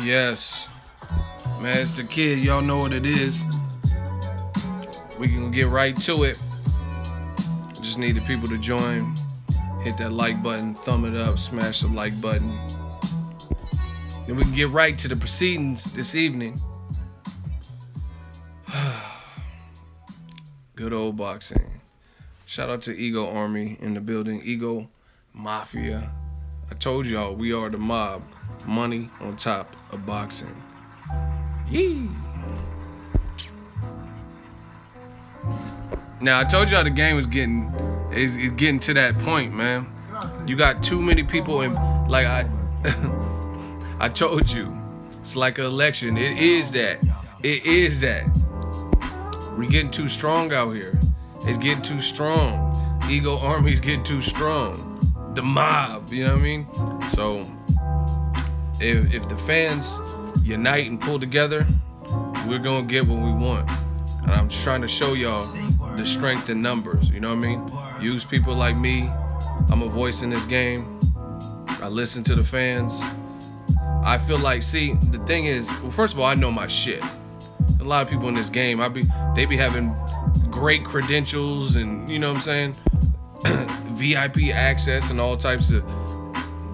Yes, man, it's the kid. Y'all know what it is. We can get right to it. Just need the people to join. Hit that like button, thumb it up, smash the like button. Then we can get right to the proceedings this evening. Good old boxing. Shout out to Ego Army in the building. Ego Mafia. I told y'all we are the mob. Money on top of boxing. Yee. Now I told y'all the game was getting to that point, man. You got too many people in, like I told you, it's like an election. It is that. It is that. We getting too strong out here. It's getting too strong. Ego Army's getting too strong. The mob, you know what I mean? So if the fans unite and pull together, we're gonna get what we want. And I'm just trying to show y'all the strength in numbers, you know what I mean? Use people like me. I'm a voice in this game. I listen to the fans. I feel like, see, the thing is, well, first of all, I know my shit. A lot of people in this game, they be having great credentials and, you know what I'm saying? VIP access and all types of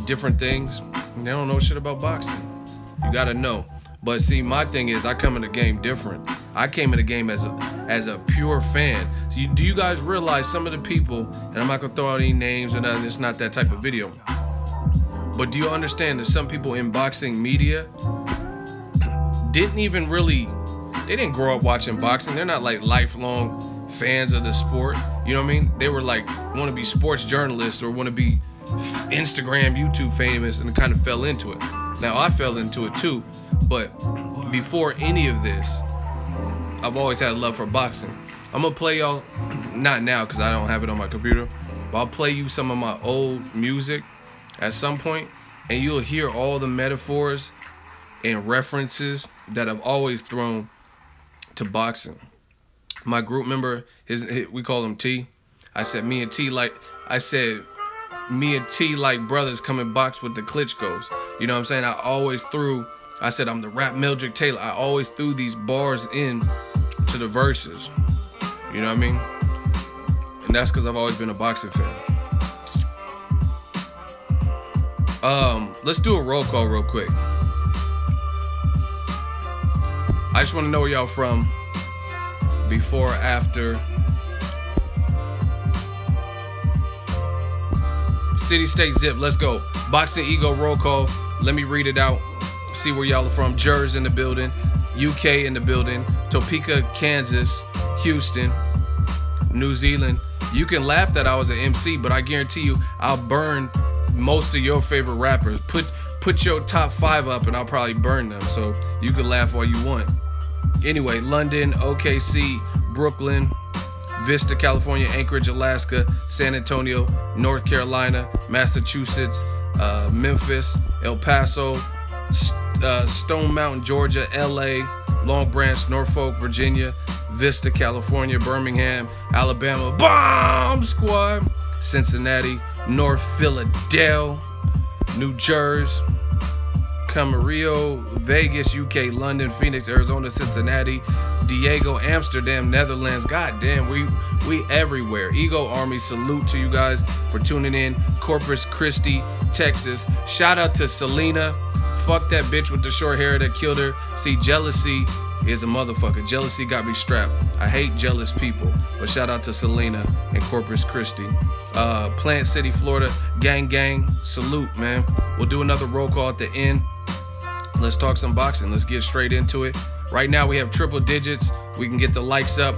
different things. They don't know shit about boxing. You gotta know. But see, my thing is, I come in the game different. I came in the game as a pure fan. So do you guys realize some of the people, and I'm not gonna throw out any names or nothing, it's not that type of video. But do you understand that some people in boxing media didn't even really, they didn't grow up watching boxing. They're not like lifelong fans of the sport. You know what I mean? They were like, want to be sports journalists or want to be Instagram, YouTube famous, and kind of fell into it. Now I fell into it too, but before any of this, I've always had love for boxing. I'm gonna play y'all, not now because I don't have it on my computer, but I'll play you some of my old music at some point, and you'll hear all the metaphors and references that I've always thrown to boxing. My group member, we call him T. I said me and T like brothers come and box with the Klitschkos. You know what I'm saying? I said I'm the rap Mildred Taylor. I always threw these bars in to the verses. You know what I mean? And that's because I've always been a boxing fan. Let's do a roll call real quick. I just want to know where y'all from. Before or after. City, state, zip, let's go. Boxing Ego roll call. Let me read it out. See where y'all are from. Jersey in the building. UK in the building. Topeka, Kansas. Houston. New Zealand. You can laugh that I was an MC, but I guarantee you I'll burn most of your favorite rappers. Put your top 5 up and I'll probably burn them. So you can laugh all you want. Anyway, London, OKC, Brooklyn, Vista, California, Anchorage, Alaska, San Antonio, North Carolina, Massachusetts, Memphis, El Paso, Stone Mountain, Georgia, LA, Long Branch, Norfolk, Virginia, Vista, California, Birmingham, Alabama, Bomb Squad, Cincinnati, North Philadelphia, New Jersey, Camarillo, Vegas, UK, London, Phoenix, Arizona, Cincinnati, Diego, Amsterdam, Netherlands. God damn, we everywhere. Ego Army, salute to you guys for tuning in. Corpus Christi, Texas. Shout out to Selena. Fuck that bitch with the short hair that killed her. See, jealousy is a motherfucker. Jealousy got me strapped. I hate jealous people. But shout out to Selena and Corpus Christi. Plant City, Florida. Gang, gang. Salute, man. We'll do another roll call at the end. Let's talk some boxing. Let's get straight into it. Right now we have triple digits. We can get the likes up.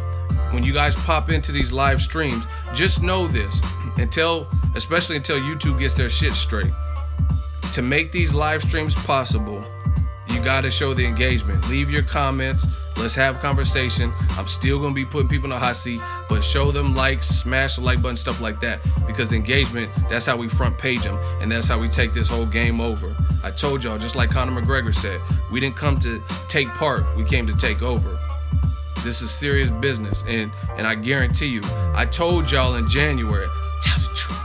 When you guys pop into these live streams, just know this, especially until YouTube gets their shit straight. To make these live streams possible, you gotta show the engagement. Leave your comments. Let's have conversation. I'm still gonna be putting people in the hot seat, but show them likes, smash the like button, stuff like that. Because engagement, that's how we front page them, and that's how we take this whole game over. I told y'all, just like Conor McGregor said, we didn't come to take part, we came to take over. This is serious business, and I guarantee you, I told y'all in January, tell the truth,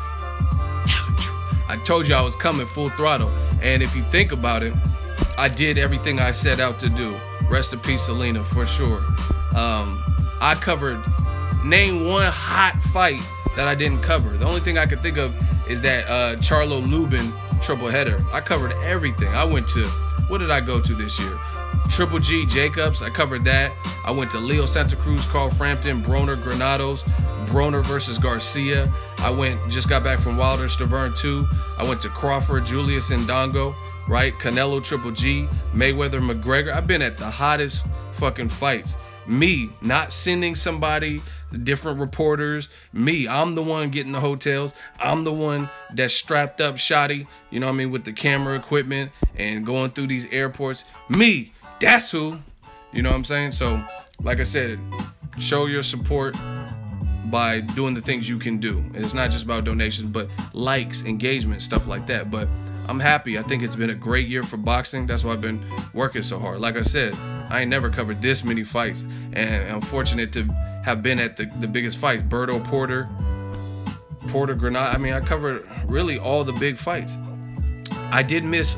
tell the truth. I told you I was coming full throttle, and if you think about it, I did everything I set out to do. Rest in peace, Selena, for sure. I covered, name one hot fight that I didn't cover. The only thing I could think of is that Charlo Lubin triple header. I covered everything. I went to, what did I go to this year? Triple G Jacobs, I covered that. I went to Leo Santa Cruz, Carl Frampton, Broner Granados, Broner versus Garcia. I just got back from Wilder, Stiverne 2. I went to Crawford, Julius Ndongo, right? Canelo, Triple G, Mayweather, McGregor. I've been at the hottest fucking fights. Me, not sending somebody, different reporters. Me, I'm the one getting the hotels. I'm the one that's strapped up shoddy, you know what I mean, with the camera equipment and going through these airports. Me, that's who, you know what I'm saying? So, like I said, show your support by doing the things you can do. And it's not just about donations, but likes, engagement, stuff like that. But I'm happy. I think it's been a great year for boxing. That's why I've been working so hard. Like I said, I ain't never covered this many fights. And I'm fortunate to have been at the biggest fights. Berto, Porter Granada. I mean, I covered really all the big fights. I did miss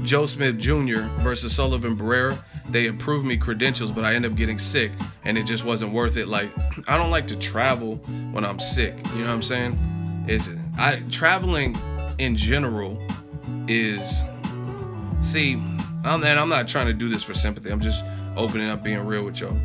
Joe Smith Jr. versus Sullivan Barrera. They approved me credentials, but I ended up getting sick, and it just wasn't worth it. Like, I don't like to travel when I'm sick. You know what I'm saying? Traveling in general is, see, I'm not trying to do this for sympathy. I'm just opening up, being real with y'all.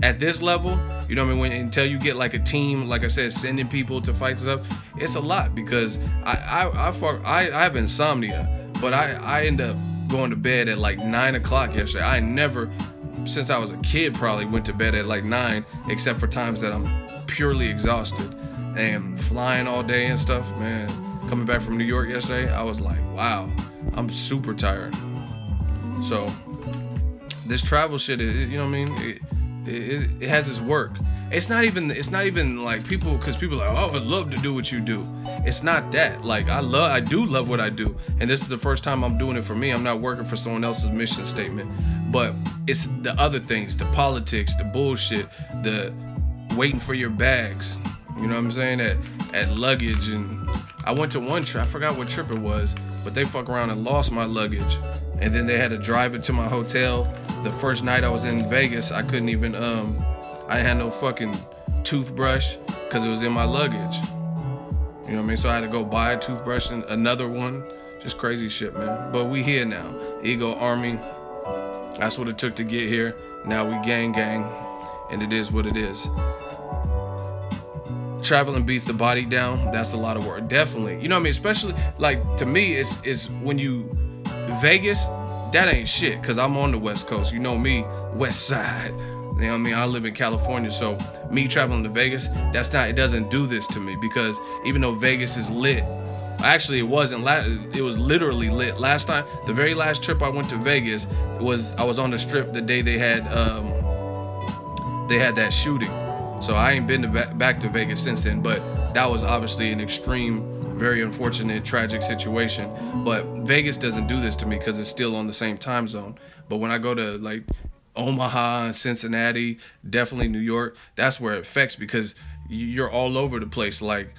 At this level, you know what I mean, until you get like a team, like I said, sending people to fights and stuff, it's a lot, because I have insomnia, but I end up going to bed at like 9 o'clock yesterday. I never, since I was a kid, probably went to bed at like 9, except for times that I'm purely exhausted and flying all day and stuff, man. Coming back from New York yesterday, I was like, wow, I'm super tired. So this travel shit, you know what I mean? It has its work. It's not even like people, because people are like, oh, I would love to do what you do. It's not that. Like, I do love what I do, and this is the first time I'm doing it for me. I'm not working for someone else's mission statement. But it's the other things, the politics, the bullshit, the waiting for your bags. You know what I'm saying? At luggage, and I went to one trip. I forgot what trip it was, but they fuck around and lost my luggage, and then they had to drive it to my hotel. The first night I was in Vegas, I couldn't even I had no fucking toothbrush because it was in my luggage. You know what I mean? So I had to go buy a toothbrush and another one. Just crazy shit, man. But we here now. Ego Army. That's what it took to get here. Now we gang, and it is what it is. Traveling beats the body down. That's a lot of work. Definitely. You know what I mean? Especially, like, to me, it's when you, Vegas, that ain't shit, because I'm on the West Coast. You know me, West Side. You know what I mean? I live in California, so me traveling to Vegas, it doesn't do this to me, because even though Vegas is lit, actually it wasn't, it was literally lit. Last time, the very last trip I went to Vegas, I was on the Strip the day they had that shooting. So I ain't been back to Vegas since then, but that was obviously an extreme, very unfortunate, tragic situation. But Vegas doesn't do this to me because it's still on the same time zone. But when I go to like Omaha and Cincinnati, definitely New York, that's where it affects, because you're all over the place. Like,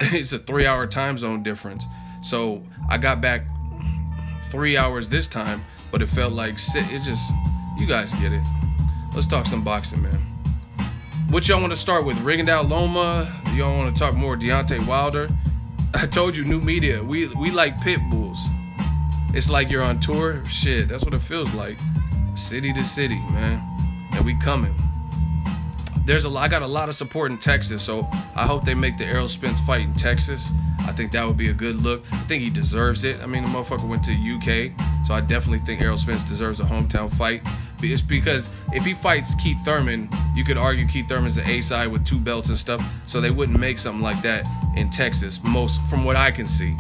it's a 3-hour time zone difference. So I got back 3 hours this time, but it felt like you guys get it. Let's talk some boxing, man. What y'all want to start with? Rigondeaux Loma? Y'all want to talk more Deontay Wilder? I told you, new media. We like pit bulls. It's like you're on tour. Shit, that's what it feels like. City to city, man. And we coming. I got a lot of support in Texas, so I hope they make the Errol Spence fight in Texas. I think that would be a good look. I think he deserves it. I mean, the motherfucker went to UK, so I definitely think Errol Spence deserves a hometown fight. It's because if he fights Keith Thurman, you could argue Keith Thurman's the A-side with 2 belts and stuff, so they wouldn't make something like that in Texas, from what I can see.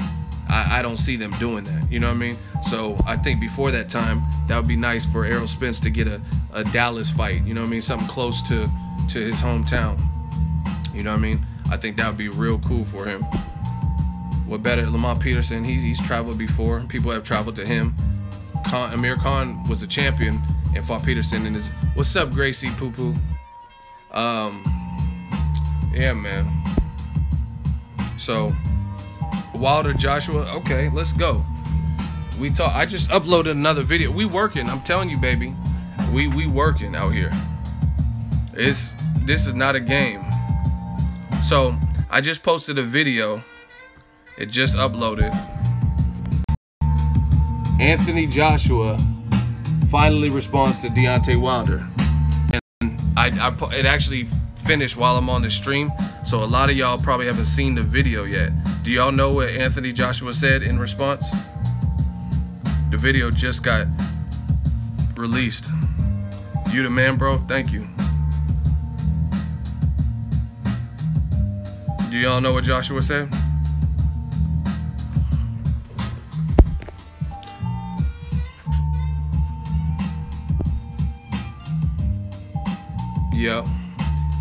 I don't see them doing that, you know what I mean? So I think before that time, that would be nice for Errol Spence to get a Dallas fight, you know what I mean? Something close to his hometown, you know what I mean? I think that would be real cool for him. What better, Lamont Peterson, he's traveled before. People have traveled to him. Amir Khan was a champion and fought Peterson in his, what's up, Gracie Poo Poo? Yeah, man. So, Wilder, Joshua, okay, let's go. We talk. I just uploaded another video. We working. I'm telling you, baby. We working out here. This is not a game. So I just posted a video. It just uploaded. Anthony Joshua finally responds to Deontay Wilder, and it actually finished while I'm on the stream. So a lot of y'all probably haven't seen the video yet. Do y'all know what Anthony Joshua said in response? The video just got released. You the man, bro. Thank you. Do y'all know what Joshua said? Yeah.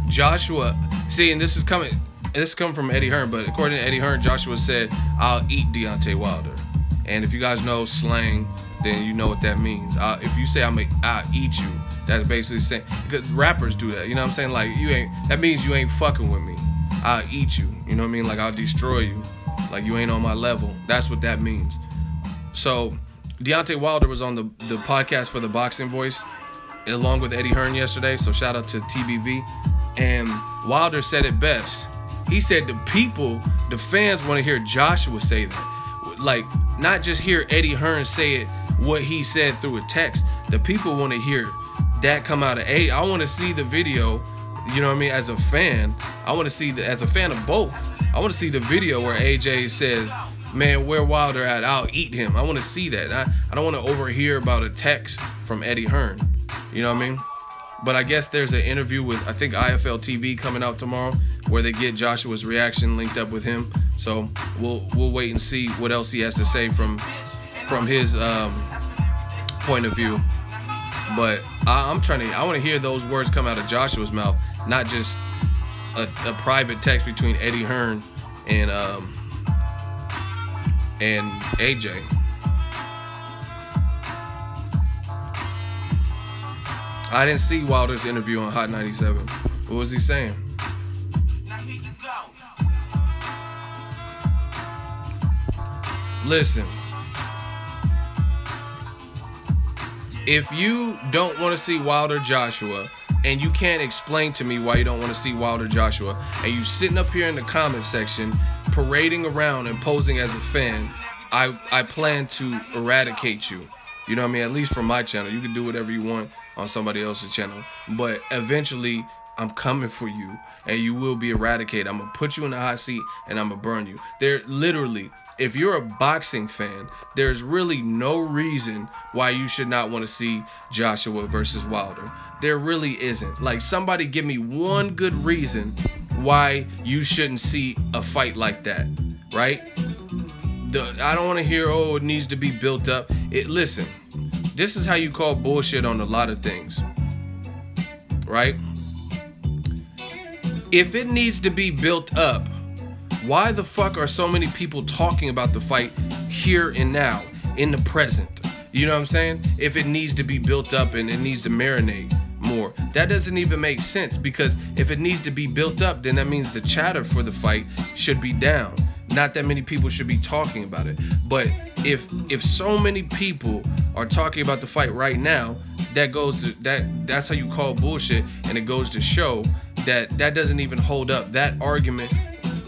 Joshua, see, and this is coming from Eddie Hearn, but according to Eddie Hearn, Joshua said, "I'll eat Deontay Wilder." And if you guys know slang, then you know what that means. If you say I'll eat you, that's basically saying, because rappers do that, you know what I'm saying? Like, that means you ain't fucking with me. I'll eat you, you know what I mean? Like, I'll destroy you, like you ain't on my level. That's what that means. So Deontay Wilder was on the podcast for the Boxing Voice along with Eddie Hearn yesterday, so shout out to TBV. And Wilder said it best. He said the fans want to hear Joshua say that. Like, not just hear Eddie Hearn say it, what he said through a text. The people want to hear that come out of I want to see the video, you know what I mean, as a fan. I want to see, as a fan of both, I want to see the video where AJ says, "Man, where Wilder at? I'll eat him." I want to see that. I don't want to overhear about a text from Eddie Hearn. You know what I mean? But I guess there's an interview with, I think, IFL TV coming out tomorrow, where they get Joshua's reaction linked up with him. So we'll wait and see what else he has to say from his point of view. But I want to hear those words come out of Joshua's mouth, not just a private text between Eddie Hearn and AJ. I didn't see Wilder's interview on Hot 97. What was he saying? Listen, if you don't want to see Wilder Joshua, and you can't explain to me why you don't want to see Wilder Joshua, and you sitting up here in the comment section parading around and posing as a fan, I plan to eradicate you. You know what I mean? At least from my channel. You can do whatever you want on somebody else's channel, but eventually I'm coming for you, and you will be eradicated. I'm gonna put you in the hot seat, and I'm gonna burn you. There literally, if you're a boxing fan, there's really no reason why you should not want to see Joshua versus Wilder. There really isn't. Like, somebody give me one good reason why you shouldn't see a fight like that, right? I don't want to hear, oh, it needs to be built up. Listen, this is how you call bullshit on a lot of things, right? If it needs to be built up, why the fuck are so many people talking about the fight here and now, in the present? You know what I'm saying? If it needs to be built up and it needs to marinate more, that doesn't even make sense, because if it needs to be built up, then that means the chatter for the fight should be down. Not that many people should be talking about it. But if so many people are talking about the fight right now, that's how you call bullshit, and it goes to show that doesn't even hold up. That argument,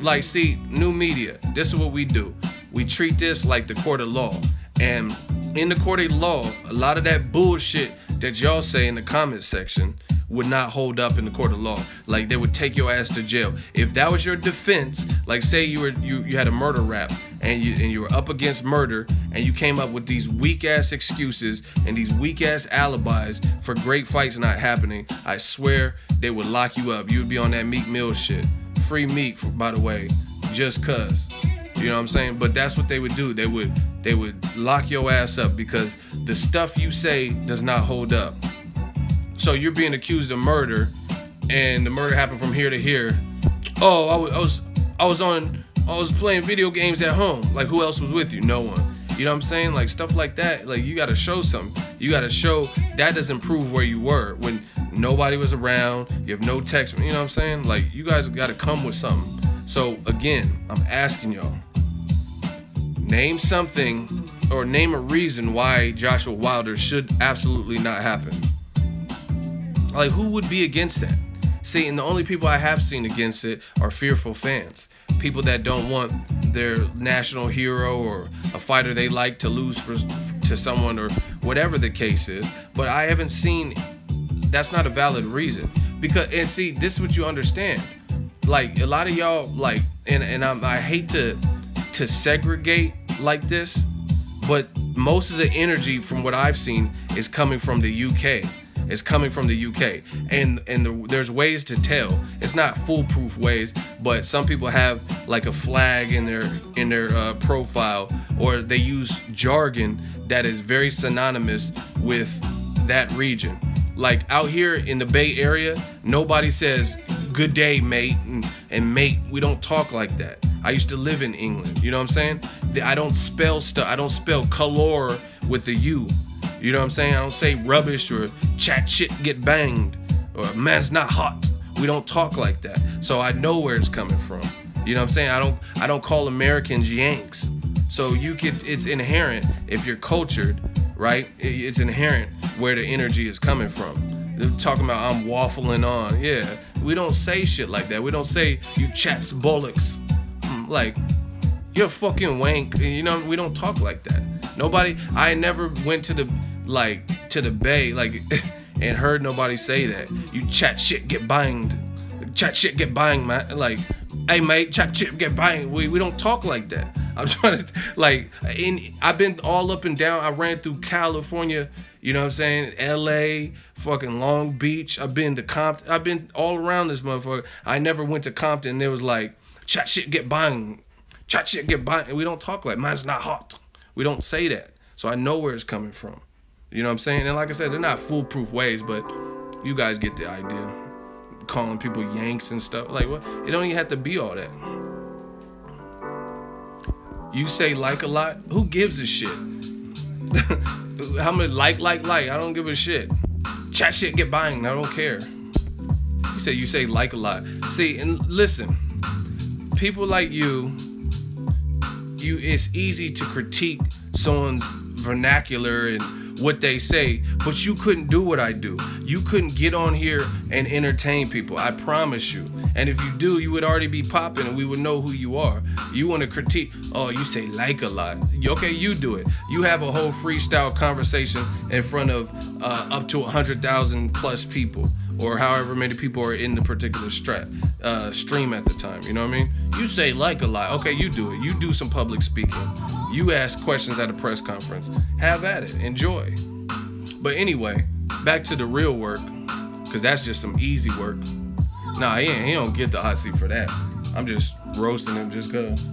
like, see, new media, this is what we do. We treat this like the court of law. And in the court of law, a lot of that bullshit that y'all say in the comment section would not hold up in the court of law. Like, they would take your ass to jail. If that was your defense, like, say you had a murder rap, and you were up against murder, and you came up with these weak ass excuses and these weak ass alibis for great fights not happening, I swear they would lock you up. You would be on that Meek Mill shit. Free Meek, by the way, just cuz. You know what I'm saying? But that's what they would do. They would lock your ass up because the stuff you say does not hold up. So you're being accused of murder, and the murder happened from here to here. Oh, I was playing video games at home. Like, who else was with you? No one. You know what I'm saying? Like, stuff like that. Like, you gotta show something. You gotta show that doesn't prove where you were when nobody was around. You have no text. You know what I'm saying? Like, you guys gotta come with something. So again, I'm asking y'all, name something or name a reason why Joshua Wilder should absolutely not happen. Like, who would be against that? See, and the only people I have seen against it are fearful fans. People that don't want their national hero or a fighter they like to lose to someone or whatever the case is. But I haven't seen, that's not a valid reason. Because, and see, this is what you understand. Like, a lot of y'all, like, and I hate to segregate like this, but most of the energy from what I've seen is coming from the UK. It's coming from the UK, and there's ways to tell. It's not foolproof ways, but some people have like a flag in their profile, or they use jargon that is very synonymous with that region. Like out here in the Bay Area, nobody says "good day, mate," and mate. We don't talk like that. I used to live in England. You know what I'm saying? I don't spell stuff. I don't spell color with the U. You know what I'm saying? I don't say rubbish or chat shit get banged or man's not hot. We don't talk like that. So I know where it's coming from. You know what I'm saying? I don't call Americans Yanks. So it's inherent if you're cultured, right? It's inherent where the energy is coming from. They're talking about I'm waffling on. Yeah, we don't say shit like that. We don't say you chats bollocks. Like, you're fucking wank. You know, we don't talk like that. Nobody, I never went to the Bay, like, and heard nobody say that. You chat shit, get banged. Chat shit, get banged, man. Like, hey, mate, chat shit, get banged. We don't talk like that. I'm trying to, like, I've been all up and down. I ran through California, you know what I'm saying? LA, fucking Long Beach. I've been to Compton. I've been all around this motherfucker. I never went to Compton. And there was like, chat shit, get banged. Chat shit, get banged. We don't talk like, mine's not hot. We don't say that. So I know where it's coming from. You know what I'm saying? And like I said, they're not foolproof ways, but you guys get the idea. Calling people Yanks and stuff. Like, what? It don't even have to be all that. You say like a lot? Who gives a shit? How many like? I don't give a shit. Chat shit, get banged. I don't care. You say like a lot. See, and listen. People like you, it's easy to critique someone's vernacular and what they say, but you couldn't do what I do. You couldn't get on here and entertain people, I promise you. And if you do, you would already be popping and we would know who you are. You want to critique, oh, you say like a lot. Okay, you do it. You have a whole freestyle conversation in front of up to 100,000 plus people, or however many people are in the particular stream at the time, you know what I mean? You say like a lot. Okay, you do it. You do some public speaking. You ask questions at a press conference. Have at it. Enjoy. But anyway, back to the real work, because that's just some easy work. Nah, he don't get the hot seat for that. I'm just roasting him just cause.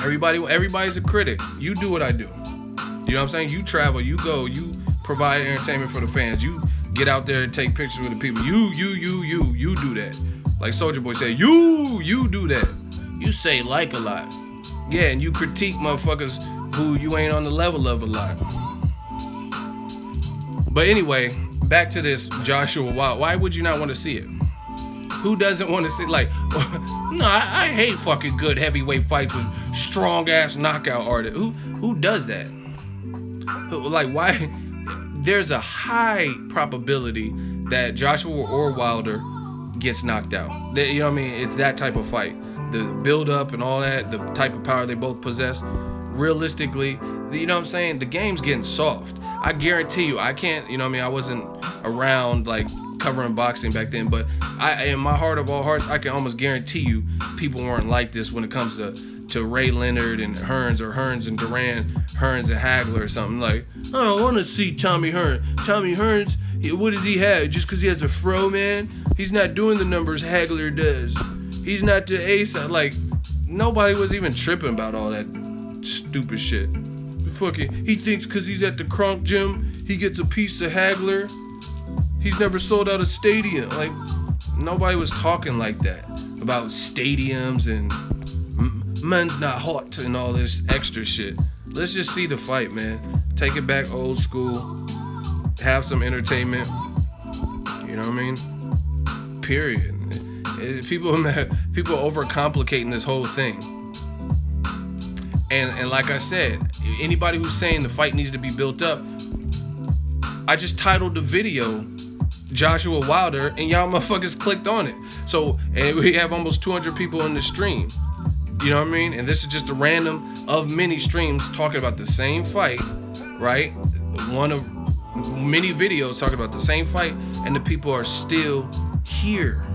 Everybody's a critic. You do what I do. You know what I'm saying? You travel, you go, you provide entertainment for the fans. You get out there and take pictures with the people. You do that. Like Soulja Boy said, you do that. You say like a lot. Yeah, and you critique motherfuckers who you ain't on the level of a lot. But anyway, back to this Joshua Wilder. Why would you not want to see it? Who doesn't want to see, like, no, I hate fucking good heavyweight fights with strong ass knockout artists. Who does that? Like, why? There's a high probability that Joshua or Wilder gets knocked out. You know what I mean? It's that type of fight. The build up and all that, the type of power they both possess. Realistically, you know what I'm saying? The game's getting soft. I guarantee you, I can't, you know what I mean? I wasn't around like covering boxing back then, but in my heart of all hearts, I can almost guarantee you people weren't like this when it comes to Ray Leonard and Hearns, or Hearns and Duran, Hearns and Hagler or something. Like, I don't want to see Tommy Hearns. Tommy Hearns, what does he have? Just because he has a fro, man? He's not doing the numbers Hagler does. He's not the ace. Like, nobody was even tripping about all that stupid shit. Fucking, he thinks because he's at the Kronk gym, he gets a piece of Hagler. He's never sold out a stadium. Like, nobody was talking like that about stadiums and men's not hot and all this extra shit. Let's just see the fight, man. Take it back old school. Have some entertainment. You know what I mean? Period. People overcomplicating this whole thing. And like I said, anybody who's saying the fight needs to be built up, I just titled the video Joshua Wilder, and y'all motherfuckers clicked on it. So, and we have almost 200 people in the stream. You know what I mean? And this is just a random of many streams talking about the same fight, right? One of many videos talking about the same fight, and the people are still here.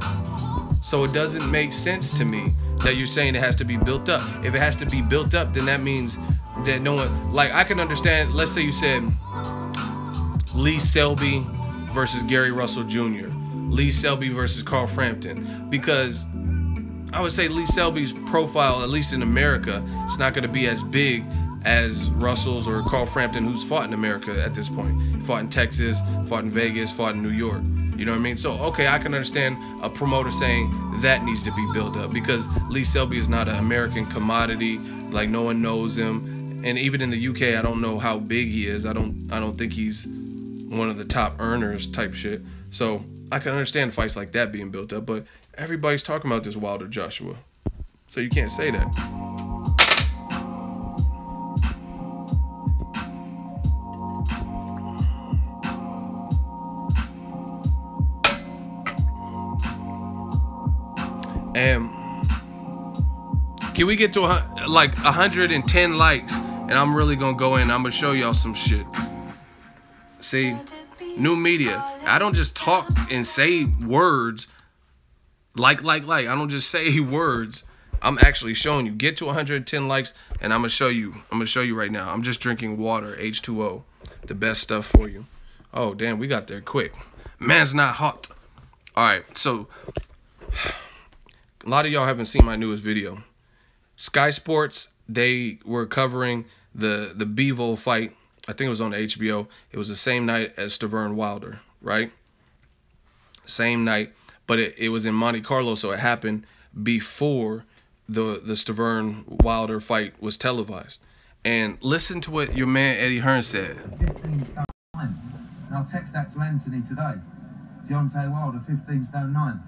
So it doesn't make sense to me that you're saying it has to be built up. If it has to be built up, then that means that no one, like, I can understand, let's say you said Lee Selby versus Gary Russell Jr., Lee Selby versus Carl Frampton, because I would say Lee Selby's profile, at least in America, it's not going to be as big as Russell's or Carl Frampton, who's fought in America at this point. He fought in Texas, fought in Vegas, fought in New York. You know what I mean? So, okay, I can understand a promoter saying that needs to be built up, because Lee Selby is not an American commodity. Like, no one knows him. And even in the UK, I don't know how big he is. I don't think he's one of the top earners type shit. So I can understand fights like that being built up, but everybody's talking about this Wilder Joshua, so you can't say that. And can we get to like 110 likes, and I'm really gonna go in, I'm gonna show y'all some shit. See, new media. I don't just talk and say words like. I don't just say words. I'm actually showing you. Get to 110 likes, and I'm gonna show you. I'm gonna show you right now. I'm just drinking water, H2O, the best stuff for you. Oh damn, we got there quick. Man's not hot. All right, so a lot of y'all haven't seen my newest video. Sky Sports, they were covering the Bivol fight. I think it was on HBO. It was the same night as Stiverne Wilder, right? Same night, but it was in Monte Carlo, so it happened before the Stiverne Wilder fight was televised. And listen to what your man Eddie Hearn said. 15 stone 9. And I'll text that to Anthony today. Deontay Wilder, 15 stone 9.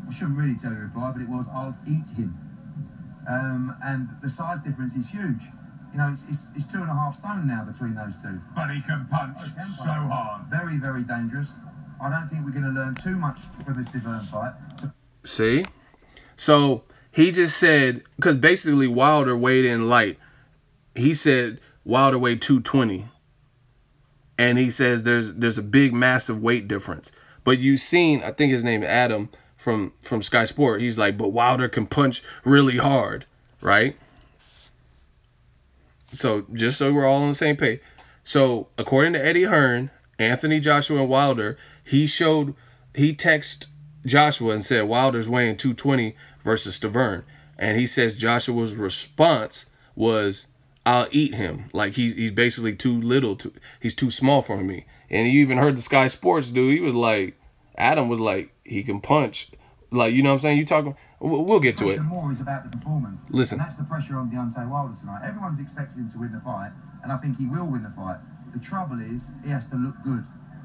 I shouldn't really tell you a reply, but it was, I'll eat him. And the size difference is huge. You know, it's 2.5 stone now between those two. But he can punch so hard. Very, very dangerous. I don't think we're going to learn too much from this Stiverne fight. See? So he just said, because basically Wilder weighed in light. He said Wilder weighed 220. And he says there's a big, massive weight difference. But you've seen, I think his name is Adam from Sky Sport. He's like, but Wilder can punch really hard, right? So just so we're all on the same page. So according to Eddie Hearn, Anthony Joshua and Wilder, he texted Joshua and said Wilder's weighing 220 versus Stiverne. And he says Joshua's response was, I'll eat him. Like he's basically too little, he's too small for me. And you even heard the Sky Sports dude, he was like, Adam was like, he can punch. Like, you know what I'm saying? You talking, we'll get to it. More is about the performance. Listen. And that's the pressure on Deontay Wilder tonight. Everyone's expecting him to win the fight, and I think he will win the fight. The trouble is, he has to look good.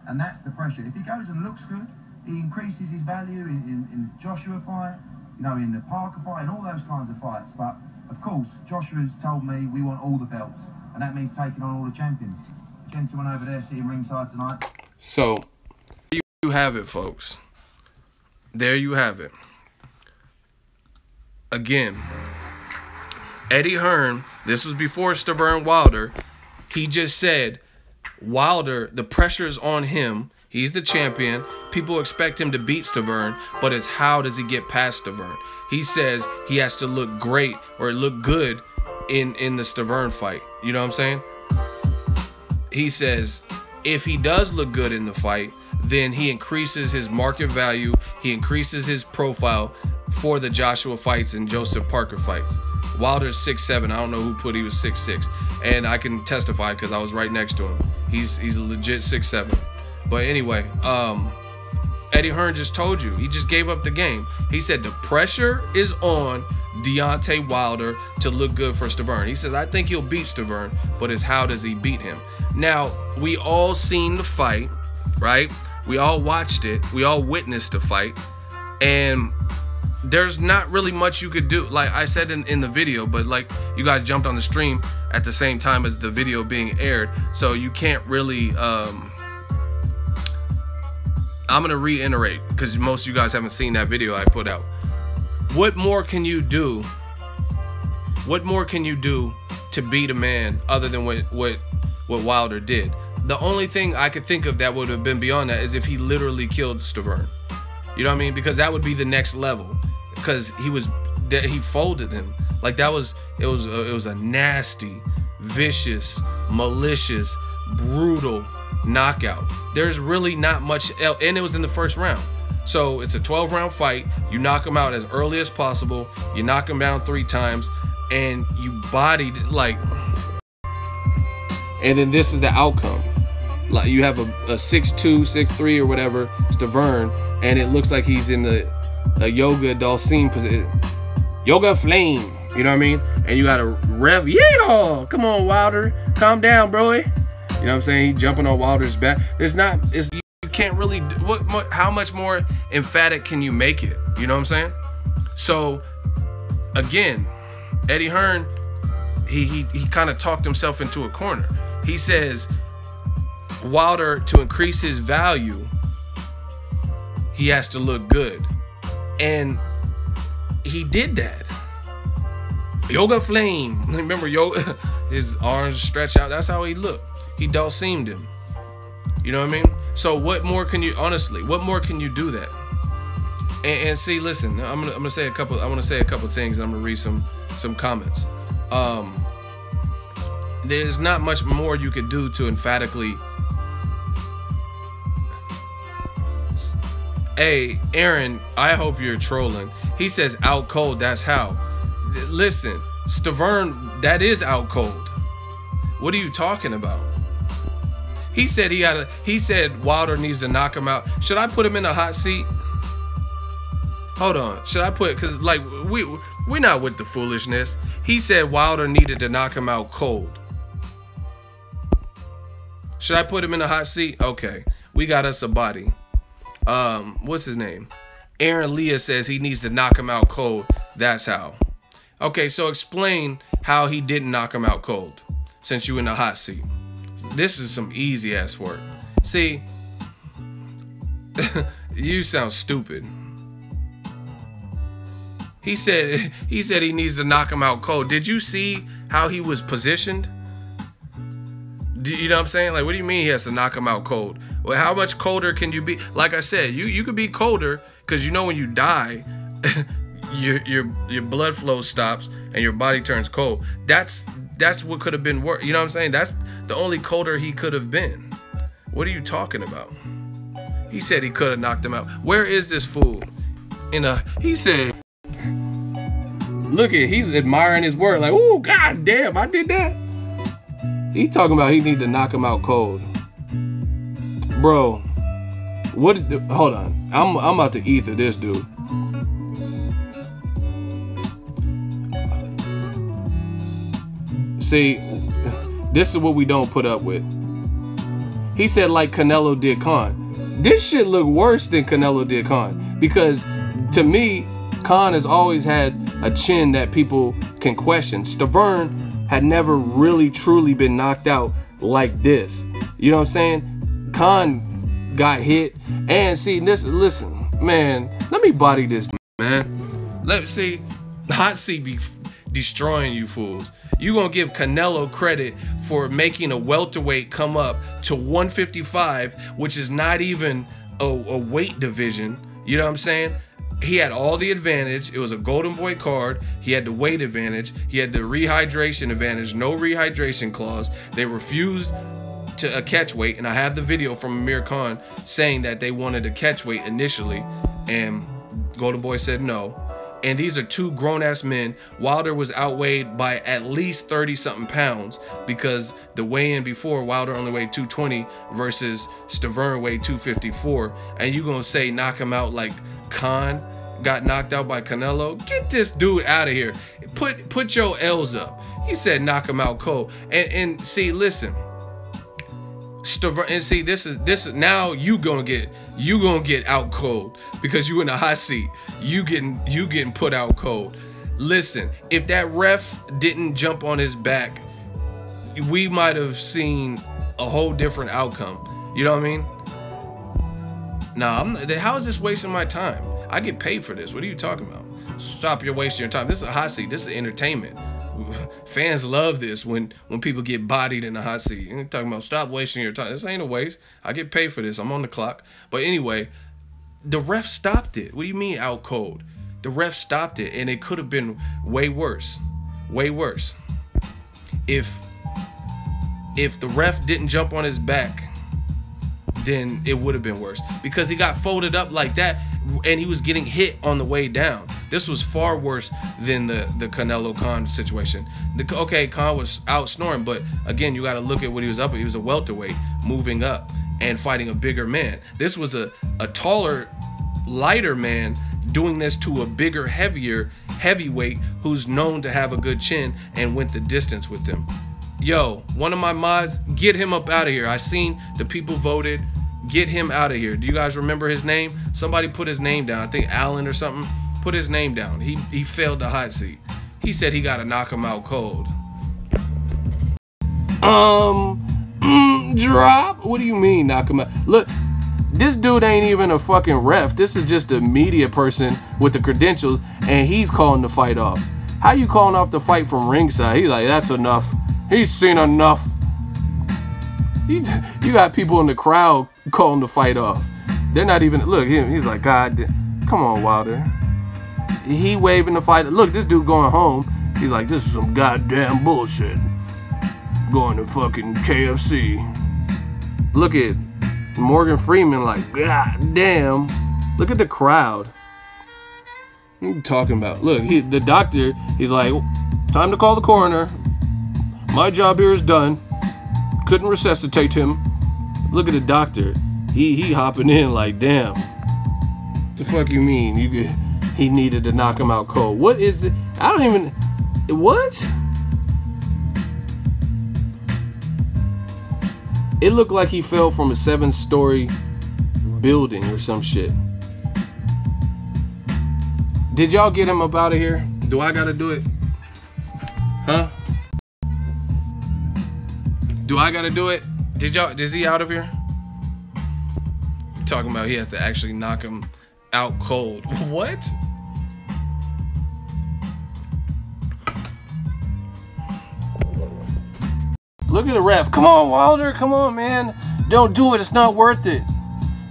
And that's the pressure. If he goes and looks good, he increases his value in the Joshua fight, you know, in the Parker fight, and all those kinds of fights. But, of course, Joshua's told me we want all the belts, and that means taking on all the champions. Gentleman over there sitting ringside tonight. So, there you have it, folks. There you have it. Again, Eddie Hearn, this was before Stiverne Wilder, he just said, Wilder, the pressure's on him. He's the champion. People expect him to beat Stiverne, but it's how does he get past Stiverne? He says he has to look great or look good in the Stiverne fight. You know what I'm saying? He says if he does look good in the fight, then he increases his market value. He increases his profile for the Joshua fights and Joseph Parker fights. Wilder's 6'7". I don't know who put he was 6'6". And I can testify because I was right next to him. He's a legit 6'7". But anyway, Eddie Hearn just told you. He just gave up the game. He said the pressure is on Deontay Wilder to look good for Stiverne. He says, I think he'll beat Stiverne, but it's how does he beat him? Now, we all seen the fight, right? We all watched it. We all witnessed the fight. And there's not really much you could do. Like I said in the video, but like you guys jumped on the stream at the same time as the video being aired, so you can't really I'm gonna reiterate because most of you guys haven't seen that video I put out. What more can you do? What more can you do to beat a man other than what Wilder did? The only thing I could think of that would have been beyond that is if he literally killed Stiverne. You know what I mean? Because that would be the next level. Because he folded him. Like it was a nasty, vicious, malicious, brutal knockout. There's really not much else, and it was in the first round. So it's a 12-round fight. You knock him out as early as possible. You knock him down 3 times, and you bodied like. And then this is the outcome. Like you have a 6'2", 6'3", or whatever Stiverne, and it looks like he's in a yoga Dalsim position, yoga flame. You know what I mean? And you got a rev. Yeah, come on, Wilder, calm down, bro. You know what I'm saying? He jumping on Wilder's back. You can't really. How much more emphatic can you make it? You know what I'm saying? So again, Eddie Hearn, he kind of talked himself into a corner. He says Wilder, to increase his value, he has to look good, and he did that. Yoga flame. Remember, yoga. His arms stretch out. That's how he looked. He Dalsimed him. You know what I mean? So what more can you, honestly? What more can you do that? And see, listen. I'm gonna say a couple. I want to say a couple things. I'm gonna read some comments. There's not much more you could do to emphatically. Hey, Aaron, I hope you're trolling. He says out cold, that's how. Listen, Stiverne, that is out cold. What are you talking about? He said he said Wilder needs to knock him out. Should I put him in a hot seat? Hold on. Should I put, cause like we're not with the foolishness. He said Wilder needed to knock him out cold. Should I put him in a hot seat? Okay. We got us a body. What's his name? Aaron Leah says he needs to knock him out cold. That's how. Okay, so explain how he didn't knock him out cold since you in the hot seat. This is some easy ass work. See, you sound stupid. He said he needs to knock him out cold. Did you see how he was positioned? You know what I'm saying? Like, what do you mean he has to knock him out cold? Well, how much colder can you be? Like I said, you could be colder because you know when you die, your blood flow stops and your body turns cold. That's what could have been worse. You know what I'm saying? That's the only colder he could have been. What are you talking about? He said he could have knocked him out. Where is this fool? He said, look at, he's admiring his work. Like, oh, god damn, I did that. He's talking about he need to knock him out cold. Bro, what? Hold on. I'm about to ether this dude. See, this is what we don't put up with. He said like Canelo did Khan. This shit look worse than Canelo did Khan, because to me, Khan has always had a chin that people can question. Stiverne had never really truly been knocked out like this. You know what I'm saying? Khan got hit, and see this. Listen, man, let me body this, man. Let's see, hot seat be destroying you fools. You gonna give Canelo credit for making a welterweight come up to 155, which is not even a weight division. You know what I'm saying? He had all the advantage. It was a Golden Boy card. He had the weight advantage. He had the rehydration advantage. No rehydration clause. They refused to a catch weight, and I have the video from Amir Khan saying that they wanted a catch weight initially, and Golden Boy said no. And these are two grown-ass men. Wilder was outweighed by at least 30-something pounds, because the weigh-in before, Wilder only weighed 220 versus Stiverne weighed 254. And you gonna say knock him out like Khan got knocked out by Canelo? Get this dude out of here. Put your L's up. He said knock him out cold. And see, listen, Stiverne, and see, this is now you gonna get you gonna get out cold because you in the hot seat. You getting put out cold. Listen, if that ref didn't jump on his back, we might have seen a whole different outcome. You know what I mean? Nah, how is this wasting my time? I get paid for this. What are you talking about? Stop your wasting your time. This is a hot seat. This is entertainment. Fans love this when people get bodied in the hot seat. You're talking about stop wasting your time. This ain't a waste. I get paid for this. I'm on the clock. But anyway, the ref stopped it. What do you mean out cold? The ref stopped it, and it could have been way worse. Way worse. If the ref didn't jump on his back, then it would have been worse, because he got folded up like that and he was getting hit on the way down. This was far worse than the Canelo Khan situation. Okay, Khan was out snoring, but again, you got to look at what he was up at. He was a welterweight moving up and fighting a bigger man. This was a taller, lighter man doing this to a bigger, heavier heavyweight who's known to have a good chin and went the distance with him. Yo, one of my mods, get him up out of here. I seen the people voted. Get him out of here. Do you guys remember his name? Somebody put his name down. I think Allen or something. Put his name down. He failed the hot seat. He said he got to knock him out cold. Drop? What do you mean knock him out? Look, this dude ain't even a fucking ref. This is just a media person with the credentials, and he's calling the fight off. How you calling off the fight from ringside? He's like, that's enough. He's seen enough. You got people in the crowd calling the fight off. They're not even, look, he's like, God, come on, Wilder. He waving the fight. Look, this dude going home. He's like, this is some goddamn bullshit. Going to fucking KFC. Look at Morgan Freeman like, God damn. Look at the crowd. What are you talking about? Look, the doctor, he's like, time to call the coroner. My job here is done. Couldn't resuscitate him. Look at the doctor. He hopping in like, damn. What the fuck you mean? He needed to knock him out cold. What is it? I don't even. What? It looked like he fell from a 7-story building or some shit. Did y'all get him up out of here? Do I gotta do it? Huh? Do I gotta do it? Is he out of here? You're talking about he has to actually knock him out cold. What? Look at the ref. Come on, Wilder. Come on, man. Don't do it. It's not worth it.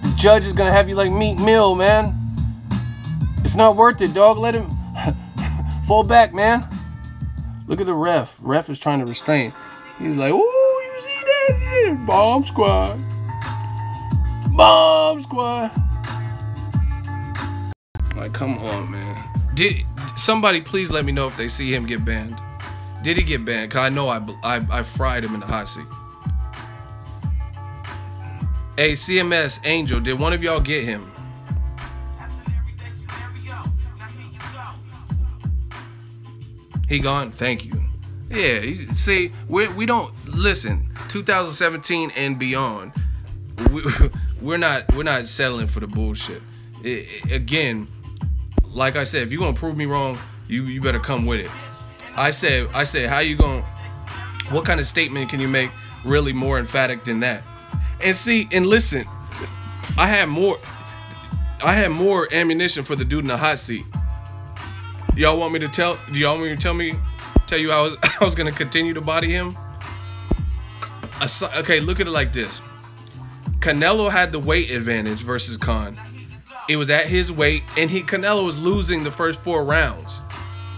The judge is gonna have you like Meat Mill, man. It's not worth it, dog. Let him fall back, man. Look at the ref. Ref is trying to restrain. He's like, ooh. See that? Yeah. Bomb squad. Bomb squad. Like, come on, man. Did somebody please let me know if they see him get banned? Did he get banned? Cause I know I fried him in the hot seat. Hey, CMS Angel, did one of y'all get him? He gone? Thank you. Yeah, see, we don't listen. 2017 and beyond, we're not settling for the bullshit. Again, like I said, if you're gonna prove me wrong, you better come with it. I said, how you gonna? What kind of statement can you make really more emphatic than that? And see, and listen, I had more ammunition for the dude in the hot seat. Y'all want me to tell? Do y'all want me to tell you I was gonna continue to body him? Okay, look at it like this. Canelo had the weight advantage versus Khan. It was at his weight, and Canelo was losing the first 4 rounds,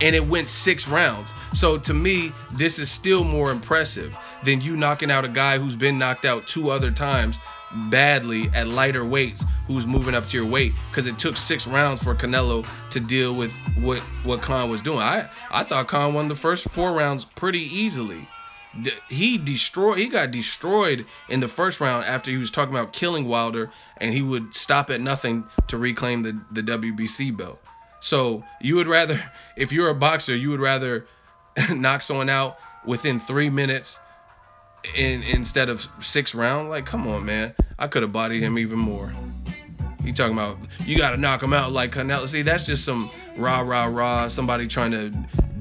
and it went 6 rounds. So to me, this is still more impressive than you knocking out a guy who's been knocked out 2 other times badly at lighter weights, who's moving up to your weight, because it took 6 rounds for Canelo to deal with what Khan was doing. I thought Khan won the first 4 rounds pretty easily. He got destroyed in the first round after he was talking about killing Wilder, and he would stop at nothing to reclaim the WBC belt. So you would rather, if you're a boxer, you would rather knock someone out within 3 minutes instead of 6 rounds? Like, come on, man. I could have bodied him even more. He talking about you gotta knock him out like Canelo. See, that's just some rah. Somebody trying to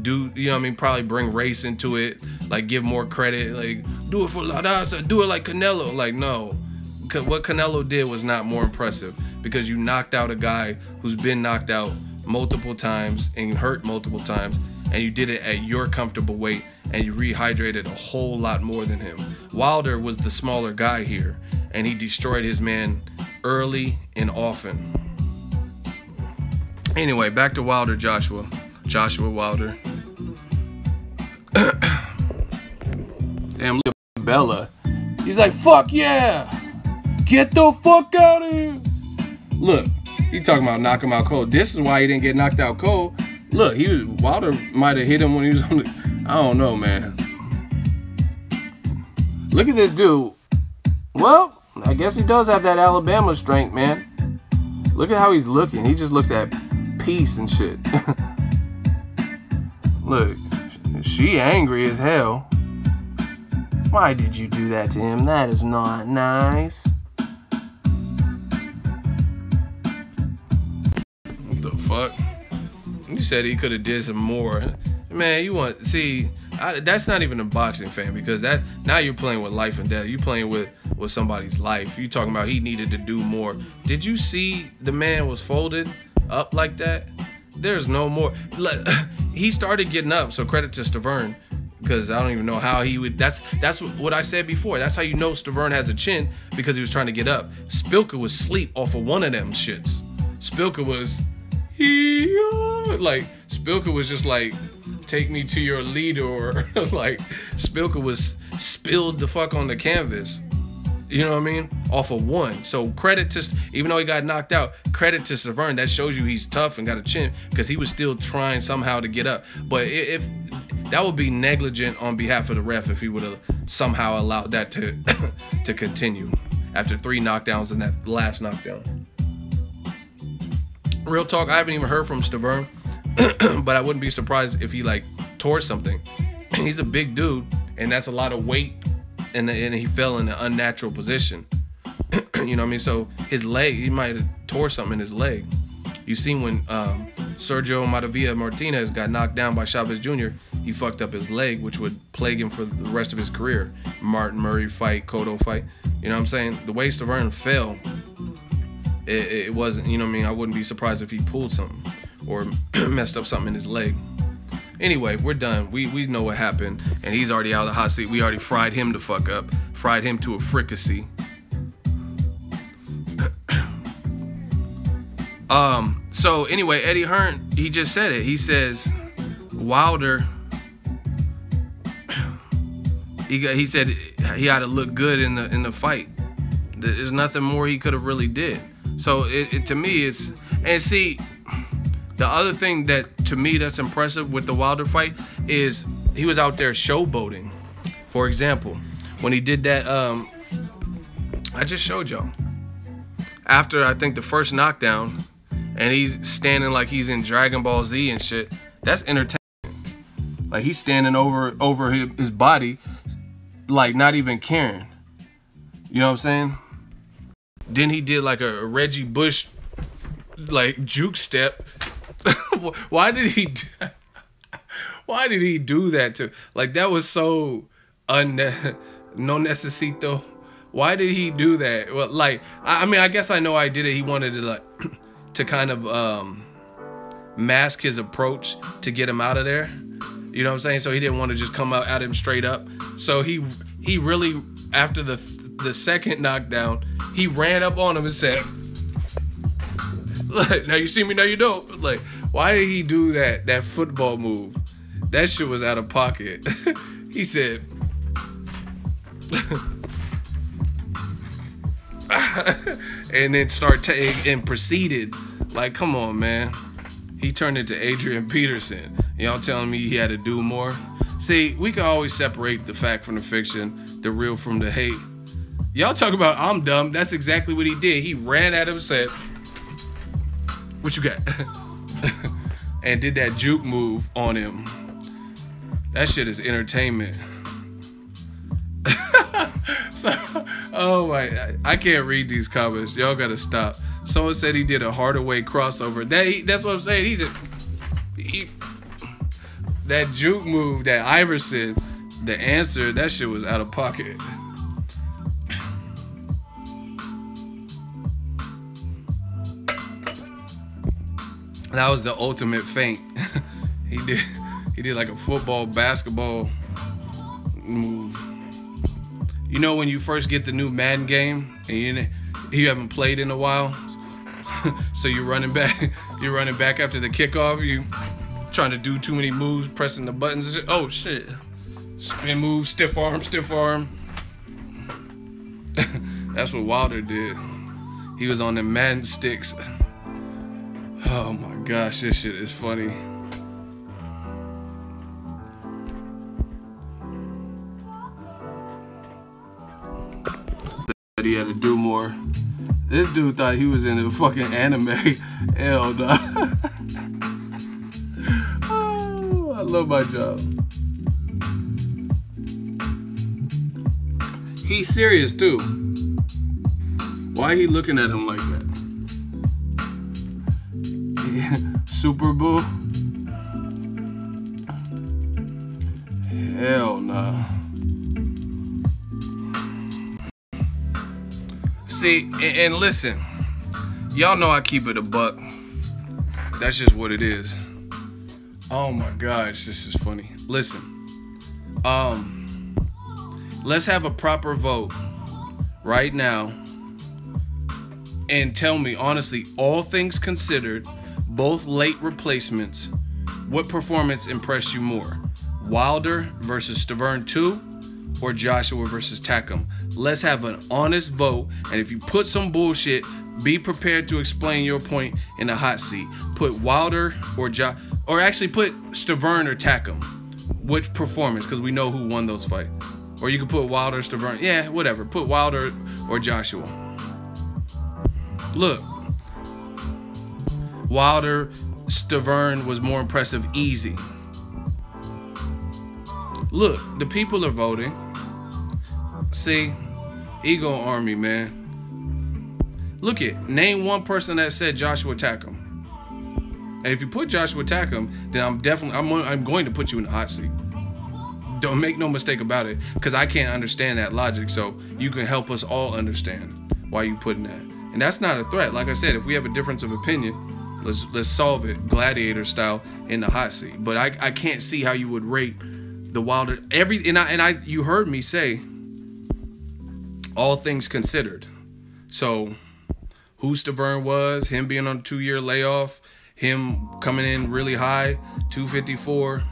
do, you know what I mean? Probably bring race into it, like give more credit, like do it for La Raza, do it like Canelo. Like no, what Canelo did was not more impressive because you knocked out a guy who's been knocked out multiple times and hurt multiple times, and you did it at your comfortable weight, and you rehydrated a whole lot more than him. Wilder was the smaller guy here, and he destroyed his man early and often. Anyway, back to Wilder, Joshua Wilder. Damn, look at Bella. He's like, fuck yeah, get the fuck out of here. Look, he talking about knock him out cold. This is why he didn't get knocked out cold. Look, Wilder might have hit him when he was on the, I don't know, man. Look at this dude. Well, I guess he does have that Alabama strength, man. Look at how he's looking. He just looks at peace and shit. Look, she angry as hell. Why did you do that to him? That is not nice. What the fuck? You said he could have did some more. Man, you want, see, that's not even a boxing fan, because that, now you're playing with life and death. You're playing with somebody's life. You talking about he needed to do more. Did you see the man was folded up like that? There's no more. He started getting up, so credit to Stiverne, because I don't even know how he would. That's what I said before. That's how you know Stiverne has a chin, because he was trying to get up. Spilka was asleep off of one of them shits. Spilka was, like, Spilka was just like, take me to your leader, or like Spilka was spilled the fuck on the canvas. You know what I mean? Off of one. So credit to, even though he got knocked out, credit to Stiverne. That shows you he's tough and got a chin, because he was still trying somehow to get up. But if that would be negligent on behalf of the ref if he would have somehow allowed that to to continue after 3 knockdowns in that last knockdown. Real talk, I haven't even heard from Stiverne, but I wouldn't be surprised if he like tore something. He's a big dude, and that's a lot of weight, and he fell in an unnatural position. You know what I mean? So his leg, he might have tore something in his leg. You seen when Sergio Maravilla Martinez got knocked down by Chavez Jr., he fucked up his leg, which would plague him for the rest of his career. Martin Murray fight, Cotto fight. You know what I'm saying? The way Stiverne fell, it wasn't, you know what I mean? I wouldn't be surprised if he pulled something or messed up something in his leg. Anyway, we're done. We know what happened, and he's already out of the hot seat. We already fried him the fuck up. Fried him to a fricassee. So anyway, Eddie Hearn, he just said it. He says Wilder, he said he had to look good in the fight. There's nothing more he could have really did. So to me, it's, and see, the other thing that to me that's impressive with the Wilder fight is he was out there showboating. For example, when he did that, I just showed y'all. After I think the first knockdown, and he's standing like he's in Dragon Ball Z and shit. That's entertaining. Like he's standing over his body, like not even caring. You know what I'm saying? Then he did like a Reggie Bush, like juke step. Why did he do that to? Like that was so no necesito. Why did he do that? Well, like I mean, I guess I know I did it. He wanted to like to kind of mask his approach to get him out of there. You know what I'm saying? So he didn't want to just come out at him straight up. So he really, after the second knockdown, he ran up on him and said, "Look, now you see me, now you don't." Like, why did he do that football move? That shit was out of pocket. He said, and then and proceeded. Like, come on, man. He turned into Adrian Peterson. Y'all telling me he had to do more? See, we can always separate the fact from the fiction, the real from the hate. Y'all talk about I'm dumb. That's exactly what he did. He ran at him and said, "What you got?" And did that juke move on him. That shit is entertainment. So, oh my, I can't read these comments. Y'all gotta stop. Someone said he did a Hardaway crossover. That's what I'm saying. That juke move, that Iverson, the answer, that shit was out of pocket. That was the ultimate feint. He did like a football, basketball move. You know when you first get the new Madden game and you haven't played in a while, so you're running back after the kickoff. You trying to do too many moves, pressing the buttons and shit. Oh shit! Spin move, stiff arm, stiff arm. That's what Wilder did. He was on the Madden sticks. Oh my gosh, this shit is funny. He had to do more. This dude thought he was in a fucking anime. Hell no. Oh, I love my job. He's serious too. Why he looking at him like that? Super Boo? Hell nah. See, and listen, y'all know I keep it a buck. That's just what it is. Oh my gosh, this is funny. Listen, let's have a proper vote right now and tell me honestly, all things considered, both late replacements, what performance impressed you more? Wilder versus Stiverne 2 or Joshua versus Takam? Let's have an honest vote, and if you put some bullshit, be prepared to explain your point in the hot seat. Put Wilder or actually put Stiverne or Takam. Which performance, because we know who won those fights. Or you could put Wilder, Stiverne, yeah, whatever. Put Wilder or Joshua. Look, Wilder, Stiverne was more impressive, easy. Look, the people are voting. See, ego army, man. Look it. Name one person that said Joshua Takam. And if you put Joshua Takam, then I'm going to put you in the hot seat. Don't make no mistake about it, because I can't understand that logic. So you can help us all understand why you putting that. And that's not a threat. Like I said, if we have a difference of opinion, let's solve it gladiator style in the hot seat. But I can't see how you would rate the Wilder you heard me say all things considered. So who Stiverne was, him being on a 2-year layoff, him coming in really high, 254,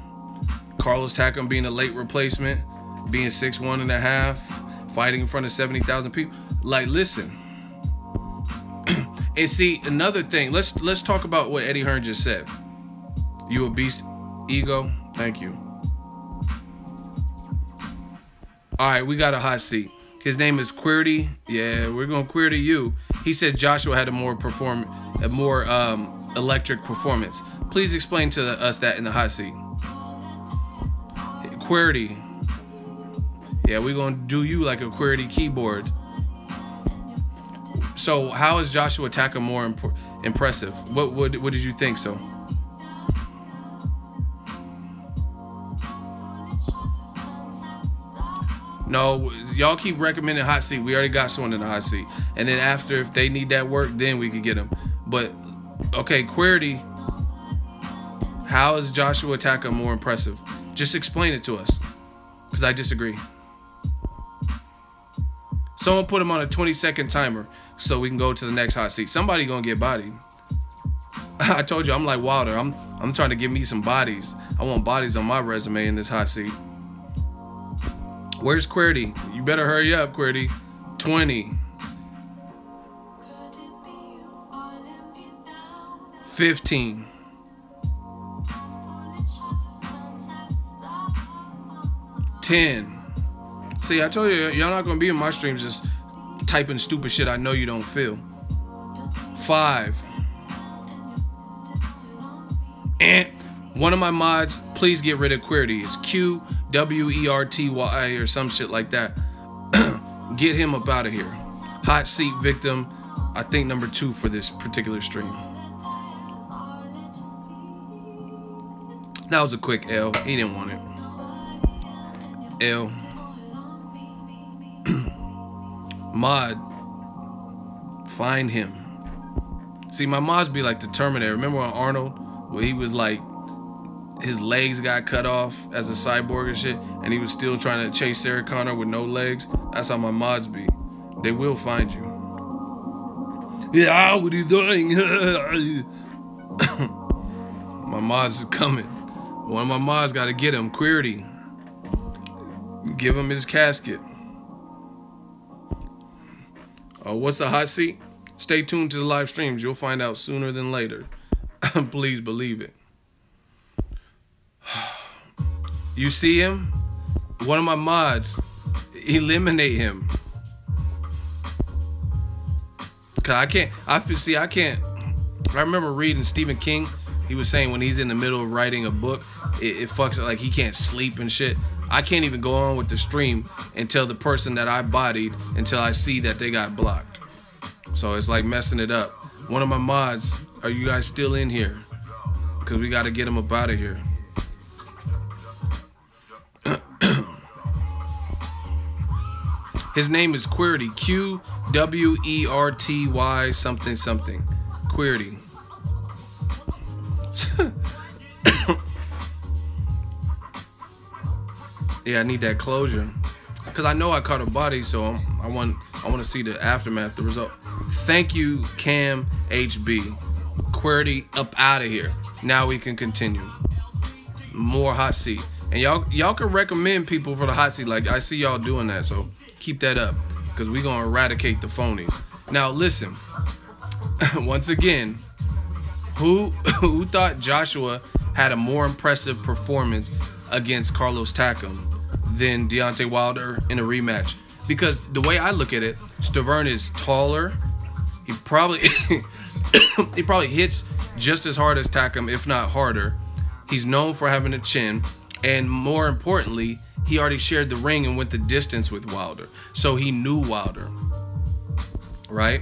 Carlos Takam being a late replacement, being 6'1.5", fighting in front of 70,000 people. Like, listen. And see, another thing, let's talk about what Eddie Hearn just said. You a beast, ego? Thank you. All right, we got a hot seat. His name is Query. Yeah, we're gonna query you. He says Joshua had a more electric performance. Please explain to us that in the hot seat. Query. Yeah, we're gonna do you like a QWERTY keyboard. So how is Joshua Takam more impressive? What did you think so? No, y'all keep recommending hot seat. We already got someone in the hot seat. And then after, if they need that work, then we could get them. But, okay, QWERTY, how is Joshua Takam more impressive? Just explain it to us, because I disagree. Someone put him on a 20-second timer so we can go to the next hot seat. Somebody gonna get bodied. I told you, I'm like Wilder. I'm trying to give me some bodies. I want bodies on my resume in this hot seat. Where's QWERTY? You better hurry up, QWERTY. 20. 15. 10. See, I told you, y'all not gonna be in my streams just typing stupid shit I know you don't feel. 5. And one of my mods, please get rid of QWERTY. It's QWERTY or some shit like that. Get him up out of here. Hot seat victim. I think number 2 for this particular stream. That was a quick L. He didn't want it. L. Mod. Find him. See, my mods be like the Terminator. Remember when Arnold, where he was like, his legs got cut off as a cyborg and shit, and he was still trying to chase Sarah Connor with no legs? That's how my mods be. They will find you. Yeah, what are you doing? My mods is coming. One of my mods got to get him. Queerty. Give him his casket. Oh, what's the hot seat? Stay tuned to the live streams. You'll find out sooner than later. Please believe it. You see him? One of my mods. Eliminate him. Cause I can't. I can't. I remember reading Stephen King. He was saying when he's in the middle of writing a book, it fucks it, like he can't sleep and shit. I can't even go on with the stream until the person that I bodied, until I see that they got blocked. So it's like messing it up. One of my mods, are you guys still in here? Cause we gotta get him up out of here. His name is Queerty. Qwerty something something. Queerty. Yeah, I need that closure, cause I know I caught a body, so I want to see the aftermath, the result. Thank you, Cam HB. Queerty up out of here. Now we can continue. More hot seat, and y'all can recommend people for the hot seat. Like I see y'all doing that, so keep that up, cause we gonna eradicate the phonies. Now listen, once again, who thought Joshua had a more impressive performance against Carlos Takam than Deontay Wilder in a rematch? Because the way I look at it, Stiverne is taller. He probably he probably hits just as hard as Takam, if not harder. He's known for having a chin, and more importantly, he already shared the ring and went the distance with Wilder, so he knew Wilder, right?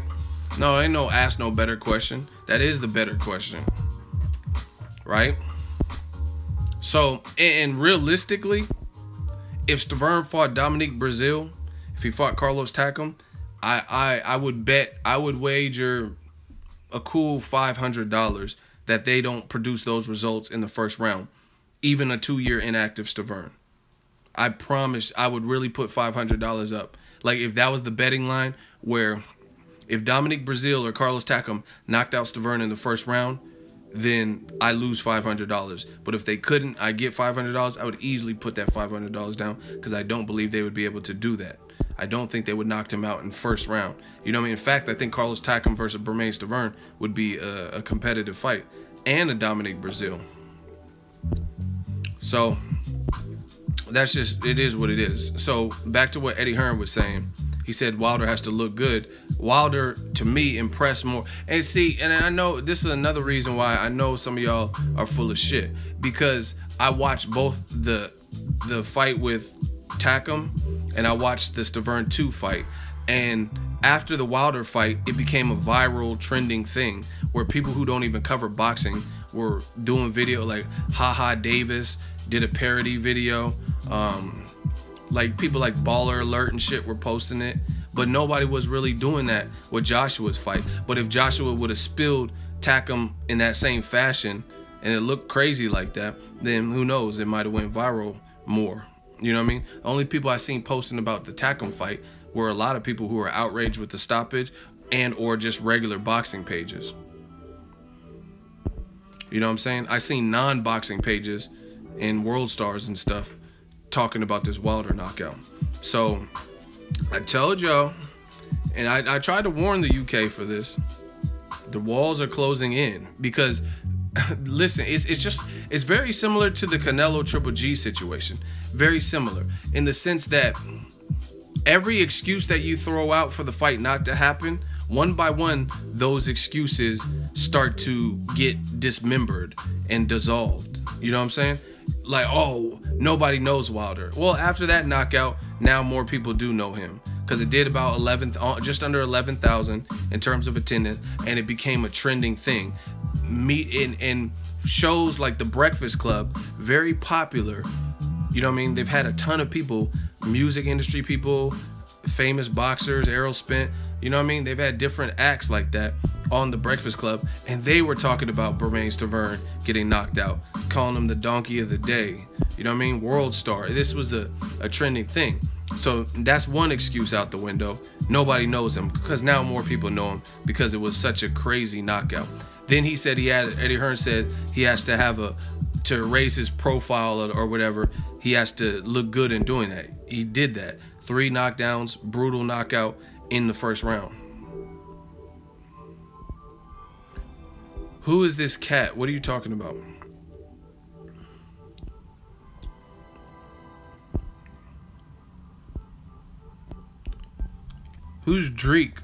No, ain't no ask no better question. That is the better question, right? So, and realistically, if Stiverne fought Dominique Brazil, if he fought Carlos Takam, I would wager a cool $500 that they don't produce those results in the first round, even a 2-year inactive Stiverne. I promise I would really put $500 up. Like if that was the betting line, where if Dominique Brazil or Carlos Takam knocked out Stiverne in the first round, then I lose $500. But if they couldn't, I get $500. I would easily put that $500 down, because I don't believe they would be able to do that. I don't think they would knock him out in first round. You know what I mean? In fact, I think Carlos Takam versus Bermane Stiverne would be a competitive fight, and a Dominique Brazil. So that's just, it is what it is. So back to what Eddie Hearn was saying. He said Wilder has to look good. Wilder, to me, impressed more. And see, and I know this is another reason why I know some of y'all are full of shit, because I watched both the fight with Takam and I watched the Stiverne 2 fight. And after the Wilder fight, it became a viral, trending thing where people who don't even cover boxing were doing video, like Haha Davis did a parody video. Like people like Baller Alert and shit were posting it, but nobody was really doing that with Joshua's fight. But if Joshua would have spilled Takam in that same fashion and it looked crazy like that, then who knows, it might have went viral more. You know what I mean? The only people I seen posting about the Takam fight were a lot of people who were outraged with the stoppage, and or just regular boxing pages. You know what I'm saying? I seen non-boxing pages and World Stars and stuff talking about this Wilder knockout. So I told y'all, and I tried to warn the UK for this. The walls are closing in, because listen, it's very similar to the Canelo Triple G situation. Very similar in the sense that every excuse that you throw out for the fight not to happen, one by one, those excuses start to get dismembered and dissolved. You know what I'm saying? Like, oh, nobody knows Wilder. Well, after that knockout, now more people do know him. because it did about just under 11,000 in terms of attendance, and it became a trending thing. In shows like The Breakfast Club, very popular. You know what I mean? They've had a ton of people, music industry people, famous boxers, Errol Spence. You know what I mean? They've had different acts like that on The Breakfast Club, and they were talking about Bermane Stiverne getting knocked out, calling him the donkey of the day. You know what I mean? World star. This was a trending thing. So that's one excuse out the window. Nobody knows him, because now more people know him because it was such a crazy knockout. Then he said Eddie Hearn said he has to have to raise his profile or whatever, he has to look good in doing that. He did that. 3 knockdowns, brutal knockout in the first round. Who is this cat? What are you talking about? Who's Drake?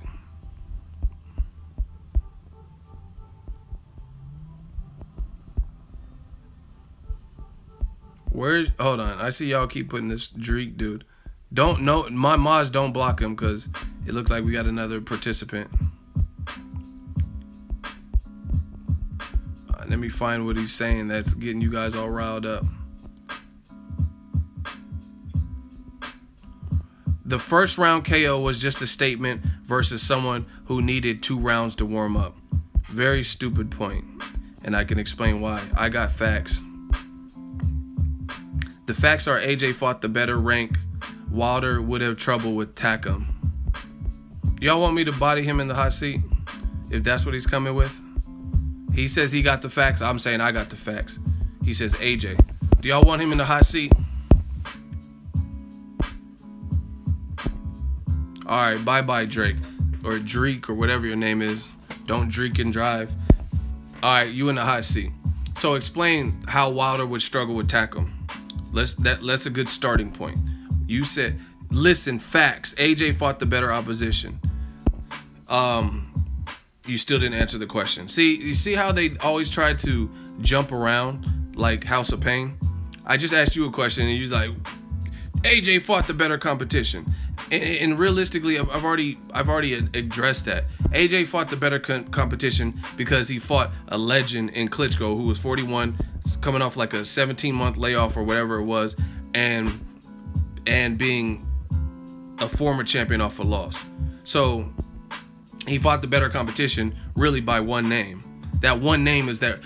Hold on, I see y'all keep putting this Drake dude. Don't know, my mods don't block him because it looks like we got another participant. Let me find what he's saying that's getting you guys all riled up. The first round KO was just a statement versus someone who needed 2 rounds to warm up. Very stupid point, and I can explain why. I got facts. The facts are AJ fought the better rank. Wilder would have trouble with Takam. Y'all want me to body him in the hot seat? If that's what he's coming with? He says he got the facts. I'm saying I got the facts. He says AJ. Do y'all want him in the hot seat? Alright, bye-bye Drake. Or Drake, or whatever your name is. Don't drink and drive. Alright, you in the hot seat. So explain how Wilder would struggle with Takam. That's a good starting point. You said, listen, facts. AJ fought the better opposition. You still didn't answer the question. See, you see how they always try to jump around like House of Pain? I just asked you a question and you're like, AJ fought the better competition. And realistically, I've already addressed that. AJ fought the better competition because he fought a legend in Klitschko who was 41, coming off like a 17-month layoff or whatever it was, and being a former champion off a loss. So he fought the better competition really by one name. That one name is that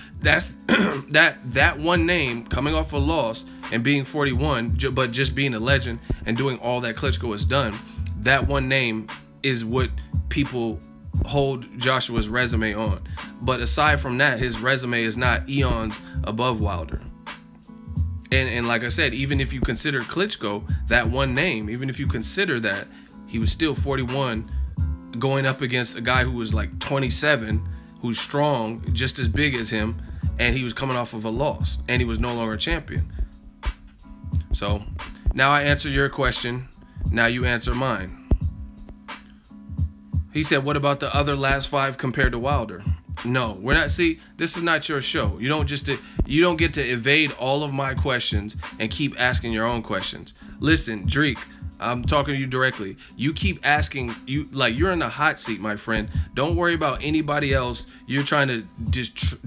one name coming off a loss and being 41, but just being a legend and doing all that Klitschko has done. That one name is what people hold Joshua's resume on. But aside from that, his resume is not eons above Wilder. And like I said, even if you consider Klitschko that one name, even if you consider that, he was still 41 going up against a guy who was like 27, who's strong, just as big as him, and he was coming off of a loss, and he was no longer a champion. So now I answer your question. Now you answer mine. He said, what about the other last 5 compared to Wilder? No, we're not. See, this is not your show. You don't get to evade all of my questions and keep asking your own questions. Listen, Drake, I'm talking to you directly. You keep asking, you're in the hot seat, my friend. Don't worry about anybody else. You're trying to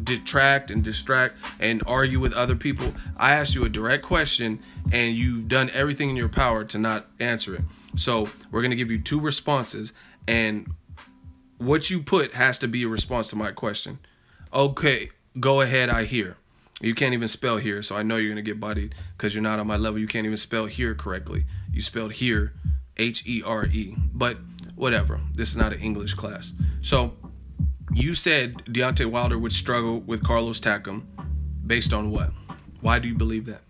detract and distract and argue with other people. I asked you a direct question and you've done everything in your power to not answer it. So we're going to give you 2 responses, and what you put has to be a response to my question. Okay, go ahead, I hear. You can't even spell here, so I know you're going to get bodied because you're not on my level. You can't even spell here correctly. You spelled here, H-E-R-E. But whatever. This is not an English class. So you said Deontay Wilder would struggle with Carlos Takam based on what? Why do you believe that?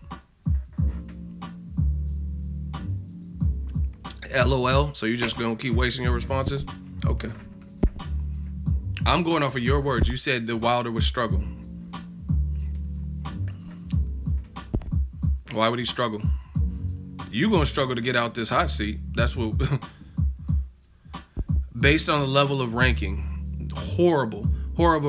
LOL? So you're just going to keep wasting your responses? Okay. I'm going off of your words. You said that Wilder would struggle. Why would he struggle? You gonna struggle to get out this hot seat. That's what. Based on the level of ranking, horrible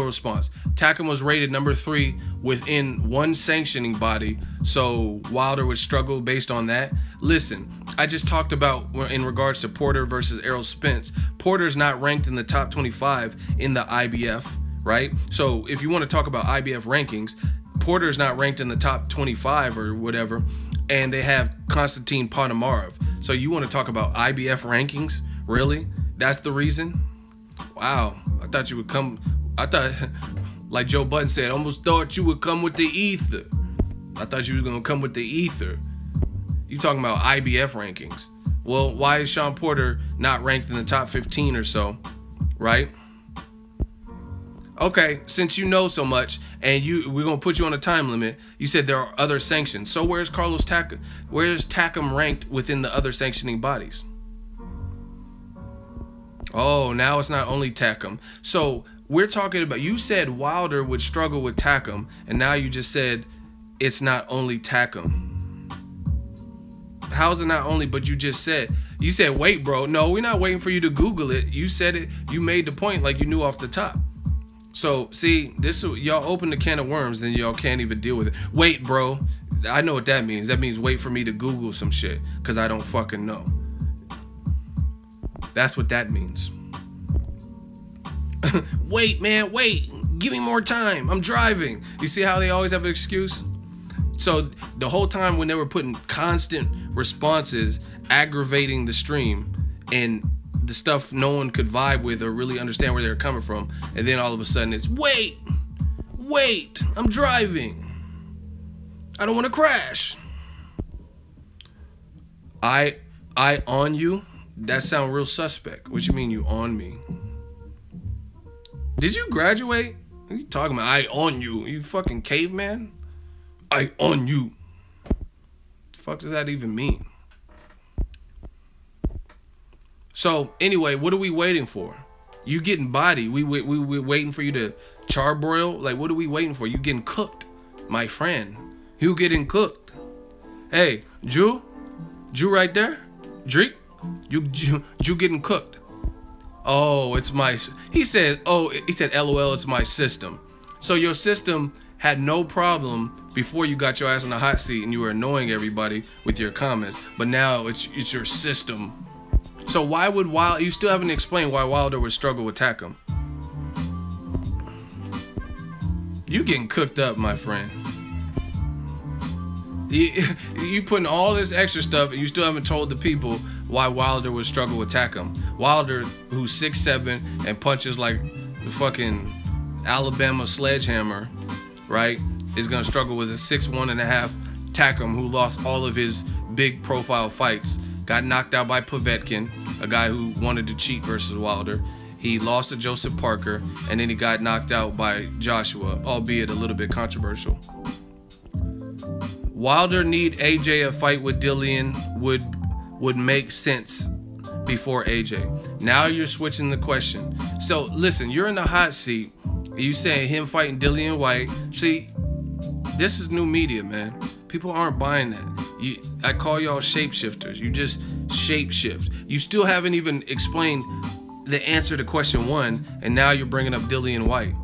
response. Takam was rated number 3 within one sanctioning body, so Wilder would struggle based on that. Listen, I just talked about in regards to Porter versus Errol Spence. Porter's not ranked in the top 25 in the IBF, right? So if you want to talk about IBF rankings, Porter's not ranked in the top 25 or whatever, and they have Konstantin Ponomarev. So you want to talk about IBF rankings? Really? That's the reason? Wow. I thought you would come. I thought, like Joe Budden said, almost thought you would come with the ether. I thought you was going to come with the ether. You talking about IBF rankings. Well, why is Sean Porter not ranked in the top 15 or so, right? Okay, since you know so much, and we're gonna put you on a time limit. You said there are other sanctions. So where's Carlos Takam? Where's Takam ranked within the other sanctioning bodies? Oh, now it's not only Takam. So we're talking about, you said Wilder would struggle with Takam, and now you just said it's not only Takam. How is it not only? But you said, wait, bro. No, we're not waiting for you to Google it. You said it. You made the point like you knew off the top. So, see, this, y'all open the can of worms, then y'all can't even deal with it. Wait, bro. I know what that means. That means wait for me to Google some shit, because I don't fucking know. That's what that means. Wait, man, wait. Give me more time. I'm driving. You see how they always have an excuse? So the whole time when they were putting constant responses, aggravating the stream, and the stuff no one could vibe with or really understand where they were coming from, and then all of a sudden it's wait, I'm driving, I don't want to crash. I on you? That sound real suspect. What you mean you on me? Did you graduate? What are you talking about? I on you? You fucking caveman? I on you. What the fuck does that even mean? So anyway, what are we waiting for? You getting bodied. We waiting for you to charbroil. Like, what are we waiting for? You getting cooked, my friend. You getting cooked. Hey, Drew right there. Drake, you getting cooked. Oh, it's my. He said, LOL, it's my system. So your system had no problem before you got your ass in the hot seat and you were annoying everybody with your comments, but now it's your system. So why would you still haven't explained why Wilder would struggle with Takam? You getting cooked up, my friend. You putting all this extra stuff and you still haven't told the people why Wilder would struggle with Takam. Wilder, who's 6'7" and punches like the fucking Alabama sledgehammer, right, is gonna struggle with a 6'1.5" Takam, who lost all of his big profile fights. Got knocked out by Povetkin, a guy who wanted to cheat versus Wilder. He lost to Joseph Parker, and then he got knocked out by Joshua, albeit a little bit controversial. Wilder need AJ. A fight with Dillian would make sense before AJ. Now you're switching the question. So listen, you're in the hot seat. You saying him fighting Dillian White. See, this is new media, man. People aren't buying that. I call y'all shapeshifters. You just shapeshift. You still haven't even explained the answer to question 1, and now you're bringing up Dillian White.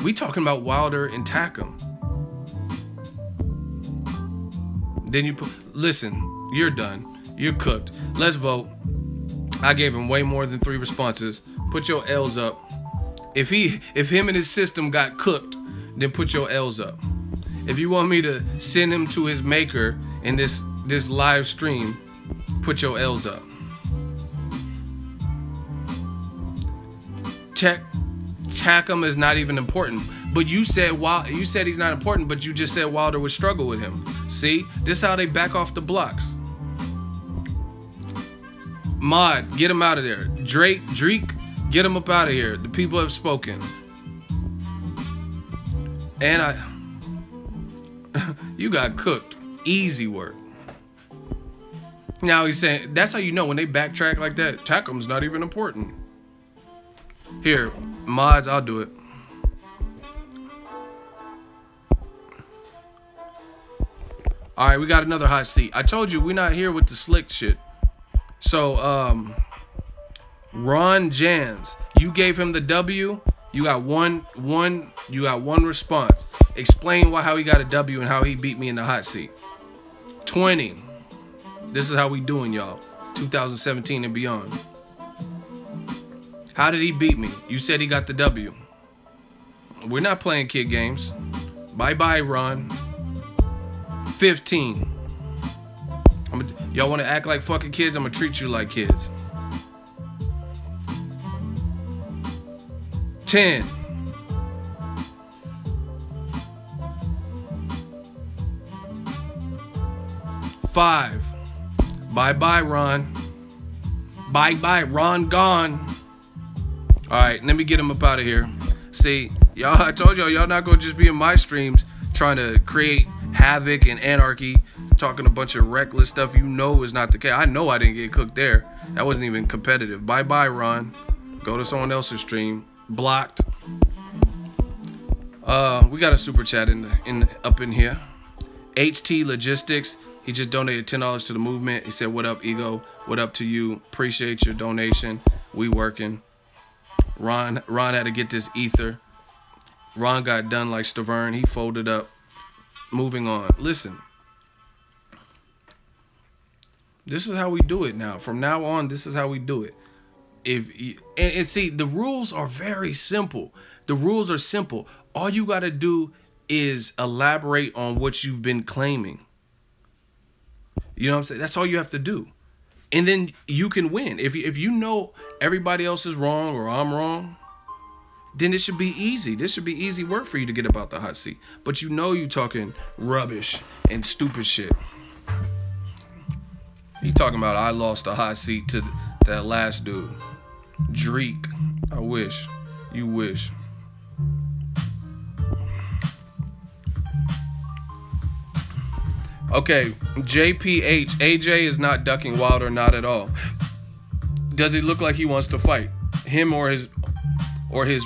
We talking about Wilder and Takam. Then you listen, you're done. You're cooked. Let's vote. I gave him way more than 3 responses. Put your L's up. If him and his system got cooked, then put your L's up. If you want me to send him to his maker in this live stream, put your L's up. Takam is not even important. But you said he's not important, but you just said Wilder would struggle with him. See? This is how they back off the blocks. Mod, get him out of there. Drake, get him up out of here. The people have spoken. And you got cooked. Easy work. Now he's saying, that's how you know when they backtrack like that, Takam's not even important. Here, mods, I'll do it. All right, we got another hot seat. I told you we're not here with the slick shit. So, Ron Jans, you gave him the W. You got one response. Explain how he got a W and how he beat me in the hot seat. 20. This is how we doing, y'all. 2017 and beyond. How did he beat me? You said he got the W. We're not playing kid games. Bye-bye, Ron. 15. Y'all want to act like fucking kids? I'm going to treat you like kids. 10. 5. Bye-bye, Ron. Bye-bye, Ron gone. All right, let me get him up out of here. See, y'all, I told y'all not going to just be in my streams trying to create havoc and anarchy, talking a bunch of reckless stuff you know is not the case. I know I didn't get cooked there. That wasn't even competitive. Bye-bye, Ron. Go to someone else's stream. Blocked. We got a super chat up in here. HT Logistics. He just donated $10 to the movement. He said, "What up, Ego? What up to you? Appreciate your donation. We working." Ron had to get this ether. Ron got done like Stiverne. He folded up. Moving on. Listen. This is how we do it now. From now on, this is how we do it. And see, the rules are very simple. The rules are simple. All you got to do is elaborate on what you've been claiming. You know what I'm saying? That's all you have to do. And then you can win. If you know everybody else is wrong or I'm wrong, then it should be easy. This should be easy work for you to get about the hot seat. But you know you talking rubbish and stupid shit. You talking about I lost a hot seat to that last dude. Dreek. I wish. You wish. Okay, JPH. AJ is not ducking Wilder, not at all. Does it look like he wants to fight? Him or his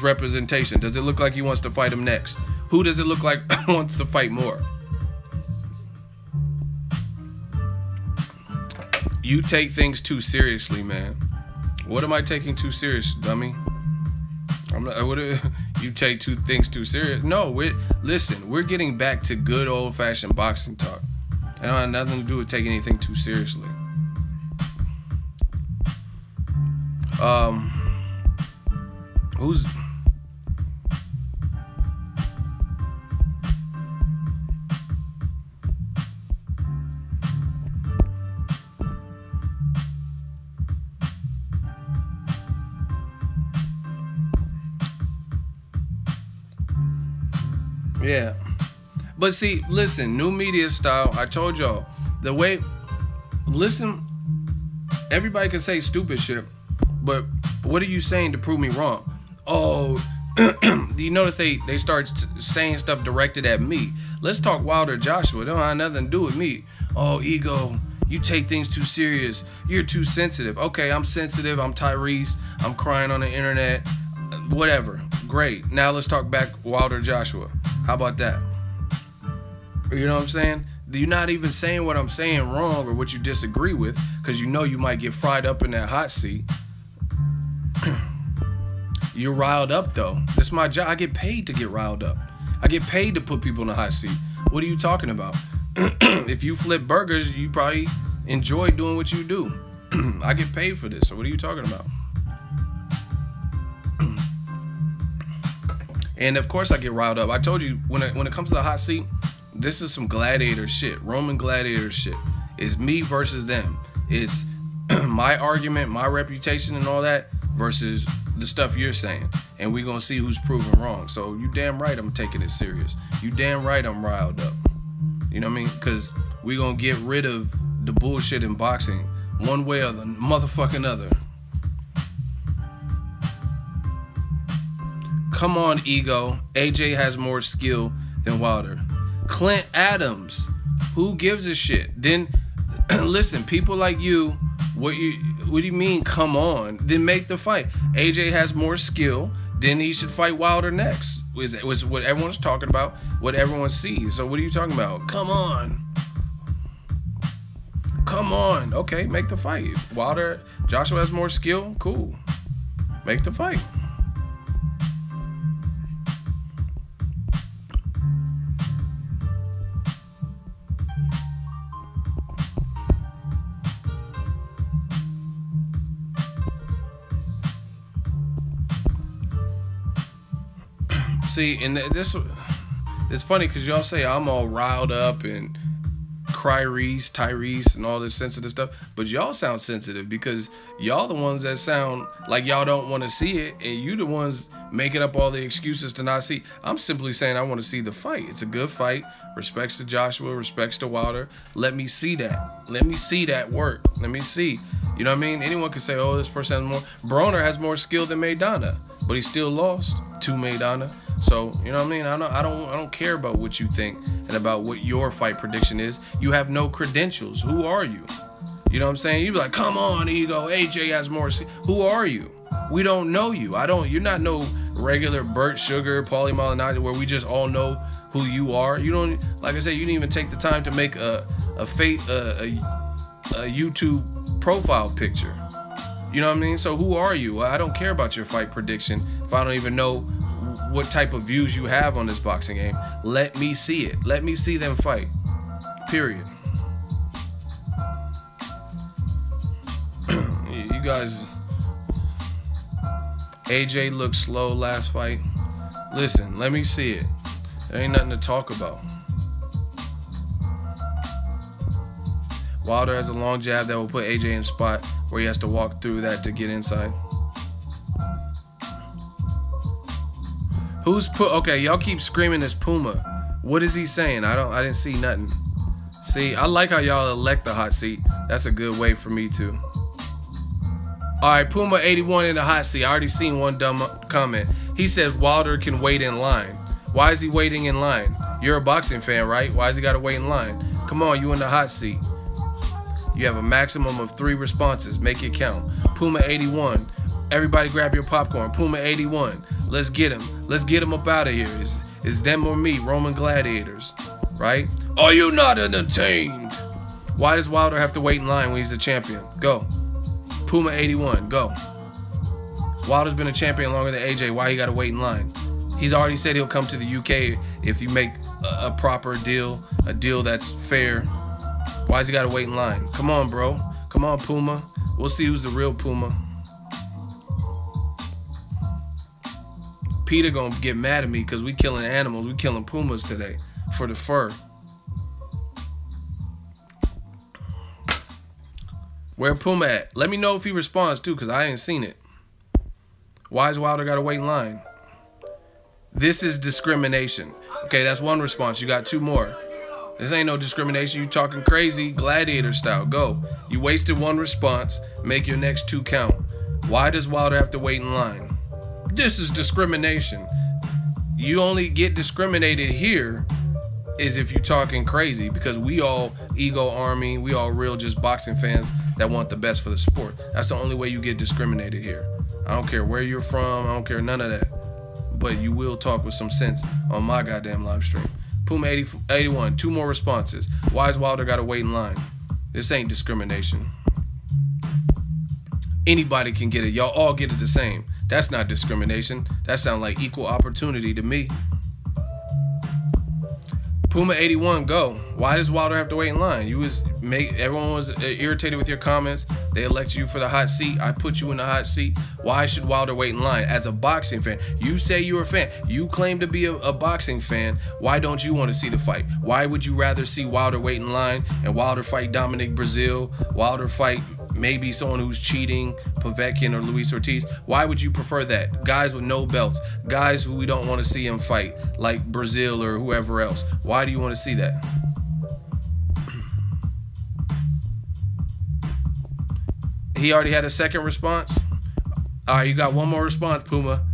representation? Does it look like he wants to fight him next? Who does it look like wants to fight more? You take things too seriously, man. What am I taking too serious, dummy? I'm not. What? You take things too serious? No. Listen. We're getting back to good old-fashioned boxing talk. It don't have nothing to do with taking anything too seriously. Who's? Yeah. But see, listen, new media style, I told y'all, the way, listen, everybody can say stupid shit, but what are you saying to prove me wrong? Oh, you notice they start saying stuff directed at me. Let's talk Wilder Joshua. It don't have nothing to do with me. Oh, Ego, you take things too serious. You're too sensitive. Okay, I'm sensitive. I'm Tyrese. I'm crying on the internet. Whatever. Great. Now let's talk back Wilder Joshua. How about that? You know what I'm saying? You're not even saying what I'm saying wrong or what you disagree with, because you know you might get fried up in that hot seat. You're riled up, though. This is my job. I get paid to get riled up. I get paid to put people in the hot seat. What are you talking about? If you flip burgers, you probably enjoy doing what you do. I get paid for this. So what are you talking about? And of course I get riled up. I told you, when it comes to the hot seat, this is some gladiator shit, Roman gladiator shit. It's me versus them. It's my argument, my reputation and all that versus the stuff you're saying. And we're going to see who's proven wrong. So you damn right I'm taking it serious. You damn right I'm riled up. You know what I mean? Because we're going to get rid of the bullshit in boxing one way or the motherfucking other. Come on, Ego. AJ has more skill than Wilder. Clint Adams. Who gives a shit? Then, listen, people like you, what do you mean, come on? Then make the fight. AJ has more skill. Then he should fight Wilder next. Was what everyone's talking about, what everyone sees. So what are you talking about? Come on. Come on. Okay, make the fight. Wilder, Joshua has more skill. Cool. Make the fight. See, and this, it's funny because y'all say I'm all riled up and Tyrese and all this sensitive stuff, but y'all sound sensitive because y'all the ones that sound like y'all don't want to see it, and you the ones making up all the excuses to not see. I'm simply saying I want to see the fight. It's a good fight. Respects to Joshua, respects to Wilder. Let me see that. Let me see that work. Let me see. You know what I mean? Anyone can say, oh, this person has more. Broner has more skill than Maidana, but he still lost to Maidana. So, you know what I mean? I don't care about what you think and about what your fight prediction is. You have no credentials. Who are you? You know what I'm saying? You be like, come on, Ego. AJ has more. Who are you? We don't know you. You're not no regular Burt Sugar, Paulie Malignaggi, where we just all know who you are. You don't, like I said, you didn't even take the time to make a YouTube profile picture. You know what I mean? So who are you? I don't care about your fight prediction if I don't even know what type of views you have on this boxing game. Let me see it. Let me see them fight. Period. You guys, AJ looked slow last fight. Listen, let me see it. There ain't nothing to talk about. Wilder has a long jab that will put AJ in a spot where he has to walk through that to get inside. Okay, y'all keep screaming this Puma. What is he saying? I didn't see nothing. See, I like how y'all elect the hot seat. That's a good way for me to. All right, Puma 81 in the hot seat. I already seen one dumb comment. He says Wilder can wait in line. Why is he waiting in line? You're a boxing fan, right? Why has he got to wait in line? Come on, you in the hot seat. You have a maximum of 3 responses. Make it count. Puma 81. Everybody grab your popcorn. Puma 81. Let's get him. Let's get him up out of here. It's them or me, Roman gladiators. Right? Are you not entertained? Why does Wilder have to wait in line when he's a champion? Go. Puma 81. Go. Wilder's been a champion longer than AJ. Why he got to wait in line? He's already said he'll come to the UK if you make a proper deal, a deal that's fair. Why's he got to wait in line? Come on, bro. Come on, Puma. We'll see who's the real Puma. Peter gonna get mad at me because we killing animals. We killing pumas today for the fur. Where Puma at? Let me know if he responds too, because I ain't seen it. Why is Wilder got to wait in line? This is discrimination. Okay, that's one response. You got 2 more. This ain't no discrimination. You talking crazy, gladiator style. Go. You wasted 1 response. Make your next 2 count. Why does Wilder have to wait in line? This is discrimination. You only get discriminated here is if you talking crazy, because we all Ego Army, we all real just boxing fans that want the best for the sport. That's the only way you get discriminated here. I don't care where you're from. I don't care none of that. But you will talk with some sense on my goddamn live stream. Puma 81, 2 more responses. Why is Wilder got to wait in line? This ain't discrimination. Anybody can get it. Y'all all get it the same. That's not discrimination. That sounds like equal opportunity to me. Puma 81, go. Why does Wilder have to wait in line? Everyone was irritated with your comments. They elected you for the hot seat. I put you in the hot seat. Why should Wilder wait in line? As a boxing fan, you say you're a fan. You claim to be a boxing fan. Why don't you want to see the fight? Why would you rather see Wilder wait in line and Wilder fight Dominic Brazil? Wilder fight maybe someone who's cheating, Povetkin or Luis Ortiz? Why would you prefer that? Guys with no belts, guys who we don't want to see him fight, like Brazil or whoever else. Why do you want to see that? He already had a 2nd response. All right, you got 1 more response, Puma.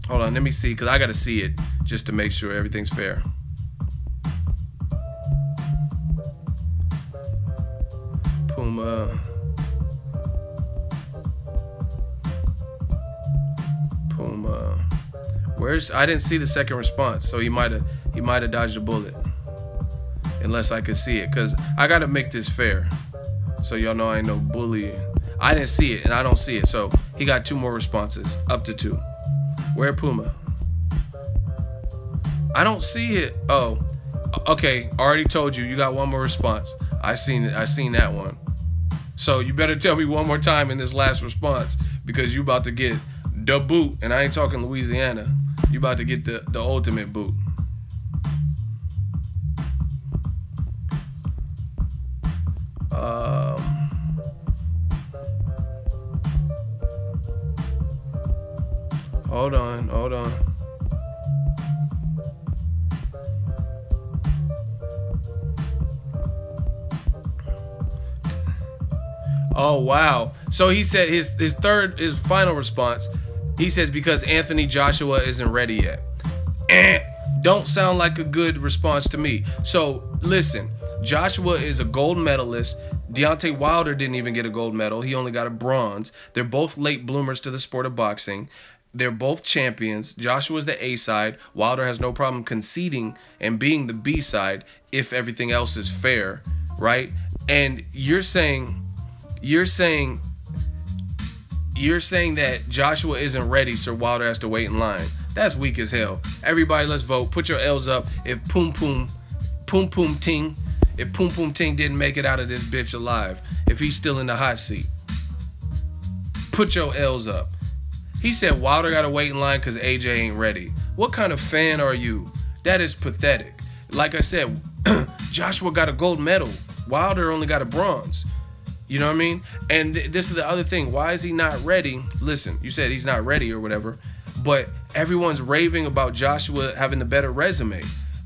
Hold on, let me see, because I got to see it just to make sure everything's fair. Puma. Where's, I didn't see the 2nd response, so he might have dodged a bullet. Unless I could see it, because I got to make this fair. So y'all know I ain't no bully. I didn't see it, and I don't see it. So he got 2 more responses, up to 2. Where Puma? I don't see it. Oh, okay. Already told you. You got 1 more response. I seen it. I seen that one. So you better tell me 1 more time in this last response, because you about to get the boot, and I ain't talking Louisiana. You about to get the ultimate boot. Hold on. Oh wow. So he said his final response, he says because Anthony Joshua isn't ready yet. Don't sound like a good response to me. So listen, Joshua is a gold medalist. Deontay Wilder didn't even get a gold medal. He only got a bronze. They're both late bloomers to the sport of boxing. They're both champions. Joshua's the A side. Wilder has no problem conceding and being the B side if everything else is fair, right? And you're saying that Joshua isn't ready, so Wilder has to wait in line. That's weak as hell. Everybody, let's vote. Put your L's up if Poom Poom Ting didn't make it out of this bitch alive. If he's still in the hot seat. Put your L's up. He said Wilder gotta wait in line because AJ ain't ready. What kind of fan are you? That is pathetic. Like I said, Joshua got a gold medal. Wilder only got a bronze. You know what I mean? And this is the other thing. Why is he not ready? Listen, you said he's not ready or whatever, but everyone's raving about Joshua having the better resume,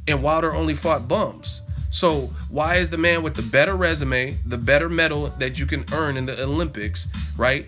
and Wilder only fought bums. So why is the man with the better resume, the better medal that you can earn in the Olympics, right?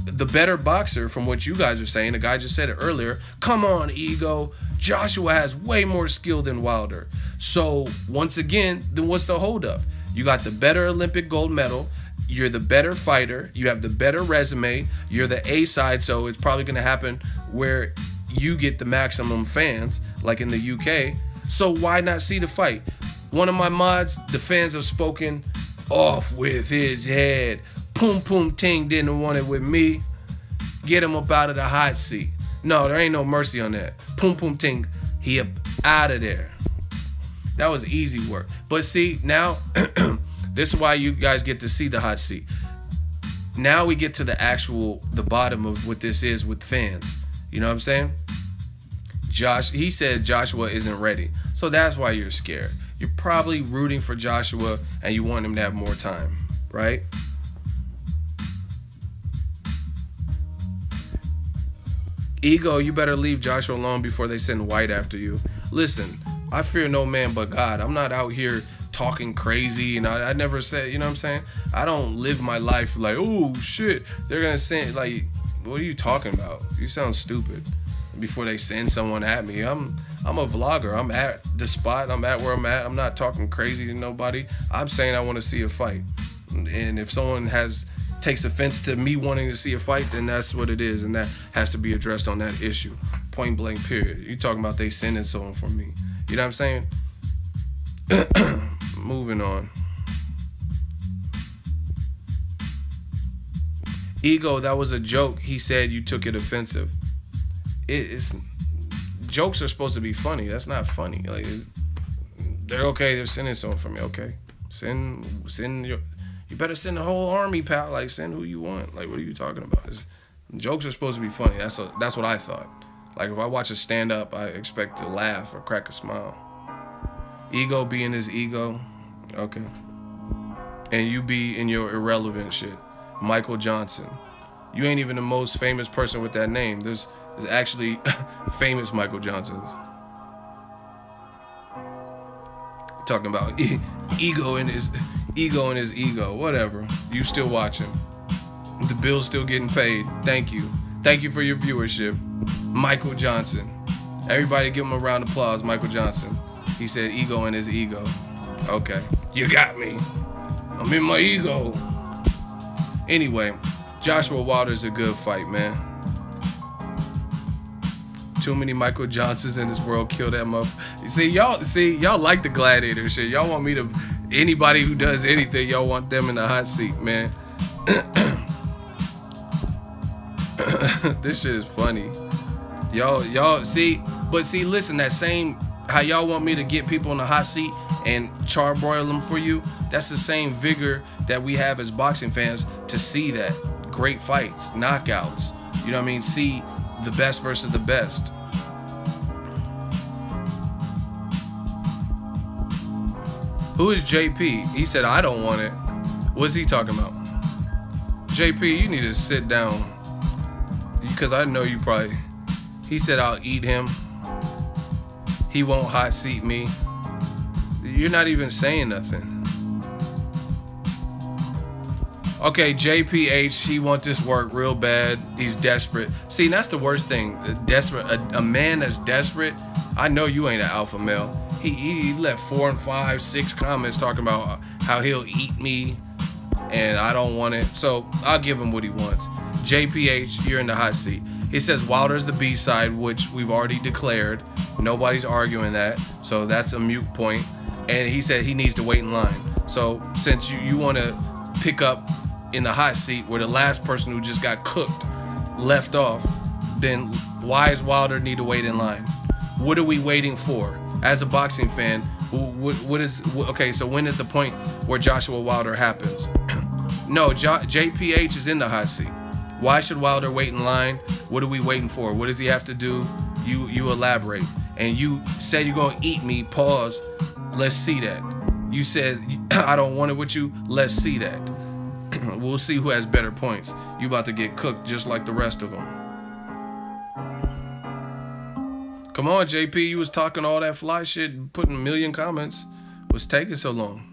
The better boxer, from what you guys are saying, the guy just said it earlier. Come on, ego. Joshua has way more skill than Wilder. So once again, then what's the holdup? You got the better Olympic gold medal. You're the better fighter. You have the better resume. You're the A side, so it's probably going to happen where you get the maximum fans, like in the UK. So why not see the fight? One of my mods, the fans have spoken. Off with his head. Poom Poom Ting didn't want it with me. Get him up out of the hot seat. No, there ain't no mercy on that. Poom Poom Ting, he up out of there. That was easy work. But see, now, this is why you guys get to see the hot seat. Now we get to the bottom of what this is with fans. You know what I'm saying? He says Joshua isn't ready. So that's why you're scared. You're probably rooting for Joshua and you want him to have more time, right? Ego, you better leave Joshua alone before they send White after you. Listen, I fear no man but God. I'm not out here talking crazy, and I never said, you know what I'm saying? I don't live my life like, oh shit, they're gonna send, like, what are you talking about? You sound stupid. Before they send someone at me, I'm a vlogger. I'm at the spot. I'm at where I'm at. I'm not talking crazy to nobody. I'm saying I want to see a fight, and if someone takes offense to me wanting to see a fight, then that's what it is, and that has to be addressed on that issue. Point blank, period. You talking about they sending someone for me. You know what I'm saying? Moving on. Ego, that was a joke. He said you took it offensive. Jokes are supposed to be funny. That's not funny. Like, they're okay. They're sending someone for me. Okay, you better send the whole army, pal. Like, send who you want. Like, what are you talking about? Jokes are supposed to be funny. That's what I thought. Like, if I watch a stand-up, I expect to laugh or crack a smile. Ego be in his ego. Okay. And you be in your irrelevant shit. Michael Johnson. You ain't even the most famous person with that name. There's actually famous Michael Johnsons. Talking about ego in his ego. Whatever. You still watching. The bill's still getting paid. Thank you. Thank you for your viewership. Michael Johnson. Everybody give him a round of applause, Michael Johnson. He said ego in his ego. Okay. You got me. I'm in my ego. Anyway, Joshua Wilder's a good fight, man. Too many Michael Johnsons in this world. Kill that motherfucker. See, y'all like the gladiator shit. Y'all want me to, anybody who does anything, y'all want them in the hot seat, man. This shit is funny. Y'all see, but see, listen, that same, how y'all want me to get people in the hot seat and charbroil them for you, that's the same vigor that we have as boxing fans to see that. Great fights, knockouts, you know what I mean? See the best versus the best. Who is JP? He said, I don't want it. What's he talking about? JP, you need to sit down. Because I know you probably... He said, I'll eat him. He won't hot seat me. You're not even saying nothing. Okay, JPH, he wants this work real bad. He's desperate. See, that's the worst thing. Desperate. A man that's desperate. I know you ain't an alpha male. He left 4 and 5, 6 comments talking about how he'll eat me and I don't want it. So I'll give him what he wants. JPH, you're in the hot seat. He says Wilder's the B-side, which we've already declared. Nobody's arguing that. So that's a mute point. And he said he needs to wait in line. So since you want to pick up in the hot seat where the last person who just got cooked left off, then why does Wilder need to wait in line? What are we waiting for? As a boxing fan, okay, so when is the point where Joshua Wilder happens? No, JPH is in the hot seat. Why should Wilder wait in line? What are we waiting for? What does he have to do? You elaborate. And you said you're gonna eat me, pause. Let's see that. You said I don't want it with you. Let's see that. We'll see who has better points. You about to get cooked just like the rest of them. Come on, JP. You was talking all that fly shit, putting a million comments. What's taking so long?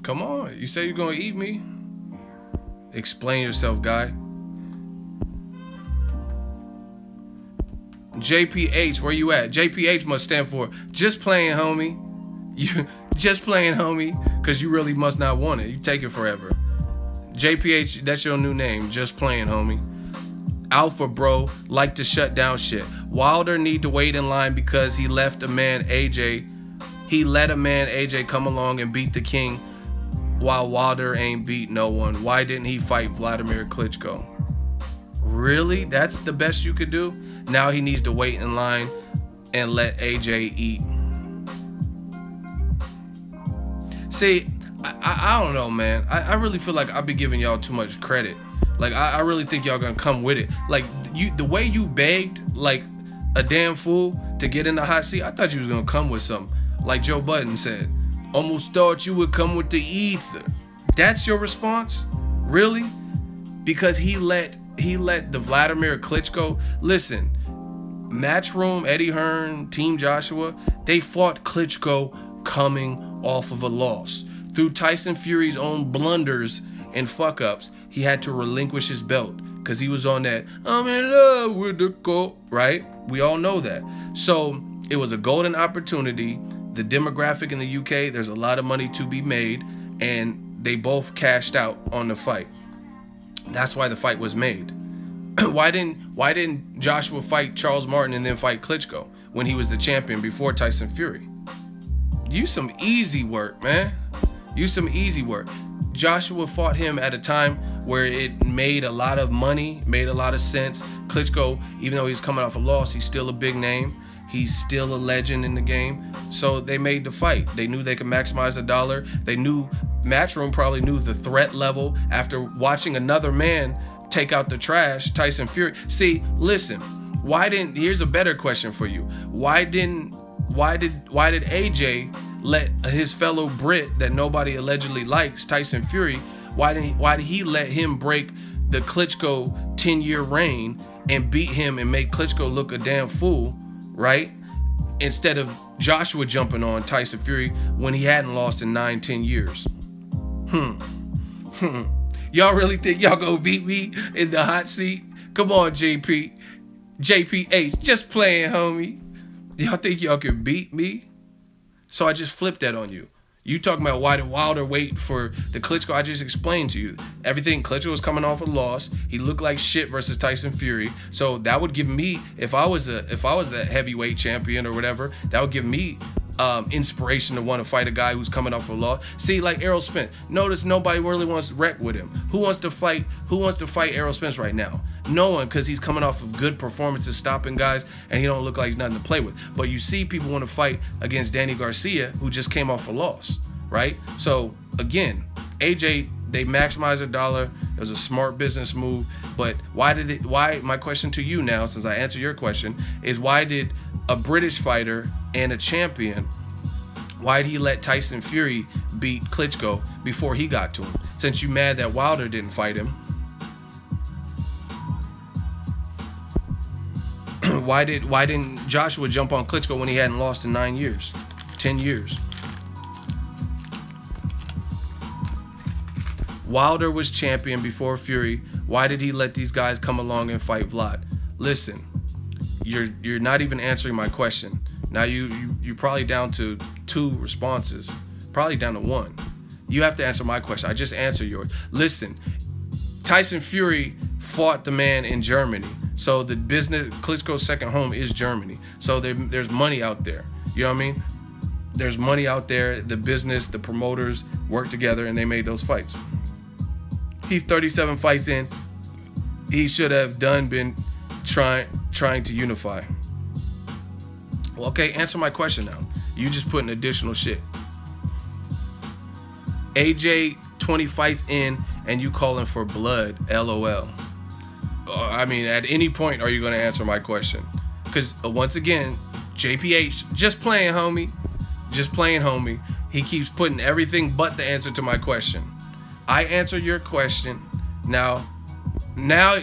Come on. You say you're going to eat me? Explain yourself, guy. JPH, where you at? JPH must stand for just playing, homie. You just playing, homie, because you really must not want it. You take it forever. JPH, that's your new name. Just playing, homie. Alpha bro, like to shut down shit. Wilder need to wait in line because he left a man AJ. He let a man AJ come along and beat the king while Wilder ain't beat no one. Why didn't he fight Vladimir Klitschko? Really? That's the best you could do? Now he needs to wait in line and let AJ eat. See, I don't know, man. I really feel like I be giving y'all too much credit. Like, I really think y'all gonna come with it. Like, the way you begged like a damn fool to get in the hot seat, I thought you was gonna come with something. Like Joe Budden said, almost thought you would come with the ether. That's your response? Really? Because he let the Vladimir Klitschko, listen, Matchroom, Eddie Hearn, Team Joshua, they fought Klitschko coming off of a loss. Through Tyson Fury's own blunders and fuck-ups, he had to relinquish his belt because he was on that I'm in love with the goat, right? We all know that. So it was a golden opportunity. The demographic in the UK, there's a lot of money to be made, and they both cashed out on the fight. That's why the fight was made. Why didn't Joshua fight Charles Martin and then fight Klitschko when he was the champion before Tyson Fury? You some easy work, man. You some easy work. Joshua fought him at a time where it made a lot of money, made a lot of sense. Klitschko, even though he's coming off a loss, he's still a big name. He's still a legend in the game. So they made the fight. They knew they could maximize the dollar. They knew, Matchroom probably knew the threat level after watching another man take out the trash, Tyson Fury. See, listen, here's a better question for you. Why did AJ let his fellow Brit that nobody allegedly likes, Tyson Fury, why did he let him break the Klitschko 10-year reign and beat him and make Klitschko look a damn fool, right? Instead of Joshua jumping on Tyson Fury when he hadn't lost in 9-10 years. Y'all really think y'all gonna beat me in the hot seat? Come on, JPH, just playing, homie. Y'all think y'all can beat me? So I just flipped that on you. You talking about why did Wilder wait for the Klitschko? I just explained to you. Everything, Klitschko was coming off a loss. He looked like shit versus Tyson Fury. So that would give me, if I was the heavyweight champion or whatever, that would give me inspiration to want to fight a guy who's coming off a loss. See, like Errol Spence. Notice nobody really wants to wreck with him. Who wants to fight Errol Spence right now? No one, because he's coming off of good performances, stopping guys, and he don't look like he's nothing to play with. But you see people want to fight against Danny Garcia, who just came off a loss, right? So again, AJ, they maximize their dollar. It was a smart business move. But why my question to you now, since I answered your question, is why did a British fighter and a champion, why did he let Tyson Fury beat Klitschko before he got to him? Since you mad that Wilder didn't fight him, why didn't Joshua jump on Klitschko when he hadn't lost in 9 years, 10 years? Wilder was champion before Fury. Why did he let these guys come along and fight Vlad? Listen, you're not even answering my question. Now you're probably down to 2 responses, probably down to 1. You have to answer my question. I just answered yours. Listen, Tyson Fury fought the man in Germany. So the business, Klitschko's second home is Germany. So there's money out there. You know what I mean? There's money out there. The business, the promoters worked together and they made those fights. He's 37 fights in. He should have been trying to unify. Well, okay, answer my question now. You just putting additional shit. AJ 20 fights in and you calling for blood, LOL. I mean, at any point are you going to answer my question? Because once again, JPH, just playing, homie. Just playing, homie. He keeps putting everything but the answer to my question. I answer your question. Now,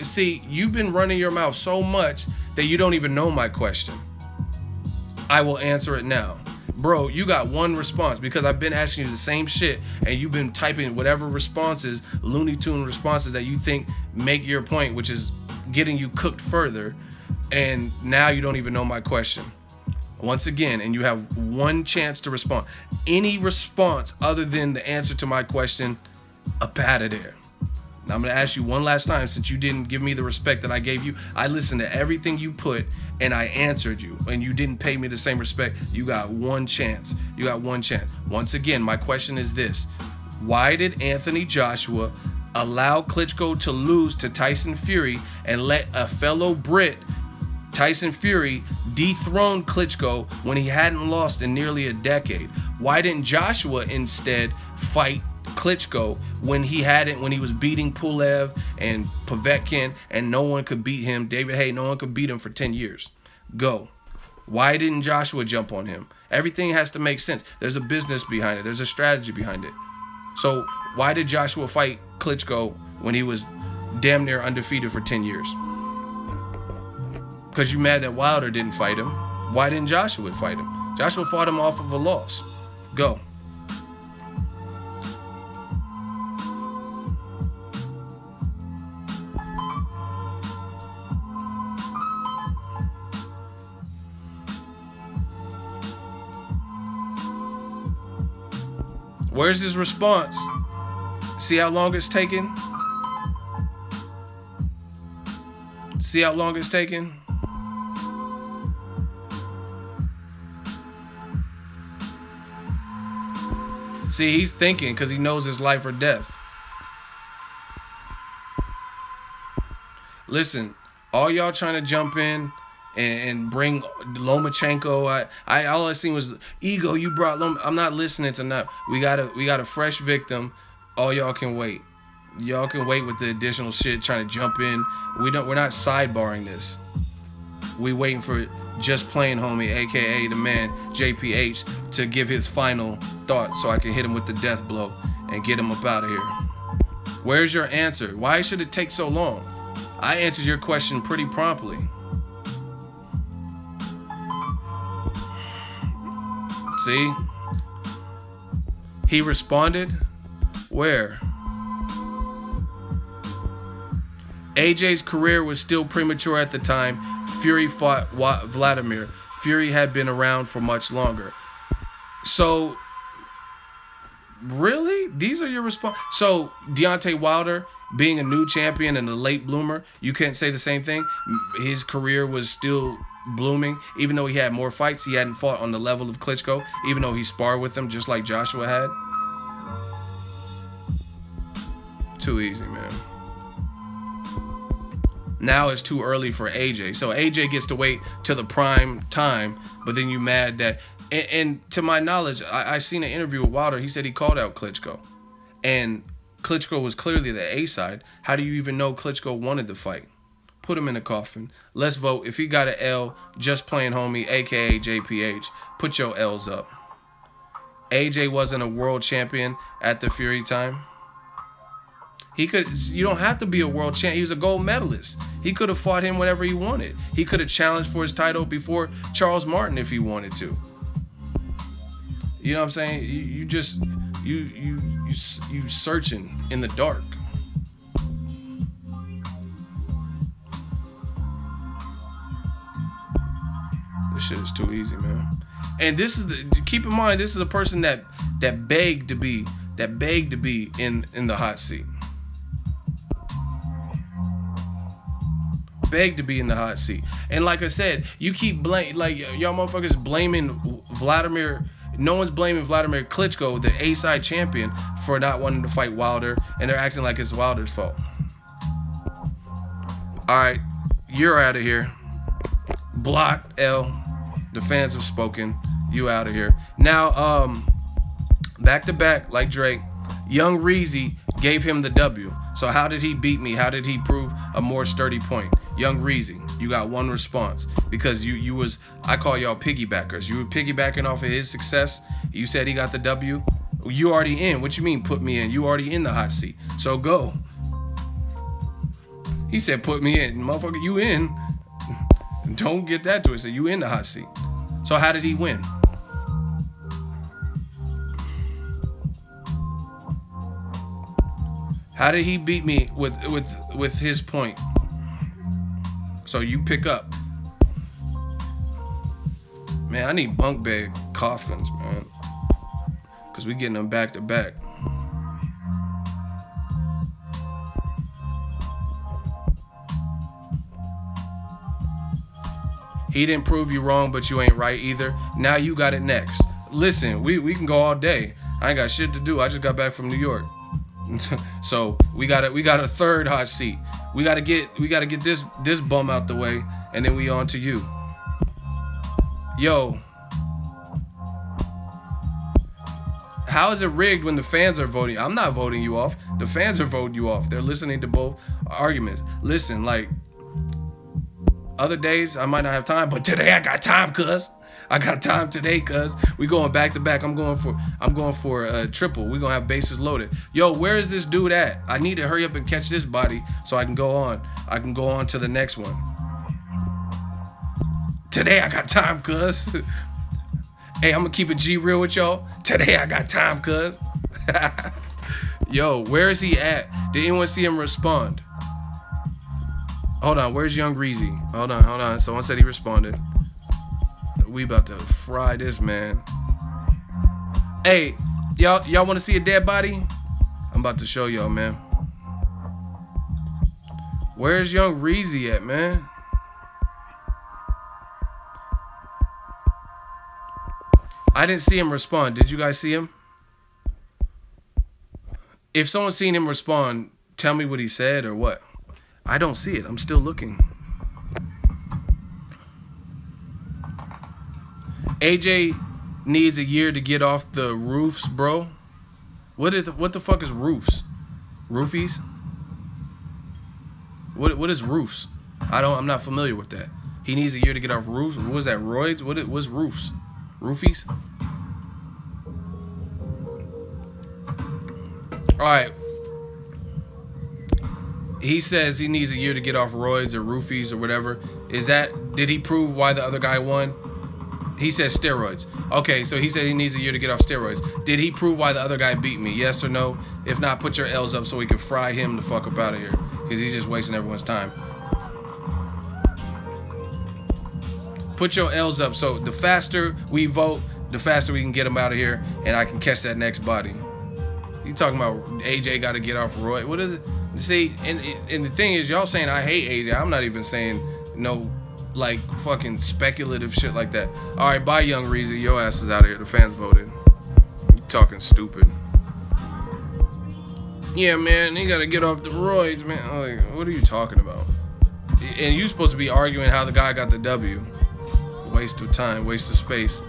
see, you've been running your mouth so much that you don't even know my question. I will answer it now. Bro, you got 1 response because I've been asking you the same shit and you've been typing whatever responses, Looney Tune responses that you think make your point, which is getting you cooked further. And now you don't even know my question. Once again, and you have 1 chance to respond. Any response other than the answer to my question, up out of there. Now I'm going to ask you one last time, since you didn't give me the respect that I gave you. I listened to everything you put and I answered you, and you didn't pay me the same respect. You got 1 chance. You got 1 chance. Once again, my question is this. Why did Anthony Joshua allow Klitschko to lose to Tyson Fury and let a fellow Brit, Tyson Fury, dethrone Klitschko when he hadn't lost in nearly a decade? Why didn't Joshua instead fight Klitschko when he was beating Pulev and Povetkin and no one could beat him? David Haye, no one could beat him for 10 years. Go. Why didn't Joshua jump on him? Everything has to make sense. There's a business behind it. There's a strategy behind it. So why did Joshua fight Klitschko when he was damn near undefeated for 10 years? Because you mad that Wilder didn't fight him. Why didn't Joshua fight him? Joshua fought him off of a loss. Go. Where's his response? See how long it's taking? See how long it's taking? See, he's thinking because he knows it's life or death. Listen, all y'all trying to jump in and bring Lomachenko. All I seen was ego. You brought Loma. I'm not listening to nothing. We got a fresh victim. All y'all can wait. Y'all can wait with the additional shit trying to jump in. We're not sidebarring this. We waiting for Just Playing Homie, aka the man JPH, to give his final thoughts so I can hit him with the death blow and get him up out of here. Where's your answer? Why should it take so long? I answered your question pretty promptly. See? He responded? Where? AJ's career was still premature at the time Fury fought Vladimir. Fury had been around for much longer. So, really? These are your response? So, Deontay Wilder, being a new champion and a late bloomer, you can't say the same thing? His career was still blooming, even though he had more fights. He hadn't fought on the level of Klitschko, even though he sparred with him just like Joshua had. Too easy, man. Now it's too early for AJ. So AJ gets to wait till the prime time, but then you mad that... And to my knowledge, I seen an interview with Wilder. He said he called out Klitschko. And Klitschko was clearly the A side. How do you even know Klitschko wanted the fight? Put him in the coffin. Let's vote. If he got an L, just playing homie, aka JPH, put your L's up. AJ wasn't a world champion at the Fury time. He could. You don't have to be a world champ. He was a gold medalist. He could have fought him whenever he wanted. He could have challenged for his title before Charles Martin if he wanted to. You know what I'm saying? You just you searching in the dark. This shit is too easy, man. And this is keep in mind, this is a person that begged to be in the hot seat. Begged to be in the hot seat. And like I said, you keep y'all motherfuckers blaming Vladimir. No one's blaming Vladimir Klitschko, the A-side champion, for not wanting to fight Wilder, and they're acting like it's Wilder's fault. All right, you're out of here. Block L. The fans have spoken. You out of here. Now, back to back, like Drake, Young Reezy gave him the W. So how did he beat me? How did he prove a more sturdy point? Young Reezy, you got one response because you was, I call y'all piggybackers. You were piggybacking off of his success. You said he got the W. You already in. What you mean put me in? You already in the hot seat. So go. He said put me in. Motherfucker, you in. Don't get that to it. So you in the hot seat. So how did he win? How did he beat me with his point? So you pick up. Man, I need bunk bed coffins, man. Because we getting them back to back. He didn't prove you wrong, but you ain't right either. Now you got it next. Listen, we can go all day. I ain't got shit to do. I just got back from New York. So we got a third hot seat. We gotta get this bum out the way, and then we on to you. Yo, how is it rigged when the fans are voting? I'm not voting you off. The fans are voting you off. They're listening to both arguments. Listen, like other days I might not have time, but today I got time, cuz. I got time today, cuz. We going back to back. I'm going for a triple. We gonna have bases loaded. Yo, where is this dude at? I need to hurry up and catch this body so I can go on. I can go on to the next one. Today I got time, cuz. Hey, I'm gonna keep it G real with y'all. Today I got time, cuz. Yo, where is he at? Did anyone see him respond? Hold on, where's Young Reezy? Hold on. Someone said he responded. We about to fry this, man. Hey, y'all want to see a dead body? I'm about to show y'all, man. Where's Young Reezy at, man? I didn't see him respond. Did you guys see him? If someone's seen him respond, tell me what he said or what. I don't see it. I'm still looking. AJ needs a year to get off the roofs, bro. What the fuck is roofs? Roofies? What is roofs? I'm not familiar with that. He needs a year to get off roofs. What was that? Roids? What's roofs? Roofies? All right. He says he needs a year to get off roids or roofies or whatever. Did he prove why the other guy won? He says steroids. Okay, so he said he needs a year to get off steroids. Did he prove why the other guy beat me? Yes or no? If not, put your L's up so we can fry him the fuck up out of here. Because he's just wasting everyone's time. Put your L's up. So the faster we vote, the faster we can get him out of here. And I can catch that next body. You talking about AJ got to get off Roy? What is it? See, and the thing is, y'all saying I hate AJ. I'm not even saying no, like, fucking speculative shit like that. All right, bye, Young Reezy. Your ass is out of here. The fans voted. You talking stupid. Yeah, man, he got to get off the roids, man. Like, what are you talking about? And you supposed to be arguing how the guy got the W. Waste of time, waste of space.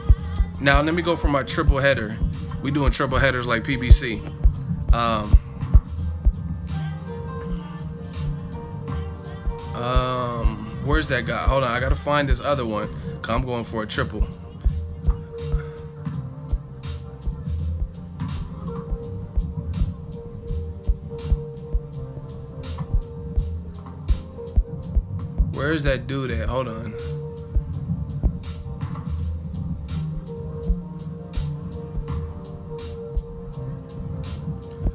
Now, let me go for my triple header. We doing triple headers like PBC. Where's that guy? Hold on, I gotta find this other one. Cause I'm going for a triple. Where's that dude at? Hold on.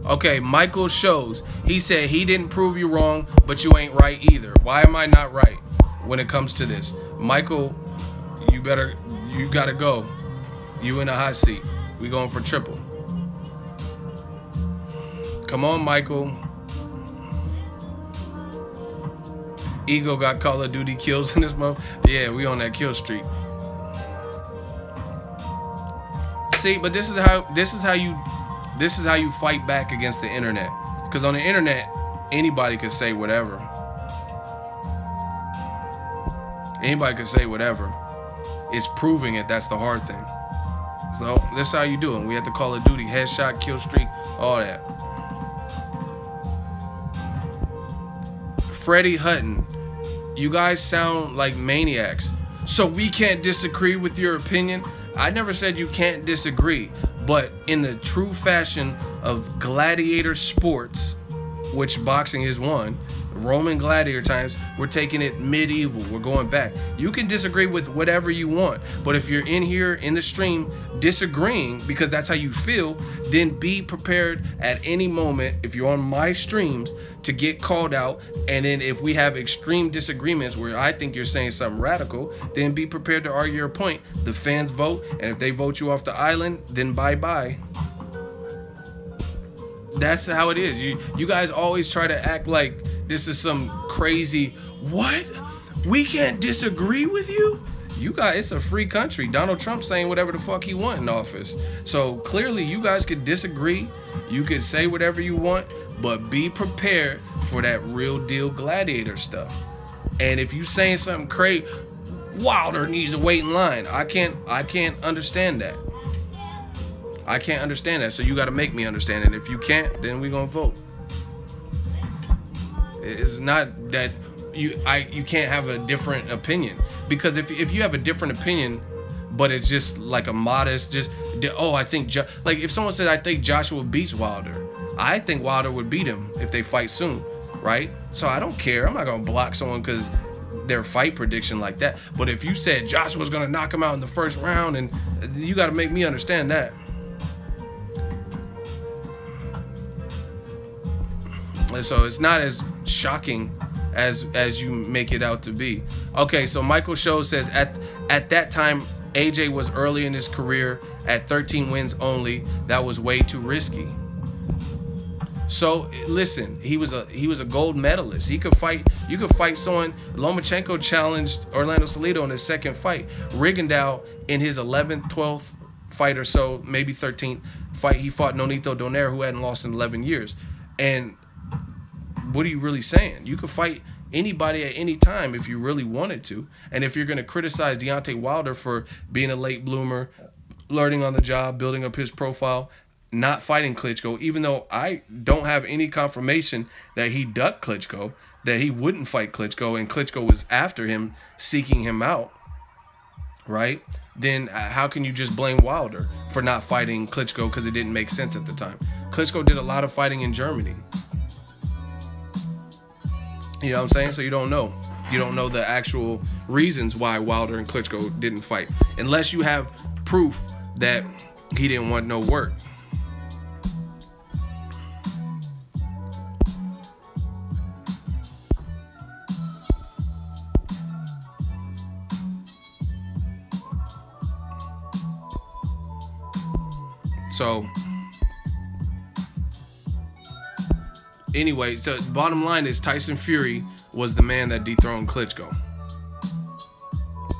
Okay, Michael shows. He said he didn't prove you wrong, but you ain't right either. Why am I not right when it comes to this? Michael, you gotta go. You in a hot seat. We going for triple. Come on, Michael. Ego got Call of Duty kills in this month. Yeah, we on that kill streak. See, but this is how you fight back against the internet. Because on the internet, anybody could say whatever. Anybody could say whatever. It's proving it, that's the hard thing. So this is how you do it. We have to Call of Duty, headshot, kill streak, all that. Freddie Hutton, you guys sound like maniacs. So we can't disagree with your opinion? I never said you can't disagree, but in the true fashion of gladiator sports, which boxing is one, Roman gladiator times, we're taking it medieval, we're going back. You can disagree with whatever you want, but if you're in here in the stream disagreeing because that's how you feel, then be prepared at any moment, if you're on my streams, to get called out. And then if we have extreme disagreements where I think you're saying something radical, then be prepared to argue your point. The fans vote, and if they vote you off the island, then bye-bye. That's how it is. You guys always try to act like this is some crazy, what? We can't disagree with you? You guys, it's a free country. Donald Trump saying whatever the fuck he want in office. So clearly you guys could disagree. You could say whatever you want, but be prepared for that real deal gladiator stuff. And if you saying something crazy, Wilder needs to wait in line. I can't understand that. I can't understand that. So you got to make me understand it. If you can't, then we gonna vote. It's not that you can't have a different opinion, because if you have a different opinion, but it's just like a modest, I think like if someone says I think Joshua beats Wilder, I think Wilder would beat him if they fight soon, right? So I don't care. I'm not gonna block someone because their fight prediction like that. But if you said Joshua's gonna knock him out in the first round, and you got to make me understand that. So it's not as shocking as you make it out to be. Okay, so Michael Show says at that time AJ was early in his career at 13 wins only. That was way too risky. So listen, he was a gold medalist. He could fight. You could fight someone. Lomachenko challenged Orlando Salido in his second fight. Rigondeaux in his 11th, 12th fight or so, maybe 13th fight, he fought Nonito Donaire, who hadn't lost in 11 years. And what are you really saying? You could fight anybody at any time if you really wanted to. And if you're going to criticize Deontay Wilder for being a late bloomer, learning on the job, building up his profile, not fighting Klitschko, even though I don't have any confirmation that he ducked Klitschko, that he wouldn't fight Klitschko, and Klitschko was after him, seeking him out, right? Then how can you just blame Wilder for not fighting Klitschko because it didn't make sense at the time? Klitschko did a lot of fighting in Germany. You know what I'm saying? So you don't know. You don't know the actual reasons why Wilder and Klitschko didn't fight, unless you have proof that he didn't want no work. So anyway, so bottom line is Tyson Fury was the man that dethroned Klitschko.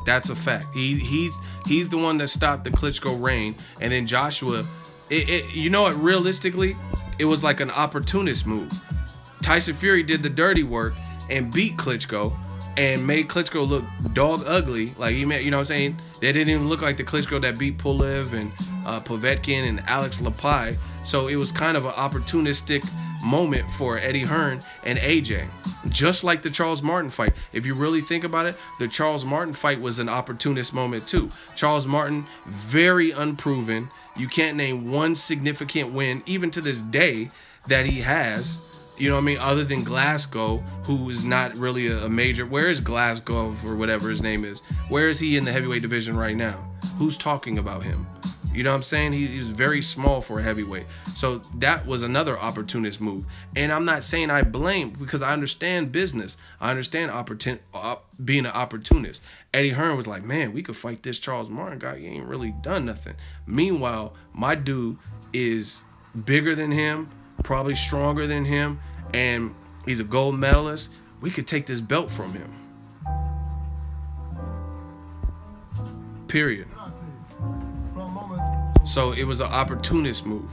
That's a fact. He's the one that stopped the Klitschko reign. And then Joshua, you know what, realistically, it was like an opportunist move. Tyson Fury did the dirty work and beat Klitschko and made Klitschko look dog ugly. Like he made, you know what I'm saying? They didn't even look like the Klitschko that beat Pulev and Povetkin and Alex Lepai. So it was kind of an opportunistic moment for Eddie Hearn and AJ. Just like the Charles Martin fight. If you really think about it, the Charles Martin fight was an opportunist moment too. Charles Martin, very unproven. You can't name one significant win, even to this day, that he has. You know what I mean? Other than Glasgow, who is not really a major. Where is Glasgow or whatever his name is? Where is he in the heavyweight division right now? Who's talking about him? You know what I'm saying? He's very small for a heavyweight. So that was another opportunist move. And I'm not saying I blame, because I understand business. I understand being an opportunist. Eddie Hearn was like, man, we could fight this Charles Martin guy. He ain't really done nothing. Meanwhile, my dude is bigger than him, probably stronger than him, and he's a gold medalist. We could take this belt from him. Period. So it was an opportunist move.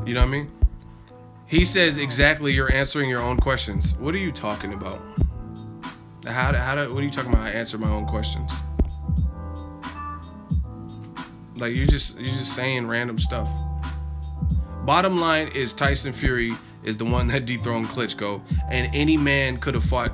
You know what I mean? He says exactly, you're answering your own questions. What are you talking about? What are you talking about? I answer my own questions. Like you're just saying random stuff. Bottom line is Tyson Fury is the one that dethroned Klitschko, and any man could have fought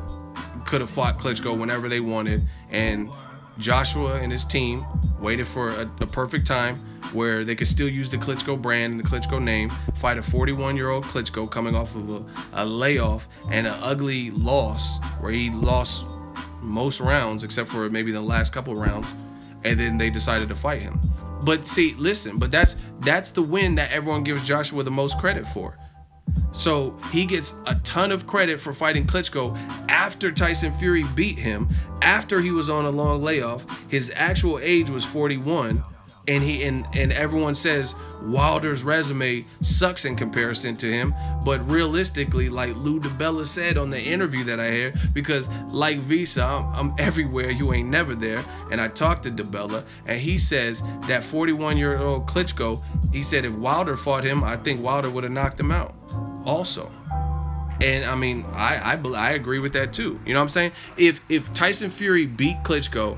Klitschko whenever they wanted, and Joshua and his team waited for a perfect time where they could still use the Klitschko brand and the Klitschko name, fight a 41-year-old Klitschko coming off of a layoff and an ugly loss where he lost most rounds except for maybe the last couple rounds, and then they decided to fight him. But see, listen, but that's the win that everyone gives Joshua the most credit for. So he gets a ton of credit for fighting Klitschko after Tyson Fury beat him, after he was on a long layoff. His actual age was 41, and everyone says Wilder's resume sucks in comparison to him. But realistically, like Lou DiBella said on the interview that I heard, because like Visa, I'm everywhere, you ain't never there, and I talked to DiBella, and he says that 41-year-old Klitschko, he said if Wilder fought him, I think Wilder would have knocked him out also. And I mean, I agree with that too. You know what I'm saying? If Tyson Fury beat Klitschko,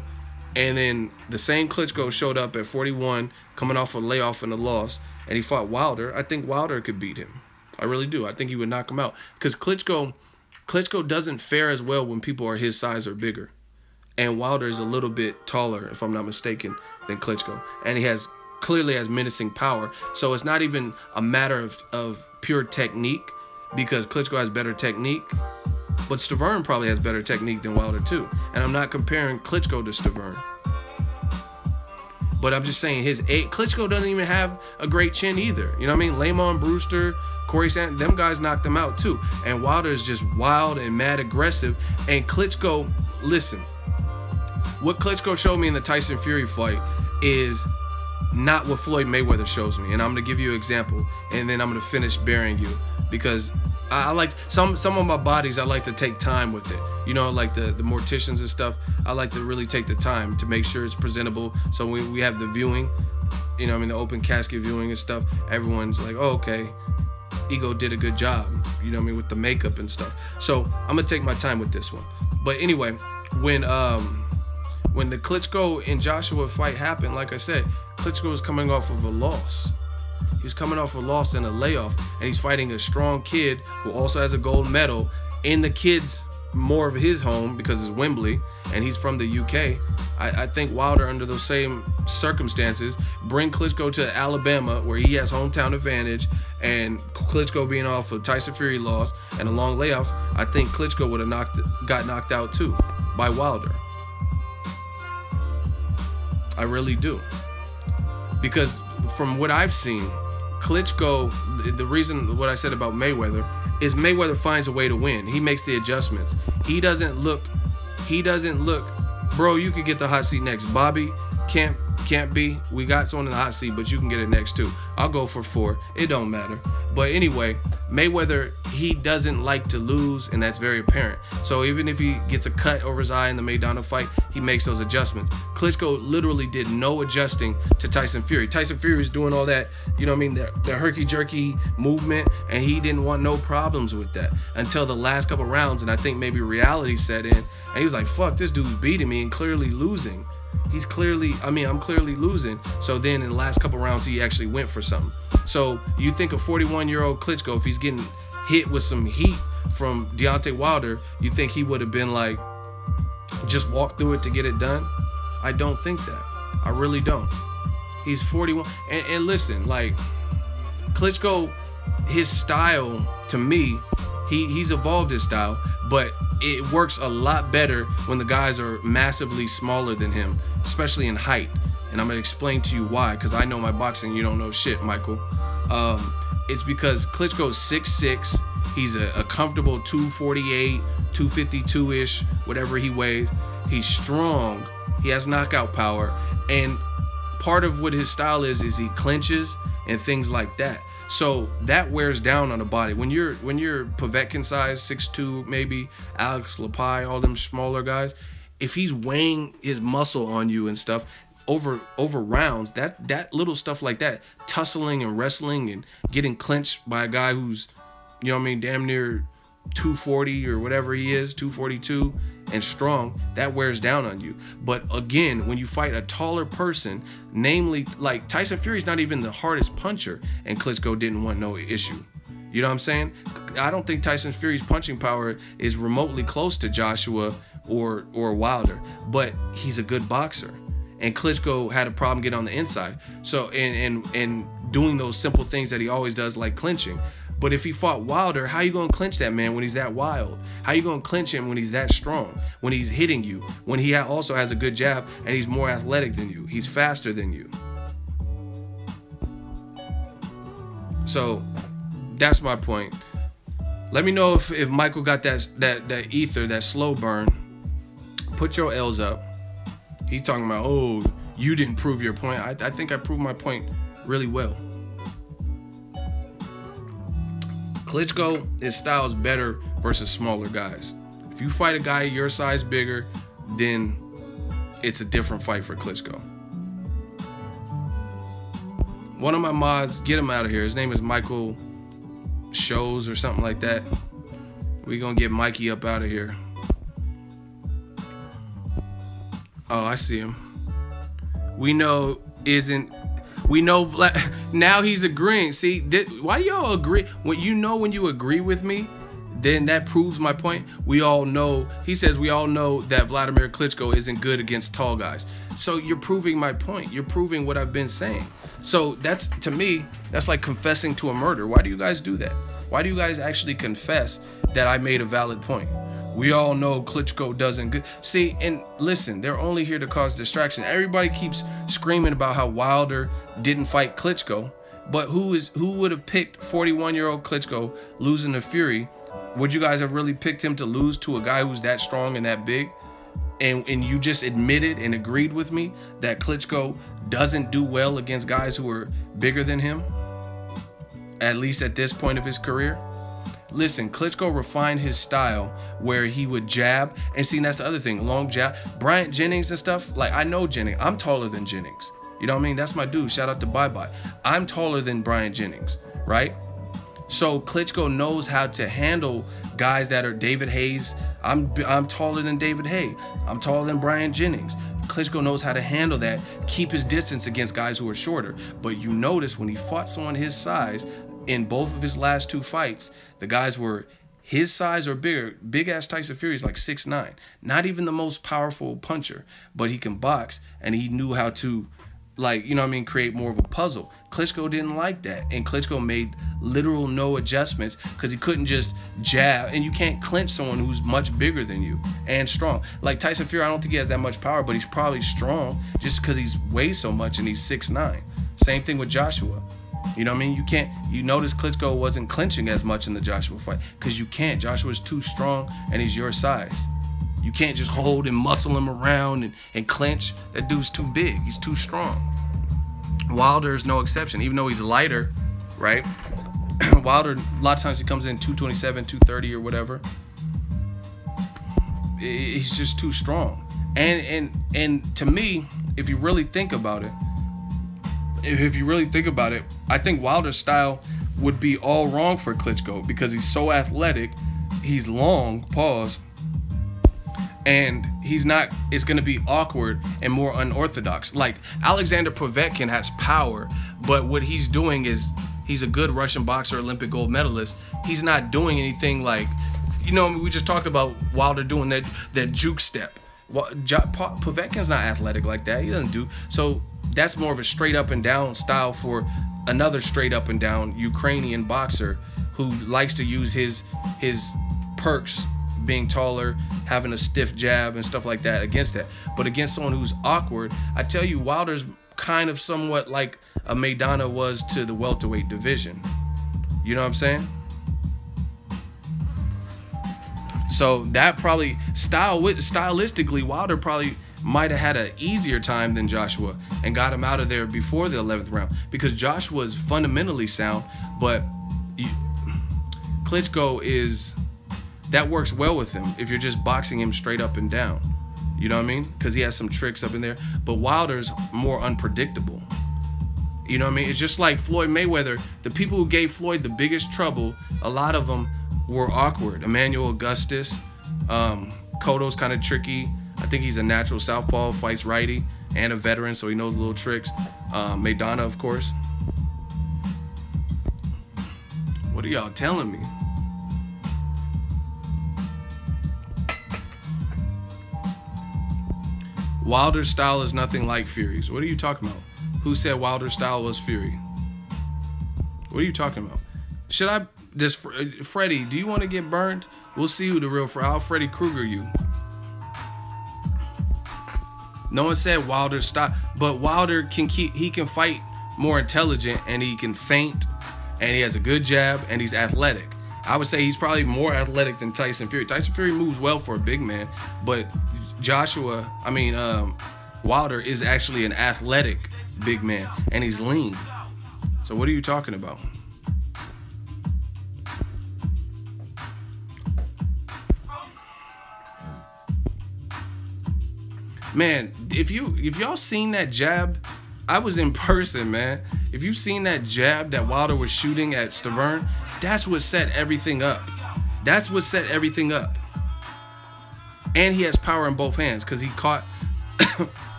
and then the same Klitschko showed up at 41, coming off a layoff and a loss, and he fought Wilder, I think Wilder could beat him. I really do. I think he would knock him out. Because Klitschko doesn't fare as well when people are his size or bigger. And Wilder is a little bit taller, if I'm not mistaken, than Klitschko. And he clearly has menacing power. So it's not even a matter of pure technique, because Klitschko has better technique. But Stiverne probably has better technique than Wilder too. And I'm not comparing Klitschko to Stiverne. But I'm just saying his age. Klitschko doesn't even have a great chin either. You know what I mean? Lamont Brewster, Corey Sanders, them guys knocked him out too. And Wilder is just wild and mad aggressive. And Klitschko, listen, what Klitschko showed me in the Tyson Fury fight is not what Floyd Mayweather shows me. And I'm going to give you an example, and then I'm going to finish burying you, because I like some of my bodies, I like to take time with it. You know, like the morticians and stuff, I like to really take the time to make sure it's presentable. So we have the viewing, you know, I mean, the open casket viewing and stuff, everyone's like, oh, okay, Ego did a good job, you know what I mean, with the makeup and stuff. So I'm gonna take my time with this one. But anyway, when the Klitschko and Joshua fight happened, like I said, Klitschko was coming off of a loss. He was coming off a loss and a layoff, and he's fighting a strong kid who also has a gold medal in the kid's more of his home, because it's Wembley, and he's from the UK. I think Wilder, under those same circumstances, bring Klitschko to Alabama, where he has hometown advantage, and Klitschko being off a Tyson Fury loss and a long layoff, I think Klitschko would have got knocked out too by Wilder. I really do. Because from what I've seen, Klitschko, the reason what I said about Mayweather is Mayweather finds a way to win. He makes the adjustments. He doesn't look, bro, you could get the hot seat next. Bobby, can't be. We got someone in the hot seat, but you can get it next too. I'll go for 4. It don't matter. But anyway, Mayweather, he doesn't like to lose, and that's very apparent. So even if he gets a cut over his eye in the Maidana fight, he makes those adjustments. Klitschko literally did no adjusting to Tyson Fury. Tyson Fury was doing all that, you know what I mean, the herky-jerky movement, and he didn't want no problems with that until the last couple rounds, and I think maybe reality set in, and he was like, fuck, this dude's beating me and clearly losing. He's clearly, I'm clearly losing. So then in the last couple rounds, he actually went for something. So you think a 41-year-old Klitschko, if he's getting hit with some heat from Deontay Wilder, you think he would have been like, just walk through it to get it done? I don't think that. I really don't. He's 41. And listen, like, Klitschko, his style, to me, he's evolved his style, but it works a lot better when the guys are massively smaller than him, especially in height. And I'm gonna explain to you why, because I know my boxing, you don't know shit, Michael. It's because Klitschko's 6'6", he's a comfortable 248, 252-ish, whatever he weighs. He's strong, he has knockout power, and part of what his style is he clinches and things like that. So that wears down on the body. When you're Povetkin size, 6'2", maybe, Alex Lepai, all them smaller guys, if he's weighing his muscle on you and stuff, over rounds, that little stuff like that, tussling and wrestling and getting clinched by a guy who's, you know what I mean, damn near 240 or whatever he is, 242, and strong, that wears down on you. But again, when you fight a taller person, namely, like Tyson Fury's not even the hardest puncher, and Klitschko didn't want no issue. You know what I'm saying? I don't think Tyson Fury's punching power is remotely close to Joshua or Wilder, but he's a good boxer. And Klitschko had a problem getting on the inside. So, and doing those simple things that he always does, like clinching. But if he fought Wilder, how you gonna clinch that man when he's that wild? How you gonna clinch him when he's that strong? When he's hitting you? When he also has a good jab and he's more athletic than you? He's faster than you. So that's my point. Let me know if Michael got that ether, that slow burn. Put your L's up. He's talking about, oh, you didn't prove your point. I think I proved my point really well. Klitschko, his style is better versus smaller guys. If you fight a guy your size bigger, then it's a different fight for Klitschko. One of my mods, get him out of here. His name is Michael Shows or something like that. We gonna get Mikey up out of here. Oh, I see him. We know now he's agreeing. See, why do y'all agree? When you agree with me, then that proves my point. We all know, he says we all know that Vladimir Klitschko isn't good against tall guys. So you're proving my point. You're proving what I've been saying. So that's, to me, that's like confessing to a murder. Why do you guys do that? Why do you guys actually confess that I made a valid point? We all know Klitschko doesn't good. See, and listen, they're only here to cause distraction. Everybody keeps screaming about how Wilder didn't fight Klitschko, but who would have picked 41-year-old Klitschko losing to Fury? Would you guys have really picked him to lose to a guy who's that strong and that big? And you just admitted and agreed with me that Klitschko doesn't do well against guys who are bigger than him, at least at this point of his career? Listen, Klitschko refined his style where he would jab, and see, that's the other thing, long jab. Bryant Jennings and stuff, like, I know Jennings. I'm taller than Jennings. You know what I mean? That's my dude. Shout out to Bye Bye. I'm taller than Bryant Jennings, right? So Klitschko knows how to handle guys that are David Hayes. I'm taller than David Hay. I'm taller than Bryant Jennings. Klitschko knows how to handle that, keep his distance against guys who are shorter. But you notice when he fought someone his size, in both of his last two fights, the guys were his size or bigger. Big ass Tyson Fury is like 6'9". Not even the most powerful puncher, but he can box, and he knew how to, like, you know what I mean, create more of a puzzle. Klitschko didn't like that, and Klitschko made literal no adjustments because he couldn't just jab, and you can't clinch someone who's much bigger than you and strong. Like Tyson Fury, I don't think he has that much power, but he's probably strong just because he's weighs so much and he's 6'9". Same thing with Joshua. You know what I mean? You notice Klitschko wasn't clinching as much in the Joshua fight because you can't. Joshua's too strong and he's your size. You can't just hold and muscle him around and clinch. That dude's too big. He's too strong. Wilder's no exception, even though he's lighter, right? Wilder, a lot of times he comes in 227, 230 or whatever. He's just too strong. And to me, if you really think about it, I think Wilder's style would be all wrong for Klitschko because he's so athletic, he's long, pause, and he's not, it's going to be awkward and more unorthodox. Like Alexander Povetkin has power, but what he's doing is He's a good Russian boxer, Olympic gold medalist. He's not doing anything like, you know, we just talked about Wilder doing that juke step. Well, Povetkin's not athletic like that. He doesn't do so. That's more of a straight up and down style for another straight up and down Ukrainian boxer who likes to use his perks, being taller, having a stiff jab and stuff like that against that. But against someone who's awkward, I tell you, Wilder's kind of somewhat like a Maidana was to the welterweight division. You know what I'm saying? So that probably stylistically, Wilder probably might have had an easier time than Joshua and got him out of there before the 11th round, because Joshua is fundamentally sound, but Klitschko is, that works well with him if you're just boxing him straight up and down. You know what I mean? Because he has some tricks up in there, but Wilder's more unpredictable. You know what I mean? It's just like Floyd Mayweather. The people who gave Floyd the biggest trouble, a lot of them were awkward. Emmanuel Augustus, Cotto's kind of tricky. I think he's a natural southpaw, fights righty, and a veteran, so he knows little tricks. Maidana, of course. What are y'all telling me? Wilder's style is nothing like Fury's. What are you talking about? Who said Wilder's style was Fury? What are you talking about? Should I, Freddie, do you want to get burned? We'll see who the real, I'll Freddy Krueger you. No one said Wilder's style, but Wilder he can fight more intelligent, and he can feint, and he has a good jab, and he's athletic. I would say he's probably more athletic than Tyson Fury. Tyson Fury moves well for a big man, but Wilder is actually an athletic big man, and he's lean. So what are you talking about? Man, if y'all seen that jab, I was in person, man. If you seen that jab that Wilder was shooting at Stiverne, that's what set everything up. That's what set everything up. And he has power in both hands, because he caught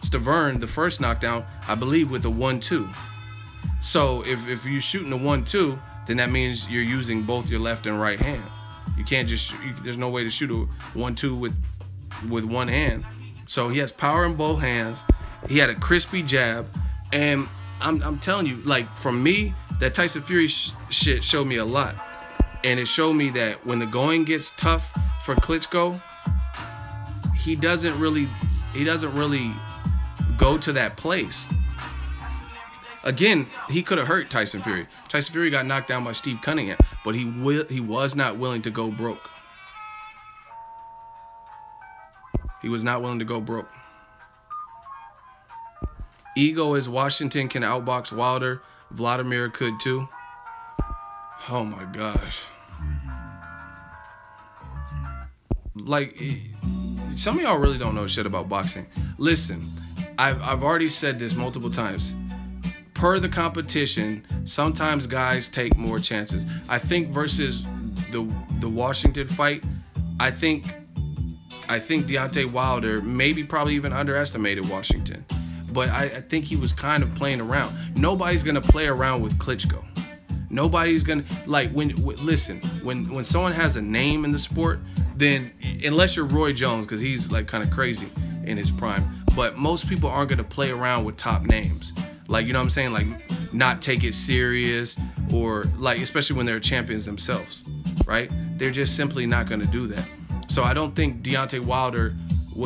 Stiverne the first knockdown, I believe, with a 1-2. So if you're shooting a 1-2, then that means you're using both your left and right hand. You can't just there's no way to shoot a 1-2 with one hand. So he has power in both hands. He had a crispy jab, and I'm telling you, like, for me, that Tyson Fury shit showed me a lot. And it showed me that when the going gets tough for Klitschko, he doesn't really go to that place. Again, he could have hurt Tyson Fury. Tyson Fury got knocked down by Steve Cunningham, but he was not willing to go broke. He was not willing to go broke. Ego is Washington can outbox Wilder. Vladimir could too. Oh my gosh. Like, some of y'all really don't know shit about boxing. Listen, I've already said this multiple times. Per the competition, sometimes guys take more chances. I think versus the Washington fight, I think Deontay Wilder probably even underestimated Washington. But I think he was kind of playing around. Nobody's gonna play around with Klitschko. Nobody's gonna, like, listen, when someone has a name in the sport, then, unless you're Roy Jones, because he's like kind of crazy in his prime, but most people aren't gonna play around with top names. Like, you know what I'm saying? Like, not take it serious, or like, especially when they're champions themselves, right? They're just simply not gonna do that. So I don't think Deontay Wilder,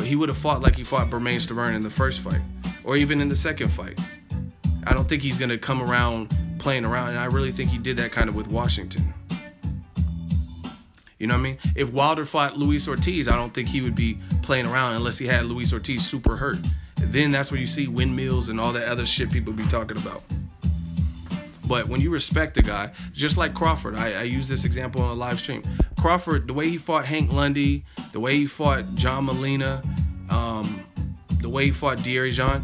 he would have fought like he fought Bermane Stiverne in the first fight, or even in the second fight. I don't think he's gonna come around playing around, and I really think he did that kind of with Washington. You know what I mean? If Wilder fought Luis Ortiz, I don't think he would be playing around unless he had Luis Ortiz super hurt. Then that's where you see windmills and all that other shit people be talking about. But when you respect a guy, just like Crawford, I use this example on a live stream. Crawford, the way he fought Hank Lundy, the way he fought John Molina, the way he fought Deary Jean,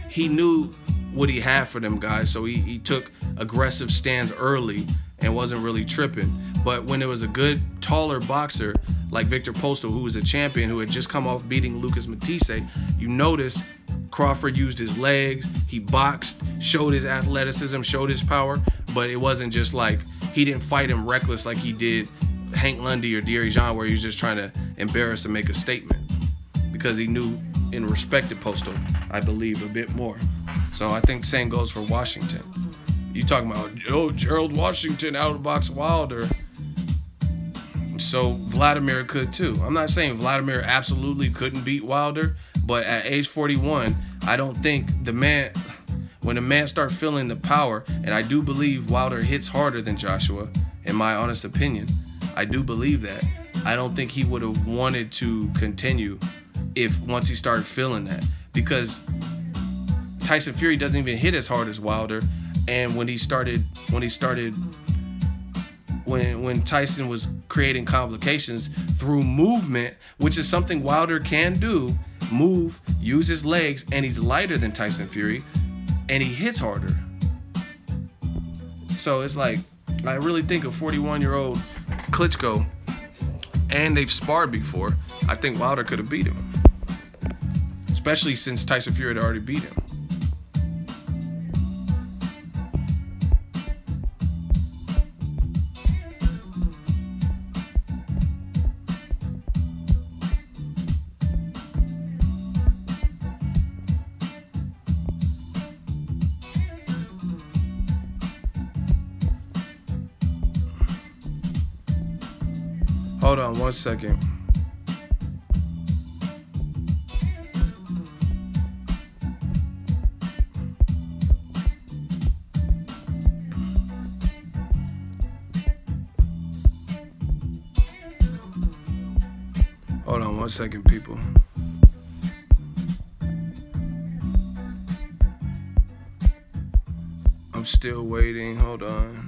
he knew what he had for them guys, so he took aggressive stands early and wasn't really tripping. But when it was a good, taller boxer like Victor Postal, who was a champion, who had just come off beating Lucas Matisse, you notice Crawford used his legs, he boxed, showed his athleticism, showed his power, but it wasn't just like, he didn't fight him reckless like he did Hank Lundy or Deary Jean, where he was just trying to embarrass and make a statement, because he knew and respected Postal, I believe, a bit more. So I think same goes for Washington. You talking about, oh, Gerald Washington out-of-box Wilder. So Vladimir could too. I'm not saying Vladimir absolutely couldn't beat Wilder, but at age 41, I don't think the man, when the man starts feeling the power, and I do believe Wilder hits harder than Joshua, in my honest opinion, I do believe that. I don't think he would have wanted to continue if once he started feeling that, because Tyson Fury doesn't even hit as hard as Wilder, and when Tyson was creating complications through movement, which is something Wilder can do, move, use his legs, and he's lighter than Tyson Fury, and he hits harder. So it's like, I really think a 41-year-old Klitschko, and they've sparred before, I think Wilder could have beat him, especially since Tyson Fury had already beat him. Hold on 1 second. Hold on 1 second, people. I'm still waiting. Hold on.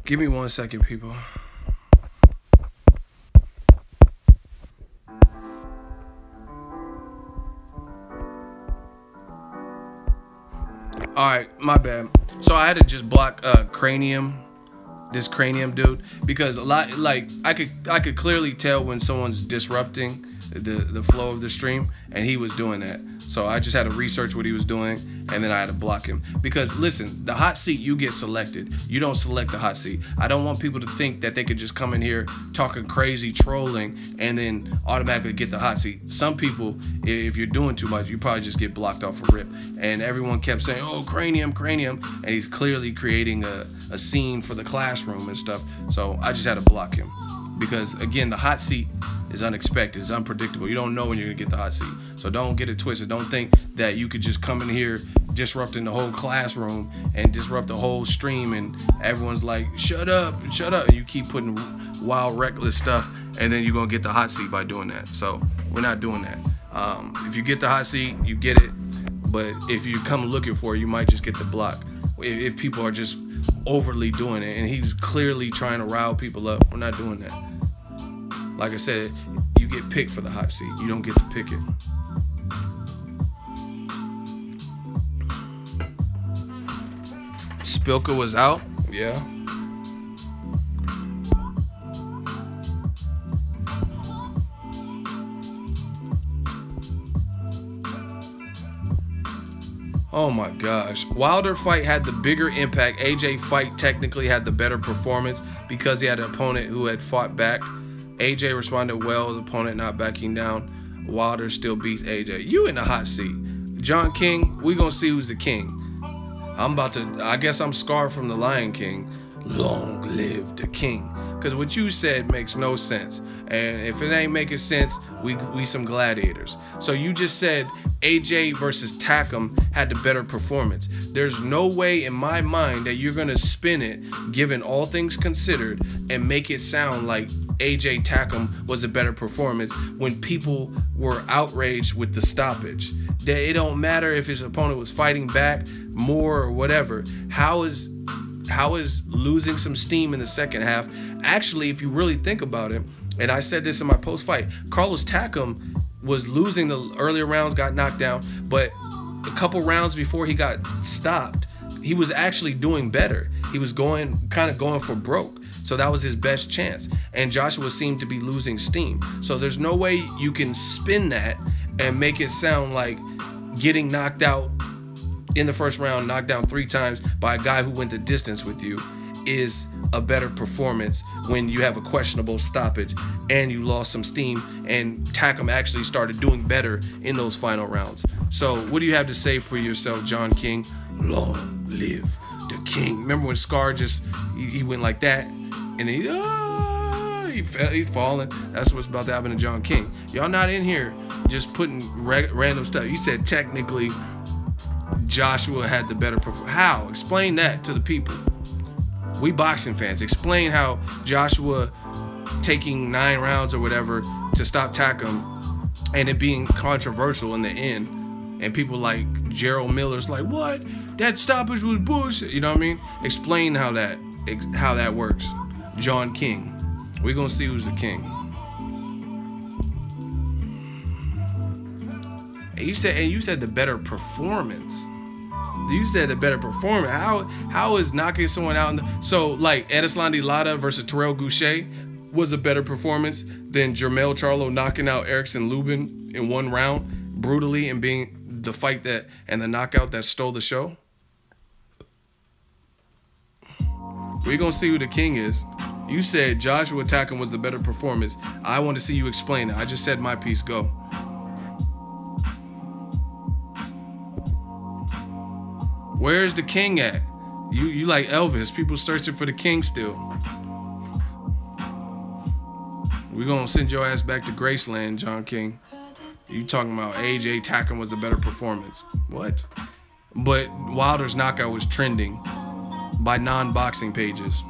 Give me 1 second, people. All right, my bad. So I had to just block this cranium dude, because a lot, like, I could clearly tell when someone's disrupting the flow of the stream, and he was doing that. So I just had to research what he was doing, and then I had to block him. Because listen, the hot seat, you get selected. You don't select the hot seat. I don't want people to think that they could just come in here talking crazy, trolling, and then automatically get the hot seat. Some people, if you're doing too much, you probably just get blocked off a rip. And everyone kept saying, oh, cranium, cranium. And he's clearly creating a scene for the classroom and stuff. So I just had to block him. Because again, the hot seat is unexpected, it's unpredictable. You don't know when you're gonna get the hot seat. So don't get it twisted. Don't think that you could just come in here disrupting the whole classroom and disrupt the whole stream, and everyone's like, shut up, and you keep putting wild, reckless stuff, and then you're gonna get the hot seat by doing that. So we're not doing that. If you get the hot seat, you get it. But if you come looking for it, you might just get the block. If people are just overly doing it, and he's clearly trying to rile people up, we're not doing that. Like I said, you get picked for the hot seat. You don't get to pick it. Spilka was out, yeah. Oh my gosh. Wilder fight had the bigger impact. AJ fight technically had the better performance because he had an opponent who had fought back. AJ responded well, the opponent not backing down. Wilder still beats AJ. You in the hot seat. John King, we gonna see who's the king. I guess I'm scarred from the Lion King. Long live the king. Because what you said makes no sense. And if it ain't making sense, we some gladiators. So you just said AJ versus Takam had the better performance. There's no way in my mind that you're gonna spin it, given all things considered, and make it sound like AJ Takam was a better performance when people were outraged with the stoppage. That it don't matter if his opponent was fighting back more or whatever. How is losing some steam in the second half? Actually, if you really think about it, and I said this in my post-fight, Carlos Takam was losing the earlier rounds, got knocked down, but a couple rounds before he got stopped, he was actually doing better. He was kind of going for broke. So that was his best chance. And Joshua seemed to be losing steam. So there's no way you can spin that and make it sound like getting knocked out in the first round, knocked down 3 times by a guy who went the distance with you, is a better performance when you have a questionable stoppage and you lost some steam, and Takam actually started doing better in those final rounds. So what do you have to say for yourself, John King? Long live the king. Remember when Scar just, he went like that, and he's falling. That's what's about to happen to John King. Y'all not in here just putting random stuff. You said technically Joshua had the better performance. How? Explain that to the people. We boxing fans. Explain how Joshua taking 9 rounds or whatever to stop Takam and it being controversial in the end. And people like Gerald Miller's like, what? That stoppage was bullshit. You know what I mean? Explain how that works. John King. We're gonna see who's the king. And you said the better performance. You said the better performance. How is knocking someone out so like Edeslandi Lara versus Terrell Goucher was a better performance than Jermell Charlo knocking out Erickson Lubin in 1 round brutally and being the fight that and the knockout that stole the show? We're gonna see who the king is. You said Joshua Takam was the better performance. I want to see you explain it. I just said my piece. Go. Where's the king at? You like Elvis. People searching for the king still. We're gonna send your ass back to Graceland, John King. You talking about AJ Takam was a better performance. What? But Wilder's knockout was trending by non-boxing pages.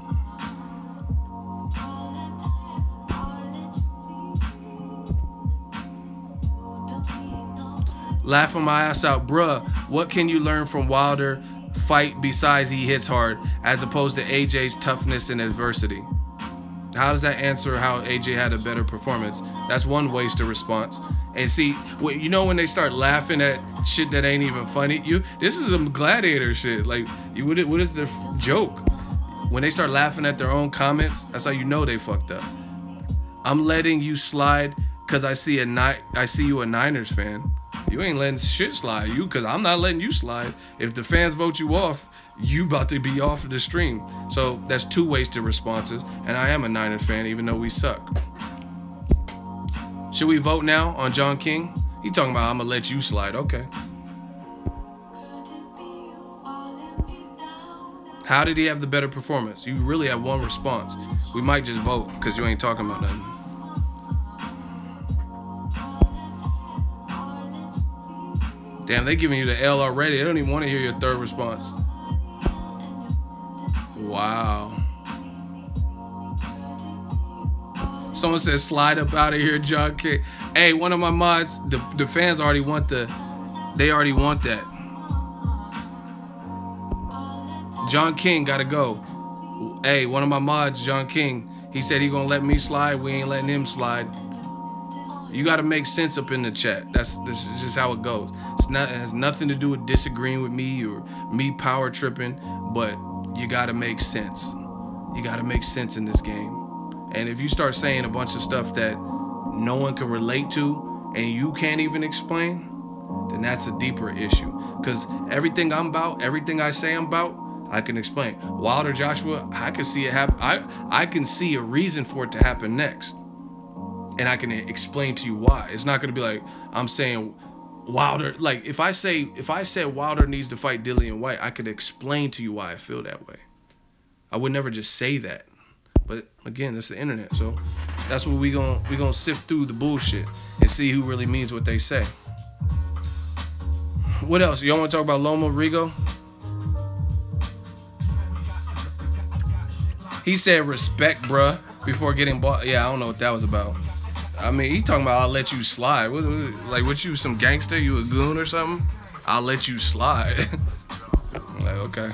Laughing my ass out, bruh. What can you learn from Wilder fight besides he hits hard, as opposed to AJ's toughness and adversity? How does that answer how AJ had a better performance? That's one wasted response. And see, you know when they start laughing at shit that ain't even funny, this is some gladiator shit. Like, what is the joke? When they start laughing at their own comments, that's how you know they fucked up. I'm letting you slide because I see you a Niners fan. You ain't letting shit slide. Because I'm not letting you slide. If the fans vote you off, you about to be off of the stream. So that's 2 wasted responses. And I am a Niners fan, even though we suck. Should we vote now on John King? He talking about I'm gonna let you slide. Okay. How did he have the better performance? You really have 1 response. We might just vote because you ain't talking about nothing. Damn, they giving you the L already. They don't even want to hear your 3rd response. Wow. Someone said slide up out of here, John King. Hey, one of my mods, the fans already want they already want that. John King gotta go. Hey, one of my mods, John King, he said he gonna let me slide. We ain't letting him slide. You gotta make sense up in the chat. This is just how it goes. It has nothing to do with disagreeing with me or me power tripping, but you gotta make sense. You gotta make sense in this game. And if you start saying a bunch of stuff that no one can relate to and you can't even explain, then that's a deeper issue. Because everything I'm about, everything I say I'm about, I can explain. Wilder Joshua, I can see it happen. I can see a reason for it to happen next. And I can explain to you why. It's not gonna be like I'm saying Wilder. Like if I said Wilder needs to fight Dillian White, I could explain to you why I feel that way. I would never just say that. But again, that's the internet, so that's what we gonna sift through the bullshit and see who really means what they say. What else? Y'all want to talk about Loma, Rigo? He said respect, bruh, before getting bought. Yeah, I don't know what that was about. I mean, he talking about I'll let you slide. What you, some gangster? You a goon or something? I'll let you slide. Like, okay.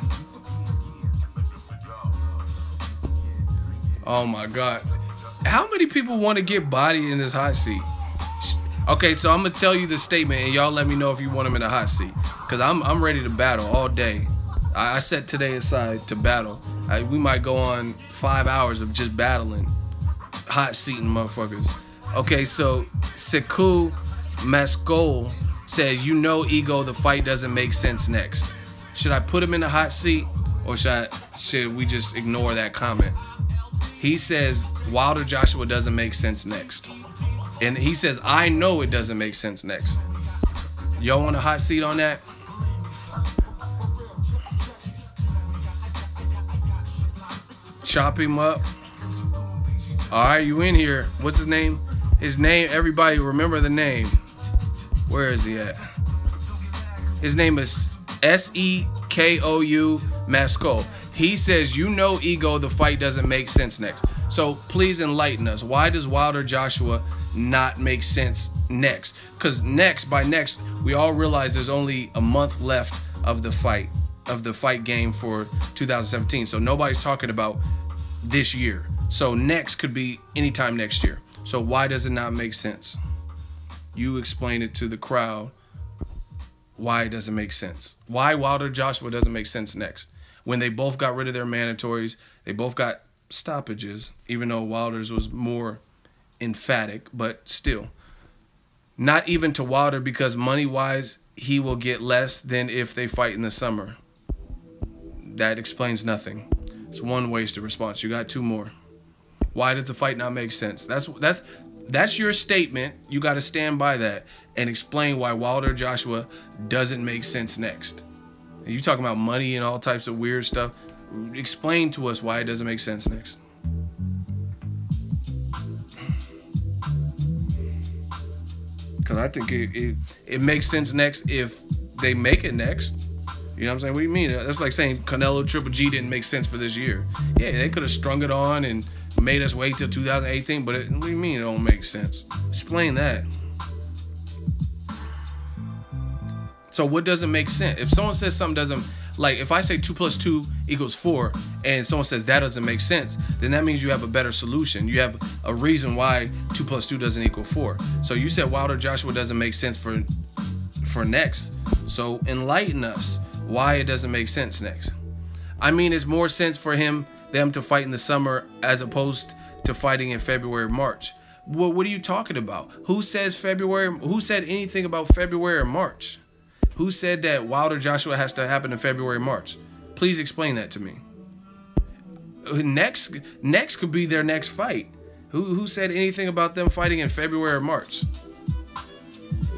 Oh my God. How many people want to get bodied in this hot seat? Okay, so I'm gonna tell you the statement and y'all let me know if you want him in a hot seat. Cause I'm ready to battle all day. I set today aside to battle. We might go on 5 hours of just battling, hot seating motherfuckers. Okay, so Sekou Maskol said, you know, Ego, the fight doesn't make sense next. Should I put him in the hot seat, or should we just ignore that comment? He says Wilder Joshua doesn't make sense next. And he says, I know it doesn't make sense next. Y'all want a hot seat on that? Chop him up. All right, you in here. What's his name? His name, everybody remember the name. Where is he at? His name is Sekou Maskol. He says, you know, Ego, the fight doesn't make sense next. So please enlighten us. Why does Wilder Joshua not make sense next? Because by next, we all realize there's only a month left of the fight game for 2017. So nobody's talking about this year. So next could be anytime next year. So why does it not make sense? You explain it to the crowd why it doesn't make sense. Why Wilder Joshua doesn't make sense next. When they both got rid of their mandatories, they both got stoppages, even though Wilder's was more emphatic, but still. Not even to Wilder, because money-wise, he will get less than if they fight in the summer. That explains nothing. It's one wasted response. You got two more. Why does the fight not make sense? That's your statement. You got to stand by that and explain why Wilder Joshua doesn't make sense next. You talking about money and all types of weird stuff. Explain to us why it doesn't make sense next. Because I think it makes sense next if they make it next. You know what I'm saying? What do you mean? That's like saying Canelo Triple G didn't make sense for this year. Yeah, they could have strung it on and made us wait till 2018, but what do you mean it don't make sense? Explain that. So what doesn't make sense? If someone says something doesn't, like if I say 2 + 2 = 4 and someone says that doesn't make sense, then that means you have a better solution. You have a reason why 2 + 2 doesn't equal 4. So you said Wilder Joshua doesn't make sense for next. So enlighten us why it doesn't make sense next. I mean, it's more sense for them to fight in the summer as opposed to fighting in February, March. What are you talking about? Who says February? Who said anything about February or March? Who said that Wilder Joshua has to happen in February, March? Please explain that to me. Next could be their next fight. Who said anything about them fighting in February or March?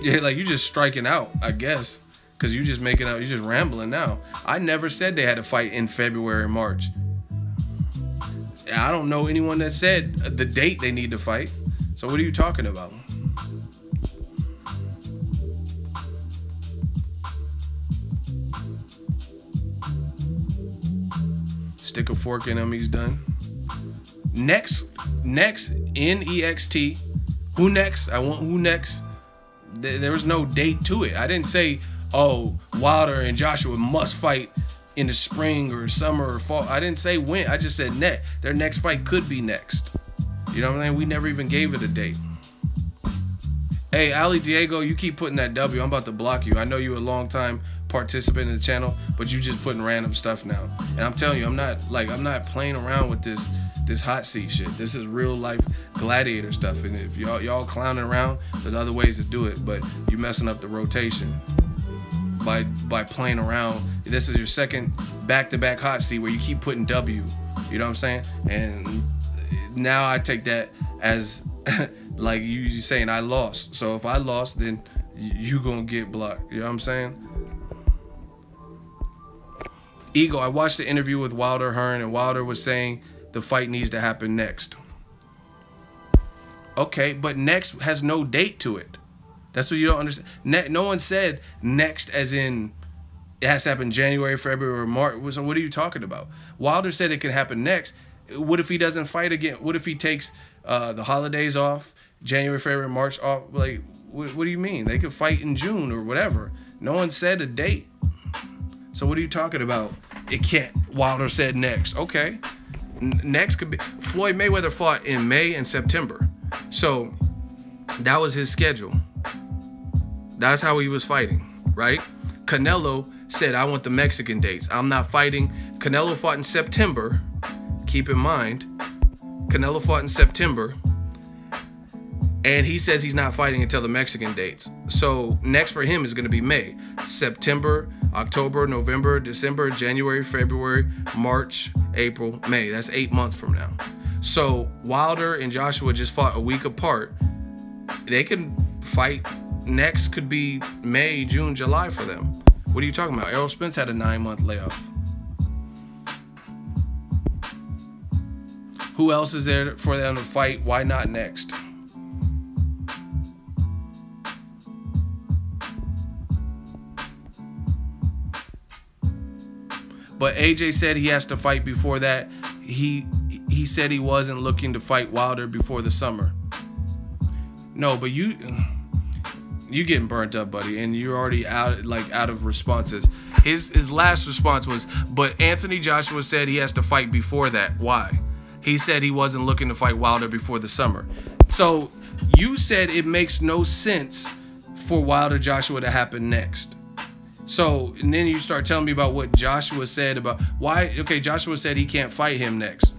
Yeah, like you just striking out, I guess, because you just making out, you just rambling now. I never said they had to fight in February or March. I don't know anyone that said the date they need to fight. So what are you talking about? Stick a fork in him, he's done. Next, N-E-X-T. Who next? I want who next. There was no date to it. I didn't say, oh, Wilder and Joshua must fight in the spring or summer or fall. I didn't say when. I just said their next fight could be next. You know what I'm saying? We never even gave it a date. Hey, Ali Diego, you keep putting that W. I'm about to block you. I know you're a long time participant in the channel, but you just putting random stuff now. And I'm telling you, I'm not playing around with this hot seat shit. This is real life gladiator stuff. And if y'all clowning around, there's other ways to do it, but you messing up the rotation by playing around. This is your second back-to-back hot seat where you keep putting W. You know what I'm saying? And now I take that as like you saying I lost. So if I lost, then you gonna get blocked. You know what I'm saying? Ego, I watched the interview with Wilder Hearn, and Wilder was saying the fight needs to happen next. Okay, but next has no date to it. That's what you don't understand. No one said next as in it has to happen January, February, or March. So what are you talking about? Wilder said it can happen next. What if he doesn't fight again? What if he takes the holidays off, January, February, March off? Like, what do you mean? They could fight in June or whatever. No one said a date. So what are you talking about? It can't. Wilder said next. Okay. Next could be. Floyd Mayweather fought in May and September. So that was his schedule. That's how he was fighting, right? Canelo said, I want the Mexican dates. I'm not fighting. Canelo fought in September. Keep in mind, Canelo fought in September. And he says he's not fighting until the Mexican dates. So next for him is going to be May, September, October, November, December, January, February, March, April, May. That's 8 months from now. So Wilder and Joshua just fought a week apart. They can fight. Next could be May, June, July for them. What are you talking about? Errol Spence had a 9-month layoff. Who else is there for them to fight? Why not next? But AJ said he has to fight before that. He said he wasn't looking to fight Wilder before the summer. No, but you getting burnt up, buddy, and you're already out of responses. His last response was, but Anthony Joshua said he has to fight before that. Why? He said he wasn't looking to fight Wilder before the summer. So you said it makes no sense for Wilder Joshua to happen next. So, and then you start telling me about what Joshua said about why. Okay, Joshua said he can't fight him next.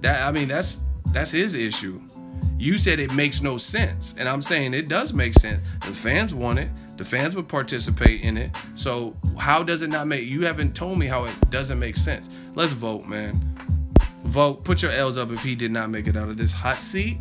That's his issue. You said it makes no sense, and I'm saying it does make sense. The fans want it. The fans would participate in it. So how does it not make? You haven't told me how it doesn't make sense. Let's vote, man. Vote. Put your L's up if he did not make it out of this hot seat.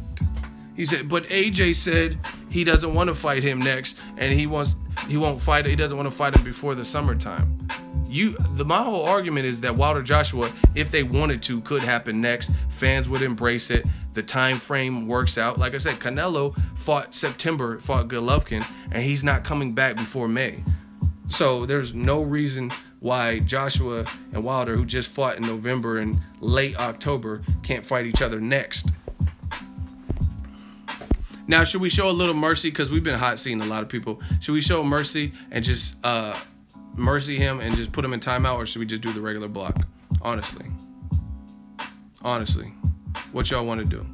He said, but AJ said he doesn't want to fight him next, and he won't fight. He doesn't want to fight him before the summertime. My whole argument is that Wilder Joshua, if they wanted to, could happen next. Fans would embrace it. The time frame works out. Like I said, Canelo fought September, fought Golovkin, and he's not coming back before May. So there's no reason why Joshua and Wilder, who just fought in November and late October, can't fight each other next. Now, should we show a little mercy? Because we've been hot seeing a lot of people. Should we show mercy and just mercy him and just put him in timeout, or should we just do the regular block? Honestly, what y'all want to do?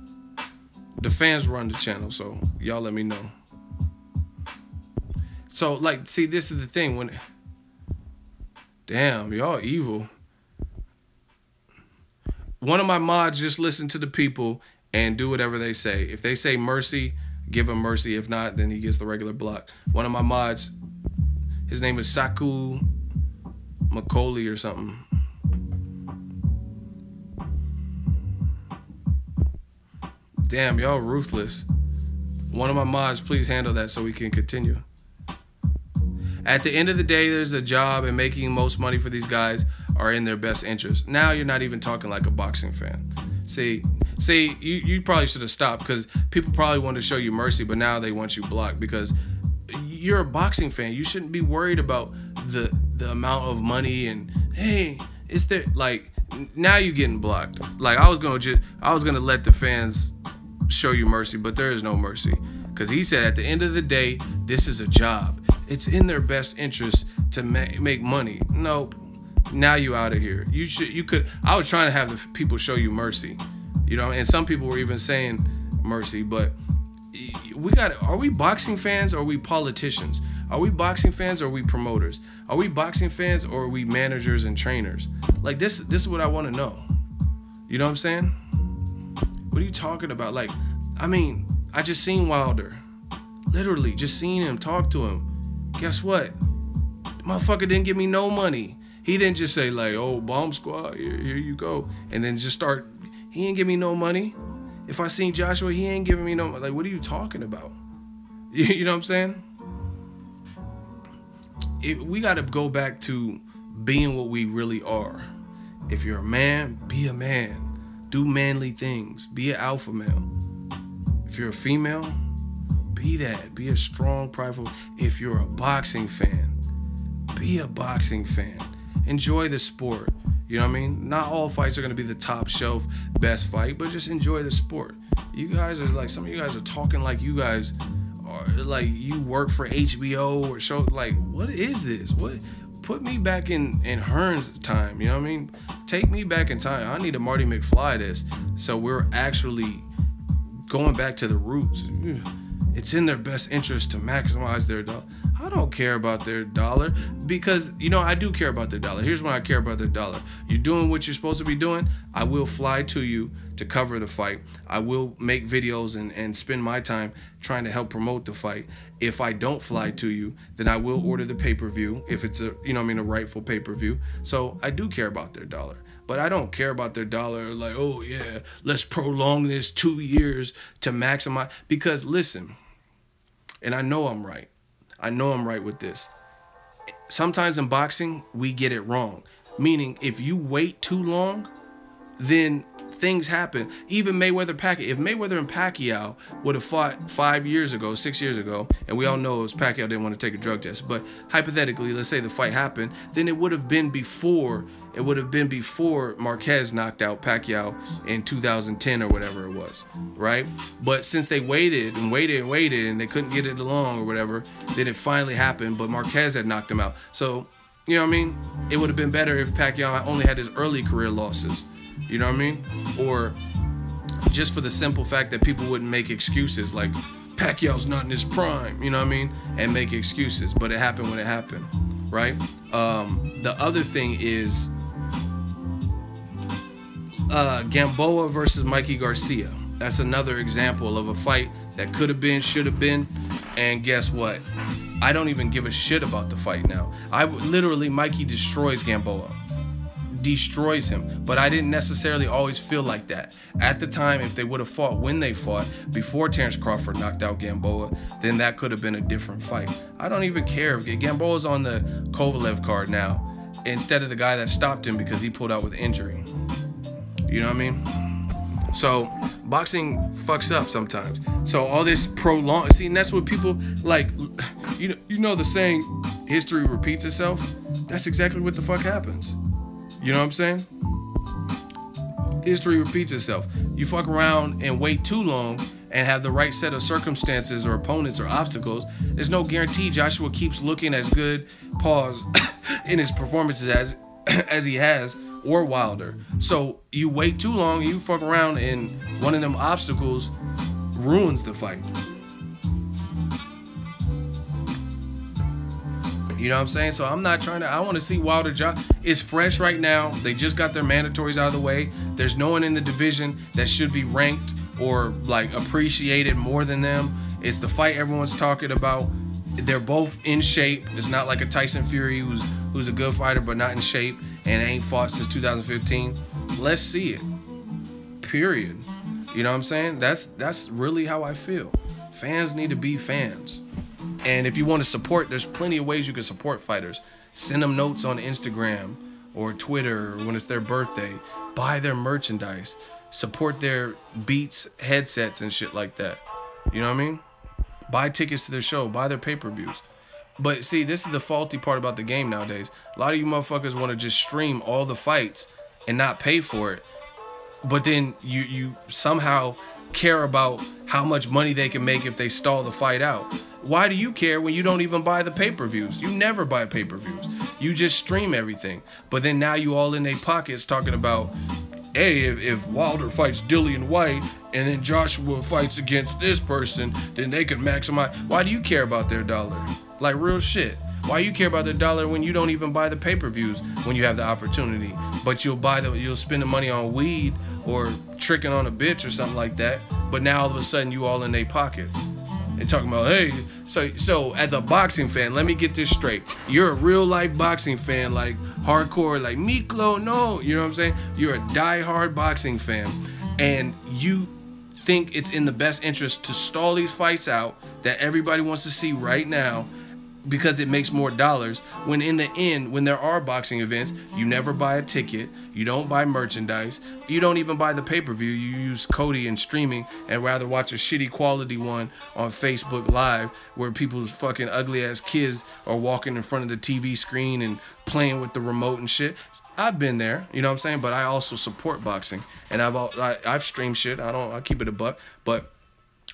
The fans run the channel, so y'all let me know. So, like, see, this is the thing. When, damn, y'all evil. One of my mods just listen to the people and do whatever they say. If they say mercy, give him mercy. If not, then he gets the regular block. One of my mods, his name is Saku Macaulay or something. Damn, y'all ruthless. One of my mods, please handle that so we can continue. At the end of the day, there's a job, and making most money for these guys are in their best interest. Now you're not even talking like a boxing fan. See, you probably should have stopped, because people probably want to show you mercy, but now they want you blocked because you're a boxing fan. You shouldn't be worried about the amount of money and, hey, is there, like, now you're getting blocked. Like, I was gonna let the fans show you mercy, but there is no mercy, because he said at the end of the day, this is a job. It's in their best interest to make money. Nope. Now you out of here. You could. I was trying to have the people show you mercy, you know, and some people were even saying mercy, but we got. Are we boxing fans or are we politicians? Are we boxing fans or are we promoters? Are we boxing fans or are we managers and trainers? Like, this is what I want to know. You know what I'm saying? What are you talking about? Like, I mean, I just seen Wilder. Literally, just seen him, talk to him. Guess what? The motherfucker didn't give me no money. He didn't just say, like, oh, bomb squad, here you go, and then just start. He ain't give me no money. If I seen Joshua, he ain't giving me no money. Like, what are you talking about? You know what I'm saying? We got to go back to being what we really are. If you're a man, be a man. Do manly things. Be an alpha male. If you're a female, be that. Be a strong, prideful. If you're a boxing fan, be a boxing fan. Enjoy the sport. You know what I mean? Not all fights are going to be the top shelf best fight, but just enjoy the sport. You guys are like, some of you guys are talking like you guys are like you work for HBO or show. Like, what is this? What? Put me back in Hearn's time. You know what I mean? Take me back in time. I need a Marty McFly this. So we're actually going back to the roots. It's in their best interest to maximize their dollar. How don't care about their dollar because, you know, I do care about their dollar. Here's why I care about their dollar. You're doing what you're supposed to be doing. I will fly to you to cover the fight. I will make videos and spend my time trying to help promote the fight. If I don't fly to you, then I will order the pay-per-view if it's a, you know what I mean, a rightful pay-per-view. So I do care about their dollar. But I don't care about their dollar like, oh yeah, let's prolong this 2 years to maximize. Because listen, and I know I'm right. I know I'm right with this. Sometimes in boxing, we get it wrong. Meaning, if you wait too long, then things happen. Even Mayweather-Pacquiao. If Mayweather and Pacquiao would have fought 5 years ago, 6 years ago, and we all know it was Pacquiao didn't want to take a drug test, but hypothetically, let's say the fight happened, then it would have been before Marquez knocked out Pacquiao in 2010 or whatever it was, right? But since they waited and waited and waited and they couldn't get it along or whatever, then it finally happened, but Marquez had knocked him out. So, you know what I mean? It would have been better if Pacquiao only had his early career losses. You know what I mean? Or just for the simple fact that people wouldn't make excuses like Pacquiao's not in his prime, you know what I mean? And make excuses, but it happened when it happened, right? The other thing is Gamboa versus Mikey Garcia. That's another example of a fight that could have been, should have been, and guess what? I don't even give a shit about the fight now. Literally, Mikey destroys Gamboa. Destroys him, but I didn't necessarily always feel like that. At the time, if they would have fought when they fought, before Terrence Crawford knocked out Gamboa, then that could have been a different fight. I don't even care if Gamboa's on the Kovalev card now, instead of the guy that stopped him because he pulled out with injury. You know what I mean? So, boxing fucks up sometimes. So all this prolonged, see, and that's what people like, you know the saying, history repeats itself? That's exactly what the fuck happens. You know what I'm saying? History repeats itself. You fuck around and wait too long and have the right set of circumstances or opponents or obstacles, there's no guarantee Joshua keeps looking as good, pause, in his performances as he has, or Wilder. So you wait too long, you fuck around, and one of them obstacles ruins the fight. You know what I'm saying? So I'm not trying to, I want to see Wilder. It's fresh right now. They just got their mandatories out of the way. There's no one in the division that should be ranked or like appreciated more than them. It's the fight everyone's talking about. They're both in shape. It's not like a Tyson Fury who's a good fighter but not in shape and ain't fought since 2015. Let's see it. Period. You know what I'm saying? That's really how I feel. Fans need to be fans. And if you want to support, there's plenty of ways you can support fighters. Send them notes on Instagram or Twitter when it's their birthday. Buy their merchandise. Support their Beats headsets and shit like that. You know what I mean? Buy tickets to their show. Buy their pay-per-views. But see, this is the faulty part about the game nowadays. A lot of you motherfuckers want to just stream all the fights and not pay for it. But then you somehow care about how much money they can make if they stall the fight out. Why do you care when you don't even buy the pay-per-views? You never buy pay-per-views. You just stream everything. But then now you all in their pockets talking about, hey, if Wilder fights Dillian White and then Joshua fights against this person, then they can maximize. Why do you care about their dollar? Like real shit. Why you care about the dollar when you don't even buy the pay-per-views when you have the opportunity? But you'll spend the money on weed or tricking on a bitch or something like that. But now all of a sudden you all in their pockets. And talking about, hey, so as a boxing fan, let me get this straight. You're a real life boxing fan, like hardcore, like Miklo, no, you know what I'm saying? You're a die-hard boxing fan, and you think it's in the best interest to stall these fights out that everybody wants to see right now because it makes more dollars, when in the end, when there are boxing events, you never buy a ticket, you don't buy merchandise, you don't even buy the pay-per-view, you use Kodi and streaming and rather watch a shitty quality one on Facebook Live where people's fucking ugly ass kids are walking in front of the TV screen and playing with the remote and shit. I've been there, you know what I'm saying? But I also support boxing, and I've streamed shit. I keep it a buck, but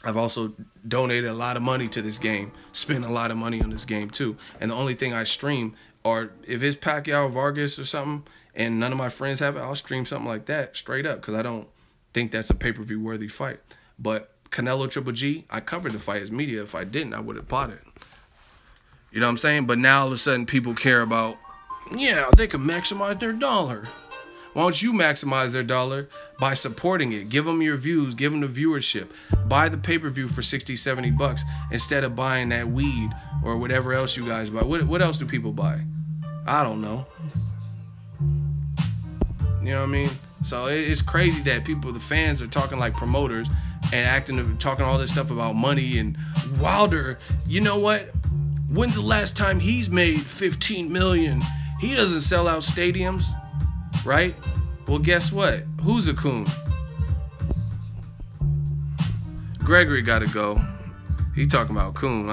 I've also donated a lot of money to this game, spent a lot of money on this game too. And the only thing I stream, or if it's Pacquiao Vargas or something, and none of my friends have it, I'll stream something like that straight up because I don't think that's a pay-per-view worthy fight. But Canelo Triple G, I covered the fight as media. If I didn't, I would have bought it. You know what I'm saying? But now all of a sudden people care about, yeah, they can maximize their dollar. Why don't you maximize their dollar by supporting it? Give them your views, give them the viewership. Buy the pay-per-view for 60, 70 bucks instead of buying that weed or whatever else you guys buy. What else do people buy? I don't know. You know what I mean? So it's crazy that people, the fans, are talking like promoters and talking all this stuff about money. And Wilder, you know what? When's the last time he's made 15 million? He doesn't sell out stadiums, right? Well, guess what? Who's a coon? Gregory got to go. He talking about coon.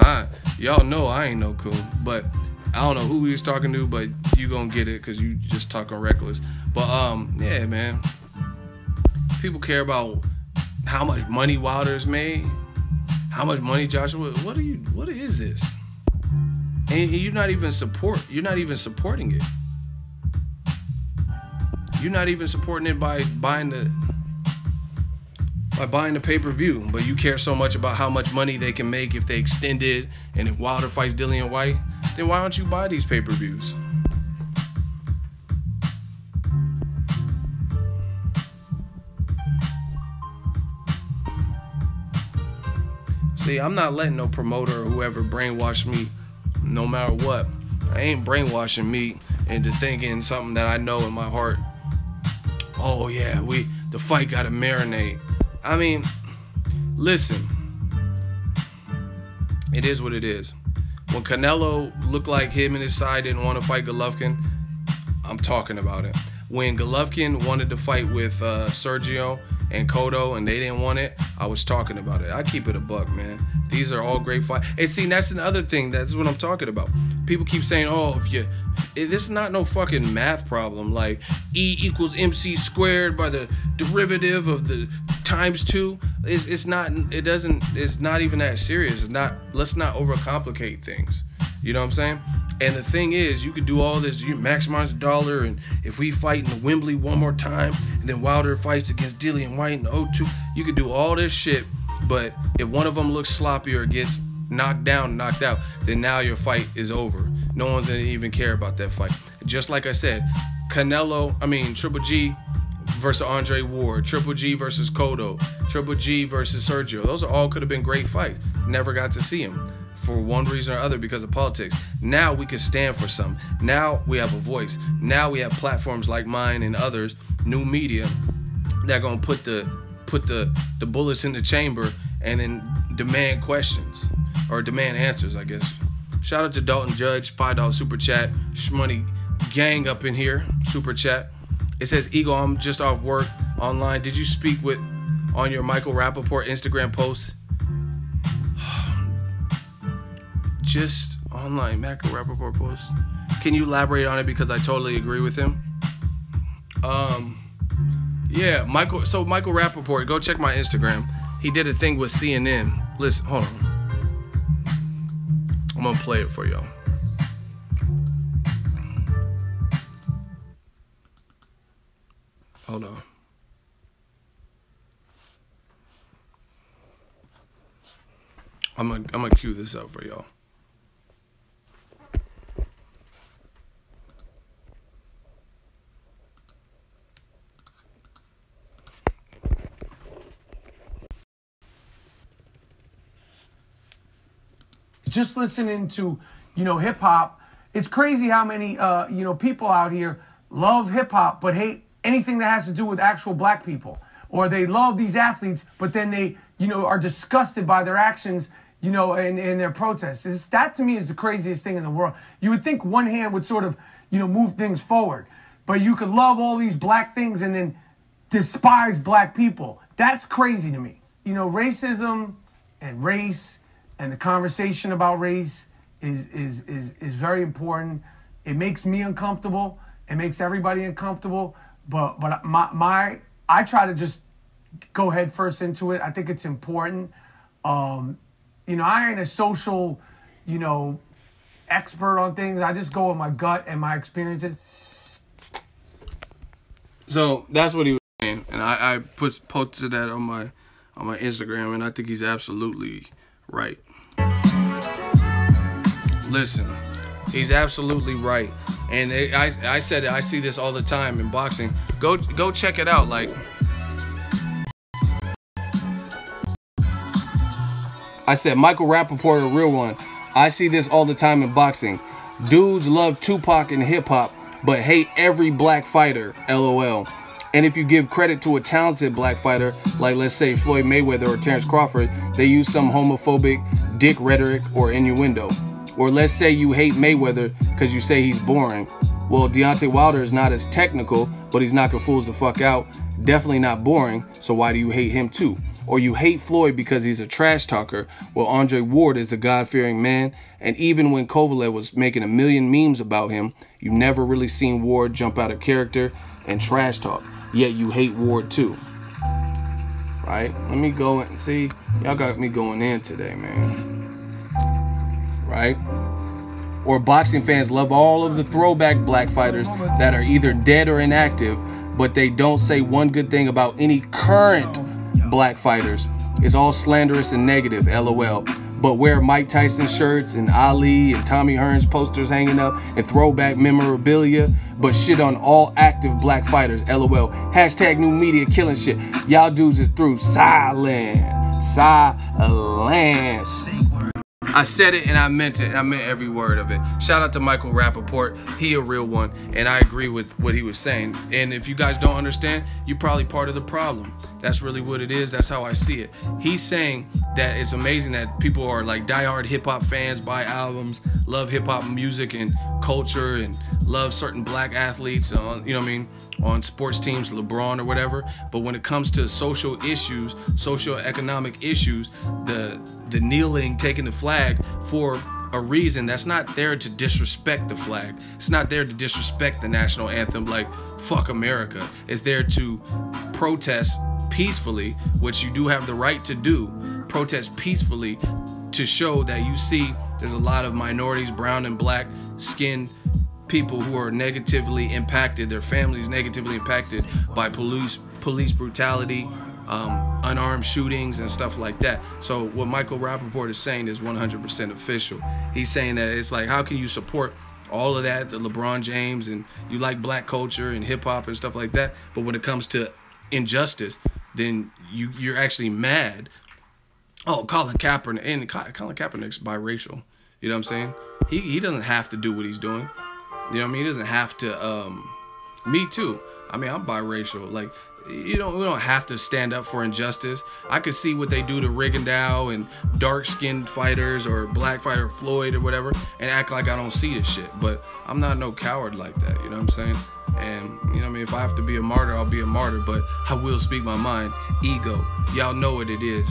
Y'all know I ain't no coon, but I don't know who he was talking to, but you gonna get it because you just talking reckless. But yeah, man. People care about how much money Wilder's made, how much money Joshua. What is this? And you're not even supporting it. You're not even supporting it by buying the pay-per-view, but you care so much about how much money they can make if they extend it, and if Wilder fights Dillian White, then why don't you buy these pay-per-views? See, I'm not letting no promoter or whoever brainwash me no matter what. I ain't brainwashing me into thinking something that I know in my heart. Oh yeah, the fight gotta marinate. I mean, listen, it is what it is. When Canelo looked like him and his side didn't want to fight Golovkin, I'm talking about it. When Golovkin wanted to fight with Sergio and Cotto and they didn't want it, I was talking about it. I keep it a buck, man. These are all great fights. And see, that's another thing. That's what I'm talking about. People keep saying, oh, this is not no fucking math problem. Like E equals MC squared by the derivative of the ×2. It's not even that serious. Let's not overcomplicate things. You know what I'm saying? And the thing is, you could do all this, you maximize the dollar, and if we fight in the Wembley one more time, and then Wilder fights against Dillian White in the O2, you could do all this shit, but if one of them looks sloppy or gets knocked down, knocked out, then now your fight is over. No one's gonna even care about that fight. Just like I said, Triple G versus Andre Ward, Triple G versus Cotto, Triple G versus Sergio. Those all could have been great fights. Never got to see them for one reason or other because of politics. Now we can stand for some. Now we have a voice. Now we have platforms like mine and others, new media, that are gonna put the bullets in the chamber and then demand questions or demand answers, I guess. Shout out to Dalton Judge, $5 super chat. Shmoney gang up in here, super chat. It says, Eagle, I'm just off work online. Did you speak on your Michael Rapaport Instagram post? Just online, Michael Rapaport post. Can you elaborate on it, because I totally agree with him? Yeah, Michael Rapaport, go check my Instagram. He did a thing with CNN. Listen, hold on. I'm gonna play it for y'all. Hold on. I'm gonna cue this up for y'all. Just listening to, hip hop, it's crazy how many, people out here love hip hop but hate anything that has to do with actual black people. Or they love these athletes, but then they, are disgusted by their actions, in their protests. That to me is the craziest thing in the world. You would think one hand would sort of, move things forward, but you could love all these black things and then despise black people. That's crazy to me. Racism and race and the conversation about race is very important. It makes me uncomfortable. It makes everybody uncomfortable. But I try to just go head first into it. I think it's important. I ain't a social, expert on things. I just go with my gut and my experiences. So that's what he was saying, and I posted that on my Instagram, and I think he's absolutely right. Listen, He's absolutely right. And I said it, I see this all the time in boxing. Go check it out. Like, I said, Michael Rapaport, a real one. I see this all the time in boxing. Dudes love Tupac and hip hop, but hate every black fighter, LOL. And if you give credit to a talented black fighter, like let's say Floyd Mayweather or Terrence Crawford, they use some homophobic dick rhetoric or innuendo. Or let's say you hate Mayweather because you say he's boring. Well, Deontay Wilder is not as technical, but he's knocking fools the fuck out. Definitely not boring, so why do you hate him too? Or you hate Floyd because he's a trash talker. Well, Andre Ward is a God-fearing man, and even when Kovalev was making a million memes about him, you never really seen Ward jump out of character and trash talk. Yet you hate Ward too. Right? Let me go and see. Y'all got me going in today, man. Right? Or boxing fans love all of the throwback black fighters that are either dead or inactive, but they don't say one good thing about any current black fighters. It's all slanderous and negative, LOL. But wear Mike Tyson shirts and Ali and Tommy Hearns posters hanging up and throwback memorabilia, but shit on all active black fighters, LOL. Hashtag new media killing shit. Y'all dudes is through silence. I said it and I meant it. I meant every word of it. Shout out to Michael Rapaport. He a real one, and I agree with what he was saying. And if you guys don't understand, you're probably part of the problem. That's really what it is. That's how I see it. He's saying that it's amazing that people are like diehard hip-hop fans, buy albums, love hip-hop music and culture, and love certain black athletes on, you know what I mean, on sports teams, LeBron or whatever. But when it comes to social issues, socio-economic issues, the kneeling, taking the flag for a reason that's not there to disrespect the flag. It's not there to disrespect the national anthem like fuck America. It's there to protest peacefully, which you do have the right to do. Protest peacefully to show that you see there's a lot of minorities, brown and black skinned people who are negatively impacted, their families negatively impacted by police brutality, unarmed shootings and stuff like that. So what Michael Rapaport is saying is 100% official. He's saying that it's like, how can you support all of that, the LeBron James, and you like black culture and hip hop and stuff like that, but when it comes to injustice, then you're actually mad. Oh, Colin Kaepernick, and Colin Kaepernick's biracial. You know what I'm saying? He doesn't have to do what he's doing. You know what I mean? He doesn't have to. Me too. I mean, I'm biracial. Like, we don't have to stand up for injustice. I could see what they do to Rigondeaux and dark-skinned fighters or black fighter Floyd or whatever and act like I don't see this shit. But I'm not no coward like that, you know what I'm saying? And, you know what I mean, if I have to be a martyr, I'll be a martyr, but I will speak my mind. Ego. Y'all know what it is.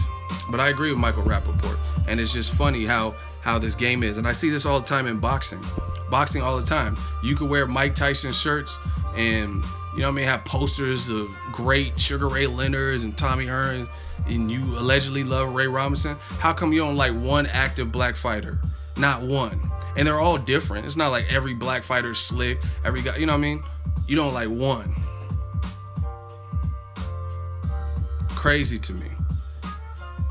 But I agree with Michael Rapaport. And it's just funny how this game is. And I see this all the time in boxing. Boxing all the time. You could wear Mike Tyson shirts and, you know what I mean, have posters of great Sugar Ray Leonards and Tommy Hearns, and you allegedly love Ray Robinson. How come you don't like one active black fighter? Not one. And they're all different. It's not like every black fighter is slick, every guy, you know what I mean? You don't like one. Crazy to me.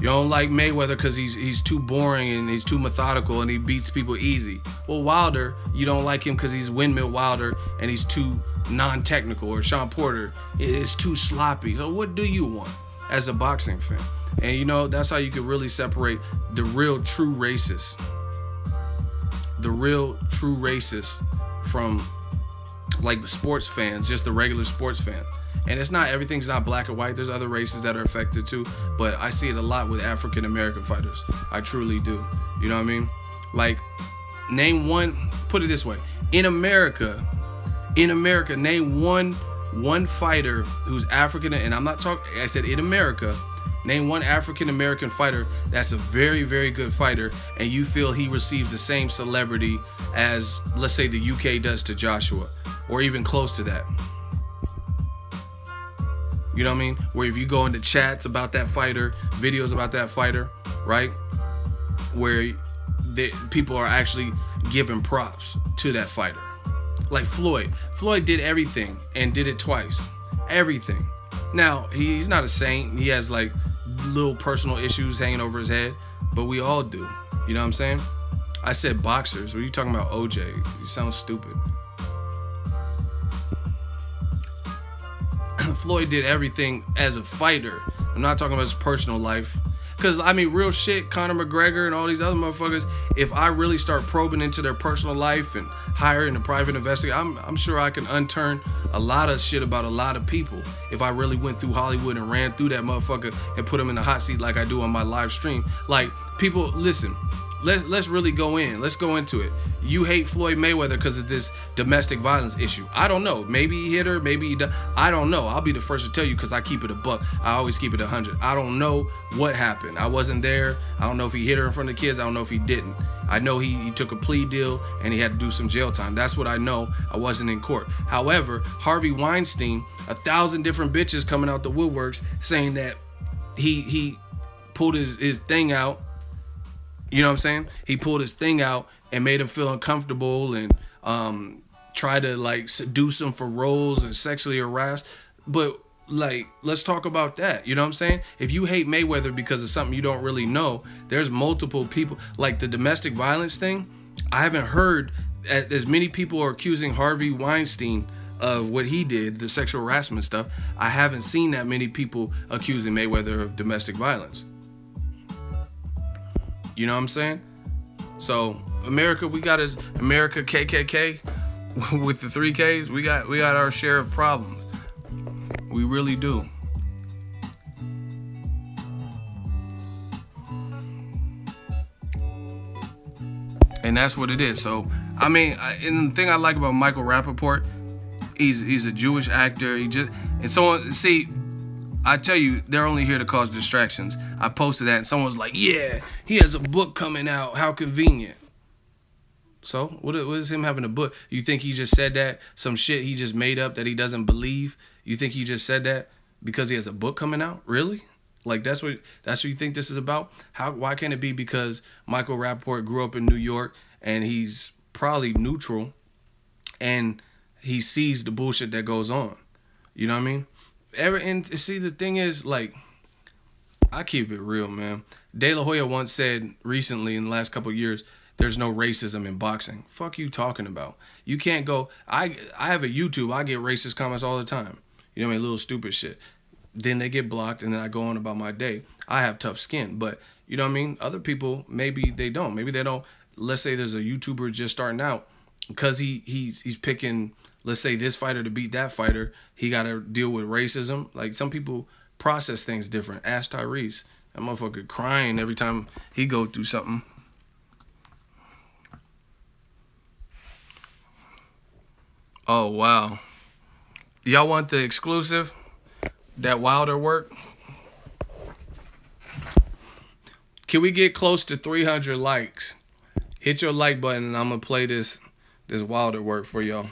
You don't like Mayweather because he's too boring and he's too methodical and he beats people easy. Well, Wilder, you don't like him because he's Windmill Wilder and he's too non-technical, or Sean Porter is too sloppy. So what do you want as a boxing fan? And you know, that's how you can really separate the real true racists. The real true racists from like sports fans, just the regular sports fans. And it's not, everything's not black or white. There's other races that are affected too, but I see it a lot with African American fighters. I truly do. You know what I mean? Like, name one, put it this way. In America, name one fighter who's African, and I'm not talking, I said in America, name one African American fighter that's a very, very good fighter, and you feel he receives the same celebrity as, let's say, the UK does to Joshua, or even close to that. You know what I mean? Where if you go into chats about that fighter, videos about that fighter, right? Where people are actually giving props to that fighter. Like Floyd. Floyd did everything and did it twice. Everything. Now, he's not a saint. He has like little personal issues hanging over his head, but we all do. You know what I'm saying? I said boxers. What are you talking about, OJ? You sound stupid. Floyd did everything as a fighter. I'm not talking about his personal life. Because, I mean, real shit, Conor McGregor and all these other motherfuckers, if I really start probing into their personal life and hiring a private investigator, I'm sure I can unturn a lot of shit about a lot of people if I really went through Hollywood and ran through that motherfucker and put him in the hot seat like I do on my live stream. Like, people, listen, let's really go in. Let's go into it. You hate Floyd Mayweather because of this domestic violence issue. I don't know. Maybe he hit her. Maybe he done. I don't know. I'll be the first to tell you because I keep it a buck. I always keep it 100. I don't know what happened. I wasn't there. I don't know if he hit her in front of the kids. I don't know if he didn't. I know he took a plea deal and he had to do some jail time. That's what I know. I wasn't in court. However, Harvey Weinstein, 1,000 different bitches coming out the woodworks saying that he pulled his thing out. You know what I'm saying? He pulled his thing out and made him feel uncomfortable and try to like seduce him for roles and sexually harass. But like, let's talk about that. You know what I'm saying? If you hate Mayweather because of something you don't really know, there's multiple people. Like the domestic violence thing, I haven't heard as many people are accusing Harvey Weinstein of what he did, the sexual harassment stuff. I haven't seen that many people accusing Mayweather of domestic violence. You know what I'm saying? So America, we got his America KKK with the 3Ks. We got our share of problems. We really do. And that's what it is. So I mean, and the thing I like about Michael Rapaport, he's a Jewish actor. And someone, see, I tell you, they're only here to cause distractions. I posted that and someone's like, yeah, he has a book coming out. How convenient. So what is him having a book? You think he just said that? Some shit he just made up that he doesn't believe? You think he just said that because he has a book coming out? Really? Like that's what you think this is about? Why can't it be because Michael Rapaport grew up in New York and he's probably neutral and he sees the bullshit that goes on? You know what I mean? And see, the thing is, like, I keep it real, man. De La Hoya once said recently in the last couple of years, there's no racism in boxing. Fuck you talking about? You can't go, I have a YouTube, I get racist comments all the time. You know what I mean? Little stupid shit. Then they get blocked and then I go on about my day. I have tough skin, but you know what I mean? Other people, maybe they don't. Maybe they don't. Let's say there's a YouTuber just starting out because he's picking, let's say, this fighter to beat that fighter. He got to deal with racism. Like, some people process things different. Ask Tyrese. That motherfucker crying every time he go through something. Oh, wow. Y'all want the exclusive? That Wilder work? Can we get close to 300 likes? Hit your like button and I'm going to play this Wilder work for y'all.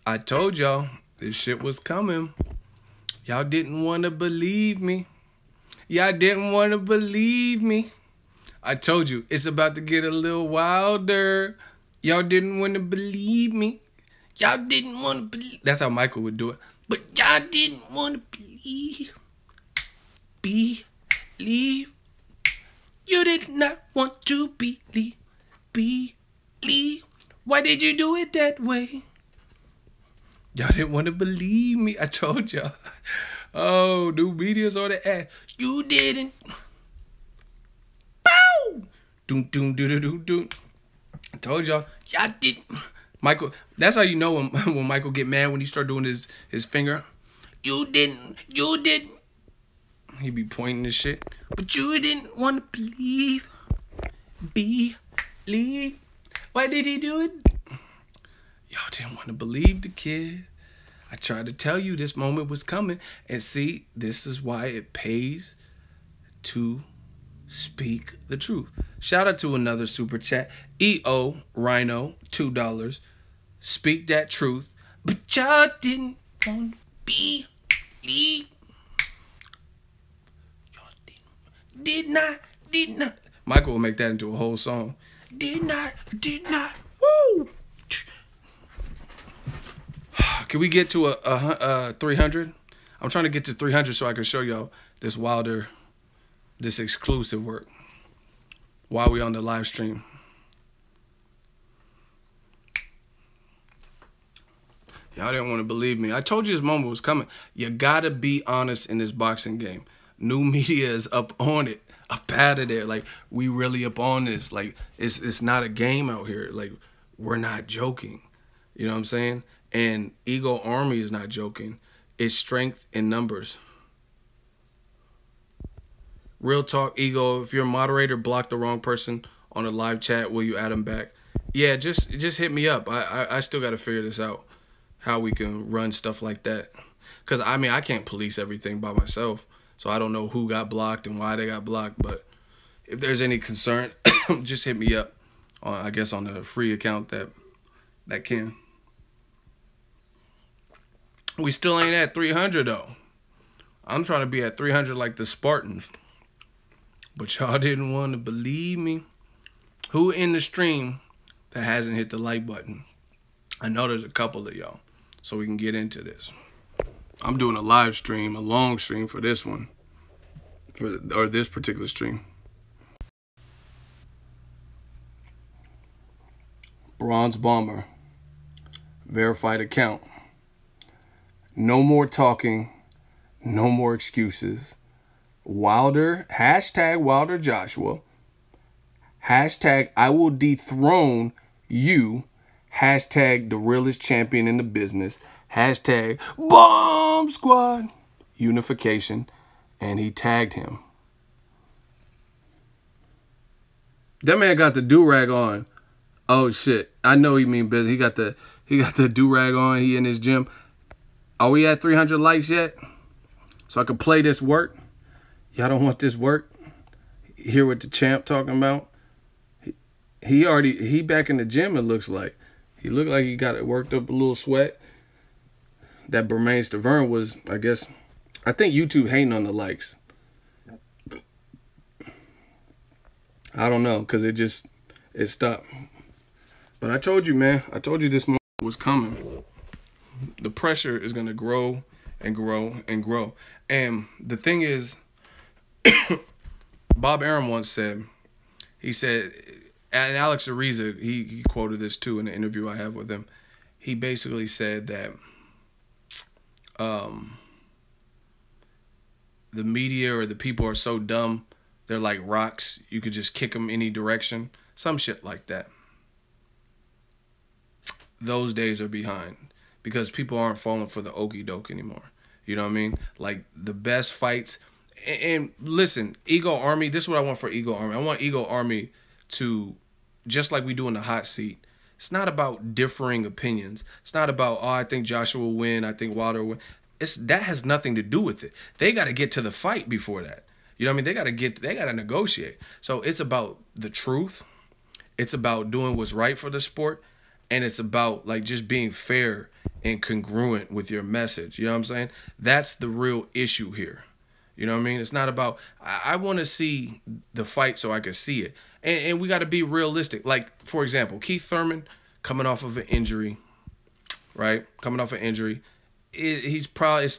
I told y'all this shit was coming. Y'all didn't want to believe me. Y'all didn't want to believe me. I told you it's about to get a little wilder. Y'all didn't want to believe me. Y'all didn't want to believe. That's how Michael would do it. But y'all didn't want to believe. Believe. You did not want to believe. Believe. Why did you do it that way? Y'all didn't want to believe me. I told y'all. Oh, new media's on the ass. You didn't. Bow. Doom, doom, doo, doo, doo, doo. I told y'all. Y'all didn't. Michael, that's how you know when Michael get mad when he start doing his finger. You didn't. You didn't. He be pointing this shit. But you didn't want to believe. Believe. Why did he do it? Y'all didn't want to believe the kid. I tried to tell you this moment was coming. And see, this is why it pays to speak the truth. Shout out to another super chat. EO Rhino, $2. Speak that truth. But y'all didn't want to believe. Y'all did not. Michael will make that into a whole song. Did not. Woo! Can we get to a 300? I'm trying to get to 300 so I can show y'all this Wilder this exclusive work while we on the live stream. Y'all didn't want to believe me. I told you this moment was coming. You gotta be honest in this boxing game. New media is up on it, up out of there. Like, we really up on this. Like, it's not a game out here. Like, we're not joking. You know what I'm saying? And Ego Army is not joking. It's strength in numbers. Real talk, Ego, if you're a moderator, block the wrong person on a live chat, will you add them back? Yeah, just hit me up. I still got to figure this out, how we can run stuff like that. Because, I mean, I can't police everything by myself, so I don't know who got blocked and why they got blocked. But if there's any concern, just hit me up, I guess, on the free account that can. We still ain't at 300, though. I'm trying to be at 300 like the Spartans. But y'all didn't want to believe me. Who in the stream that hasn't hit the like button? I know there's a couple of y'all, so we can get into this. I'm doing a live stream, a long stream for this one, or this particular stream. Bronze Bomber, verified account. No more talking, no more excuses. Wilder, hashtag Wilder Joshua, hashtag I will dethrone you, hashtag the realest champion in the business, hashtag Bomb Squad unification, and he tagged him. That man got the do-rag on. Oh shit, I know he mean business. He got the do-rag on. He in his gym. Are we at 300 likes yet? So I can play this work. Y'all don't want this work? Hear what the champ talking about? He back in the gym, it looks like. He looked like he got it worked up a little sweat. That Stiverne was, I guess, I think YouTube hating on the likes. I don't know, because it stopped. But I told you, man. I told you this moment was coming. The pressure is going to grow and grow and grow. And the thing is, Bob Arum once said, he said, and Alex Ariza, he quoted this too in the interview I have with him. He basically said that the media or the people are so dumb, they're like rocks. You could just kick them any direction. Some shit like that. Those days are behind because people aren't falling for the okie doke anymore. You know what I mean? Like the best fights. And listen, Ego Army, this is what I want for Ego Army. I want Ego Army to, just like we do in the hot seat, it's not about differing opinions. It's not about, oh, I think Joshua will win, I think Wilder will win. That has nothing to do with it. They got to get to the fight before that. You know what I mean? They got to negotiate. So it's about the truth. It's about doing what's right for the sport. And it's about like just being fair and congruent with your message. You know what I'm saying? That's the real issue here. You know what I mean? It's not about, I want to see the fight so I can see it. And we got to be realistic. Like, for example, Keith Thurman coming off of an injury, right? Coming off an injury. He's probably,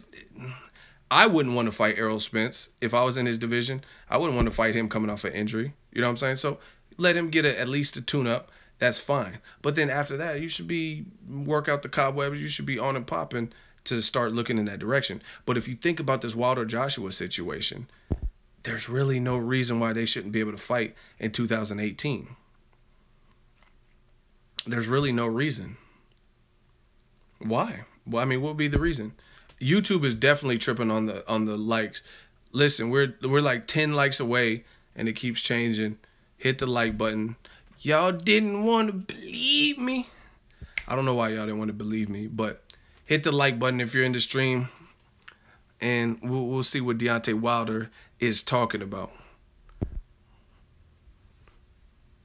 I wouldn't want to fight Errol Spence if I was in his division. I wouldn't want to fight him coming off an injury. You know what I'm saying? So let him get at least a tune-up. That's fine. But then after that, you should work out the cobwebs. You should be on and popping to start looking in that direction. But if you think about this Wilder Joshua situation, there's really no reason why they shouldn't be able to fight in 2018. There's really no reason. Why? Well, I mean, what would be the reason? YouTube is definitely tripping on the likes. Listen, we're like 10 likes away, and it keeps changing. Hit the like button. Y'all didn't want to believe me. I don't know why y'all didn't want to believe me, but hit the like button if you're in the stream, and we'll see what Deontay Wilder is talking about.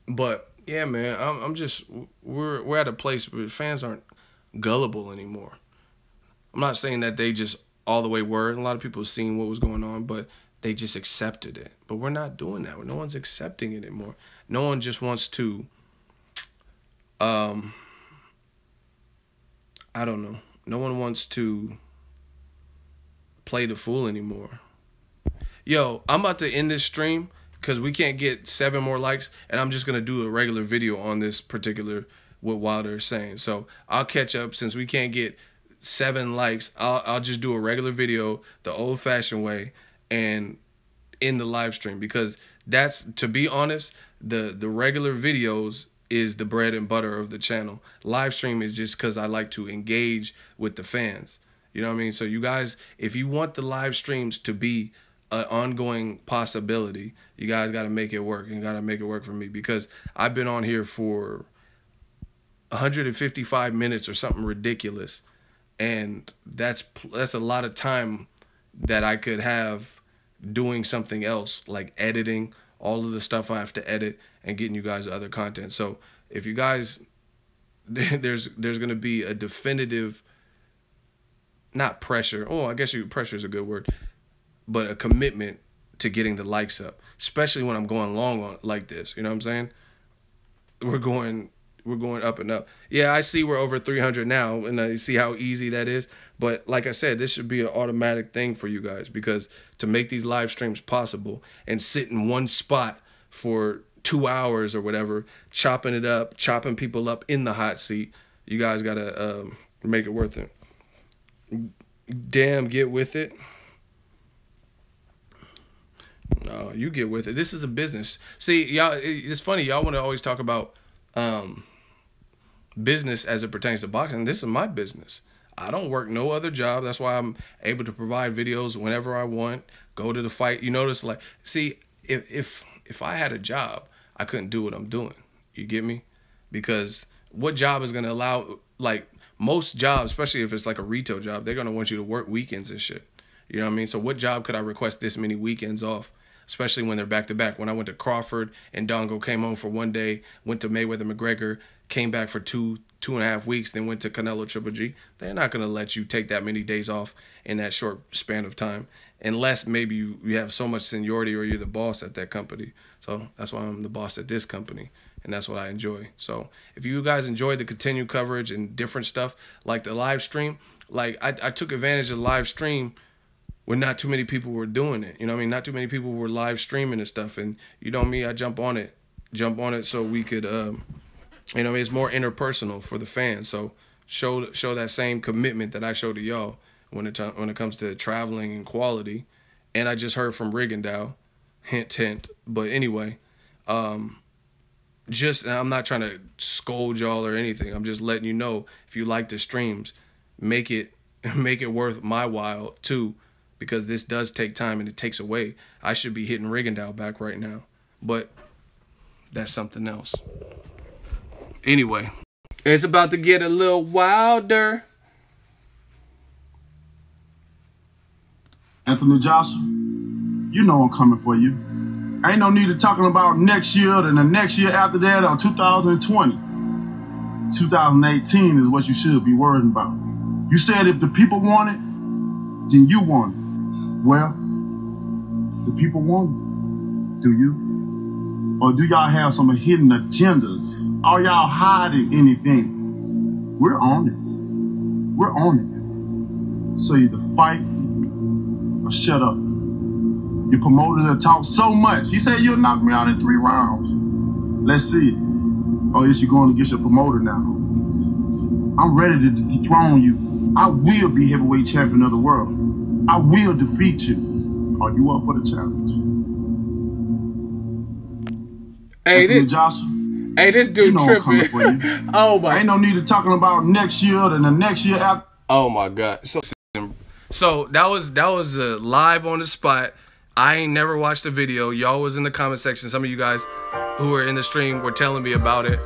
But yeah, man, I'm just we're at a place where fans aren't gullible anymore. I'm not saying that they just all the way were. A lot of people have seen what was going on, but they just accepted it. But we're not doing that. No one's accepting it anymore. No one just wants to, I don't know. No one wants to play the fool anymore. Yo, I'm about to end this stream because we can't get 7 more likes, and I'm just gonna do a regular video on this particular what Wilder is saying. So I'll catch up since we can't get 7 likes. I'll just do a regular video the old-fashioned way and end the live stream, because that's, to be honest, the regular videos is the bread and butter of the channel. Live stream is just because I like to engage with the fans. You know what I mean? So you guys, if you want the live streams to be an ongoing possibility, you guys got to make it work. You got to make it work for me, because I've been on here for 155 minutes or something ridiculous, and that's a lot of time that I could have doing something else, like editing all of the stuff I have to edit and getting you guys other content. So if you guys, there's gonna be a definitive, not pressure, oh, I guess pressure is a good word, but a commitment to getting the likes up, especially when I'm going long on like this. You know what I'm saying? We're going up and up. Yeah, I see we're over 300 now, and I see how easy that is. But like I said, this should be an automatic thing for you guys, because to make these live streams possible and sit in one spot for 2 hours or whatever, chopping it up, chopping people up in the hot seat, you guys got to make it worth it. Damn, get with it. No, you get with it. This is a business. See, y'all, it's funny. Y'all want to always talk about business as it pertains to boxing. This is my business. I don't work no other job. That's why I'm able to provide videos whenever I want, go to the fight. You notice, like, see, if I had a job, I couldn't do what I'm doing. You get me? Because what job is going to allow, like, most jobs, especially if it's like a retail job, they're going to want you to work weekends and shit. You know what I mean? So what job could I request this many weekends off, especially when they're back-to-back? When I went to Crawford and Dongo came home for 1 day, went to Mayweather-McGregor, came back for two and a half weeks, then went to Canelo Triple G. They're not going to let you take that many days off in that short span of time, unless maybe you have so much seniority or you're the boss at that company. So that's why I'm the boss at this company, and that's what I enjoy. So if you guys enjoy the continued coverage and different stuff like the live stream, like I took advantage of the live stream when not too many people were doing it. You know what I mean? Not too many people were live streaming and stuff, and you know me, I jump on it so we could you know, it's more interpersonal for the fans. So show that same commitment that I show to y'all when it comes to traveling and quality. And I just heard from Rigondeaux, hint, hint. But anyway, I'm not trying to scold y'all or anything. I'm just letting you know, if you like the streams, make it worth my while too, because this does take time and it takes away. I should be hitting Rigondeaux back right now, but that's something else. Anyway, it's about to get a little wilder. Anthony Joshua, you know I'm coming for you. Ain't no need of talking about next year and the next year after that or 2020. 2018 is what you should be worried about. You said if the people want it, then you want it. Well, the people want it. Do you? Or do y'all have some hidden agendas? Are y'all hiding anything? We're on it. We're on it. So either fight or shut up. Your promoter that talks so much. He said you'll knock me out in 3 rounds. Let's see it. Oh, is you going against your promoter now? I'm ready to dethrone you. I will be heavyweight champion of the world. I will defeat you. Are you up for the challenge? Hey, this dude, you know, tripping. Oh my! Ain't no need of talking about next year and the next year after. Oh my God! So that was live on the spot. I ain't never watched the video. Y'all was in the comment section. Some of you guys who were in the stream were telling me about it.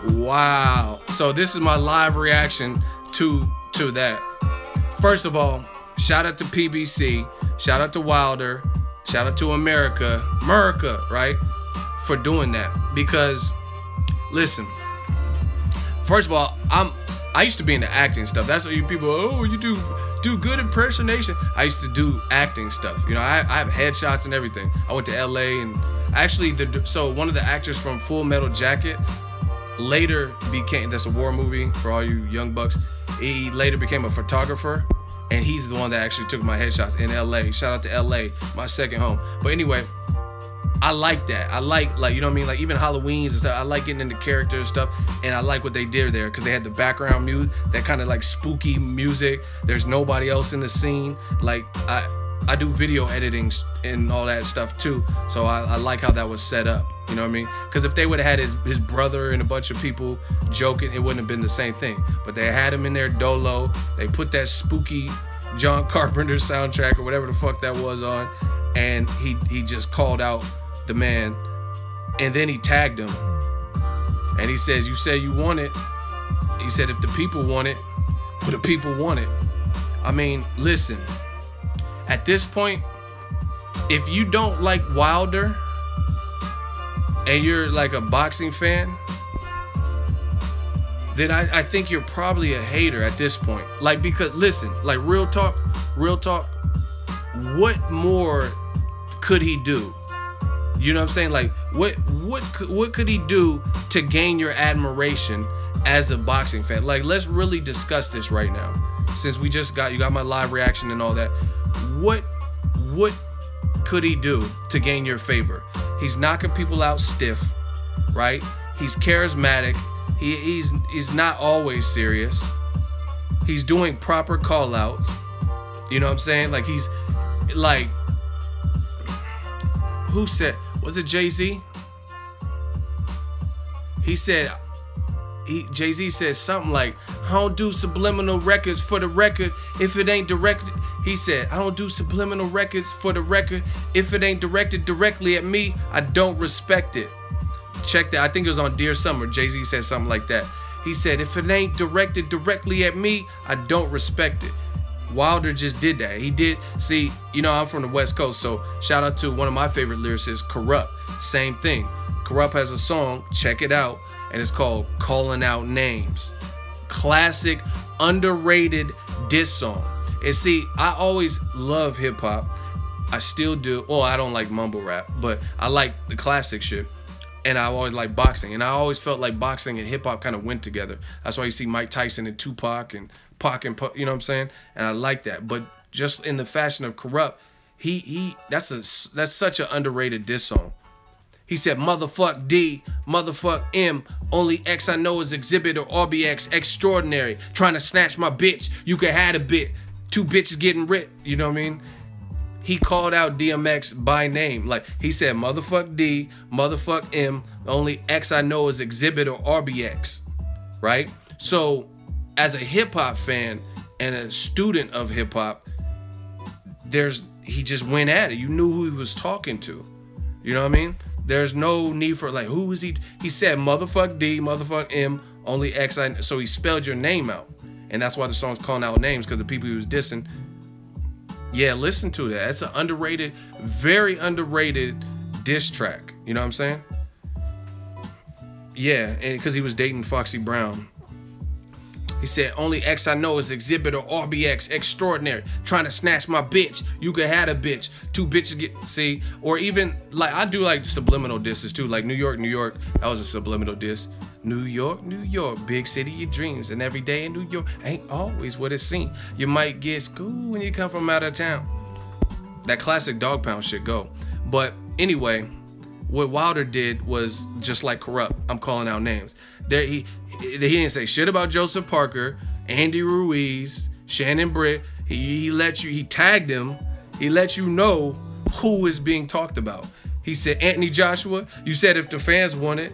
Wow! So this is my live reaction to that. First of all, shout out to PBC. Shout out to Wilder. Shout out to America, right? For doing that, because listen, first of all, I used to be into acting stuff. That's what you people, oh, you do good impersonation. I used to do acting stuff. You know, I have headshots and everything. I went to LA, and actually so one of the actors from Full Metal Jacket later became, that's a war movie for all you young bucks, he later became a photographer And he's the one that actually took my headshots in LA. Shout out to LA, my second home. But anyway, I like that. I like, you know what I mean? Like even Halloweens and stuff, I like getting into character and stuff. And I like what they did there because they had the background music, that kind of like spooky music. There's nobody else in the scene. Like I do video editing and all that stuff too. So I like how that was set up. You know what I mean? Because if they would have had his brother and a bunch of people joking, it wouldn't have been the same thing. But they had him in there dolo. They put that spooky John Carpenter soundtrack or whatever the fuck that was on. And he just called out the man, and then he tagged him, and he says, "You say you want it." He said, "If the people want it, well, the people want it." I mean, listen, at this point, if you don't like Wilder and you're like a boxing fan, then I think you're probably a hater at this point. Like, because listen, like real talk, what more could he do? You know what I'm saying? Like, what could he do to gain your admiration as a boxing fan? Like, let's really discuss this right now. Since we just you got my live reaction and all that. What could he do to gain your favor? He's knocking people out stiff, right? He's charismatic. He's not always serious. He's doing proper call outs. You know what I'm saying? Like, he's like, who said, was it Jay-Z? He said, Jay-Z said something like, "I don't do subliminal records for the record if it ain't directed." He said, "I don't do subliminal records for the record if it ain't directed directly at me. I don't respect it." Check that. I think it was on Dear Summer. Jay-Z said something like that. He said, "If it ain't directed directly at me, I don't respect it." Wilder just did that. He did. See, you know, I'm from the West Coast, so shout out to one of my favorite lyricists, Corrupt. Same thing. Corrupt has a song, check it out, and it's called Calling Out Names. Classic, underrated diss song. And see, I always love hip hop. I still do. Well, I don't like mumble rap, but I like the classic shit. And I always like boxing. And I always felt like boxing and hip hop kind of went together. That's why you see Mike Tyson and Tupac and Pac and you know what I'm saying? And I like that. But just in the fashion of Corrupt, that's such an underrated diss song. He said, "Motherfuck D, motherfuck M, only X I know is Exhibit or RBX, extraordinary. Trying to snatch my bitch, you could have a bit. Two bitches getting ripped," you know what I mean? He called out DMX by name. Like, he said, "Motherfuck D, motherfuck M, only X I know is Exhibit or RBX," right? So, as a hip-hop fan and a student of hip-hop, he just went at it. You knew who he was talking to. You know what I mean? There's no need for, like, who is he? He said, "Motherfuck D, motherfuck M, only X I," so he spelled your name out. And that's why the song's calling out names, because the people he was dissing. Yeah, listen to that. It's an underrated, very underrated diss track. You know what I'm saying? Yeah, and because he was dating Foxy Brown. He said, "Only X I know is Exhibit or RBX, extraordinary. Trying to snatch my bitch, you could have a bitch. Two bitches get," see? Or even, like, I do like subliminal disses too. Like New York, New York, that was a subliminal diss. New York, New York, big city of your dreams. And every day in New York ain't always what it seems. You might get schooled when you come from out of town. That classic Dog Pound shit go. But anyway, what Wilder did was just like Corrupt. I'm calling out names. There he didn't say shit about Joseph Parker, Andy Ruiz, Shannon Britt. He tagged him. He let you know who is being talked about. He said, "Anthony Joshua, you said if the fans want it,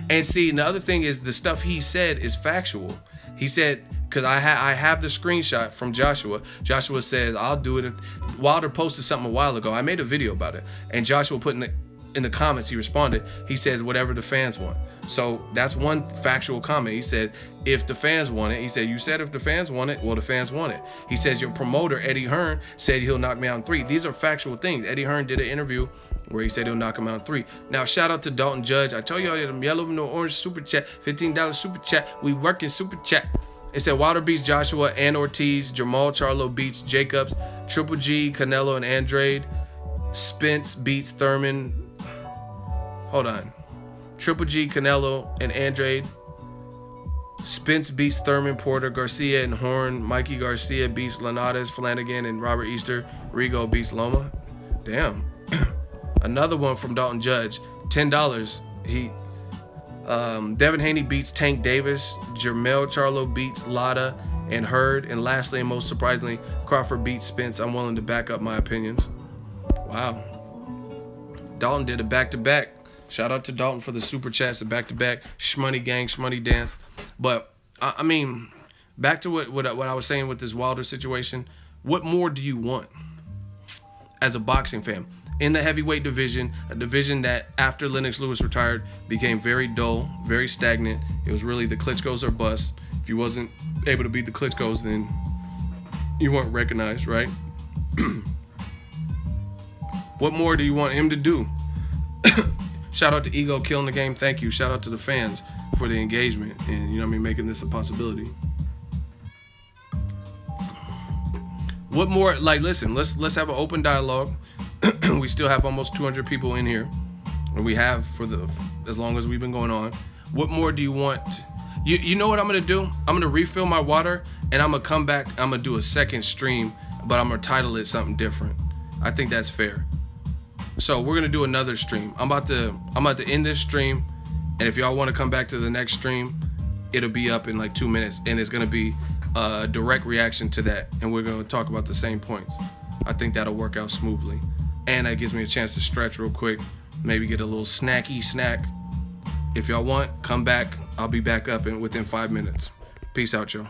and see, and the other thing is the stuff he said is factual. He said, because I have the screenshot from Joshua. Joshua says, "I'll do it." If Wilder posted something a while ago. I made a video about it, and Joshua put in the comments, he responded, he says, "Whatever the fans want." So that's one factual comment. He said, "If the fans want it," he said, "You said if the fans want it, well, the fans want it." He says, "Your promoter, Eddie Hearn, said he'll knock me out in 3. These are factual things. Eddie Hearn did an interview where he said he'll knock him out in 3. Now, shout out to Dalton Judge. I told y'all them yellow and orange super chat, $15 super chat. We working super chat. It said Wilder beats Joshua and Ortiz. Jamal Charlo beats Jacobs. Triple G, Canelo, and Andrade. Spence beats Thurman. Hold on. Triple G, Canelo, and Andrade. Spence beats Thurman, Porter, Garcia, and Horn. Mikey Garcia beats Linares, Flanagan, and Robert Easter. Rigo beats Loma. Damn. Another one from Dalton Judge. $10. Devin Haney beats Tank Davis. Jermel Charlo beats Lada and Hurd. And lastly, and most surprisingly, Crawford beats Spence. I'm willing to back up my opinions. Wow. Dalton did a back-to-back. Shout out to Dalton for the super chats, the back-to-back. Shmoney gang, shmoney dance. But, I mean, back to what I was saying with this Wilder situation. What more do you want as a boxing fan? In the heavyweight division, a division that after Lennox Lewis retired became very dull, very stagnant. It was really the Klitschko's or bust. If you wasn't able to beat the Klitschko's, then you weren't recognized, right? What more do you want him to do? Shout out to Ego killing the game. Thank you. Shout out to the fans for the engagement and, you know what I mean, making this a possibility. What more? Like, listen, let's have an open dialogue. We still have almost 200 people in here, and we have for as long as we've been going on. What more do you want? You know what I'm gonna do? I'm gonna refill my water, and I'm gonna come back. I'm gonna do a second stream, but I'm gonna title it something different. I think that's fair. So we're gonna do another stream. I'm about to end this stream, and if y'all want to come back to the next stream, it'll be up in like 2 minutes, and it's gonna be a direct reaction to that, and we're gonna talk about the same points. I think that'll work out smoothly, and that gives me a chance to stretch real quick, maybe get a little snacky snack. If y'all want, come back. I'll be back up within 5 minutes. Peace out, y'all.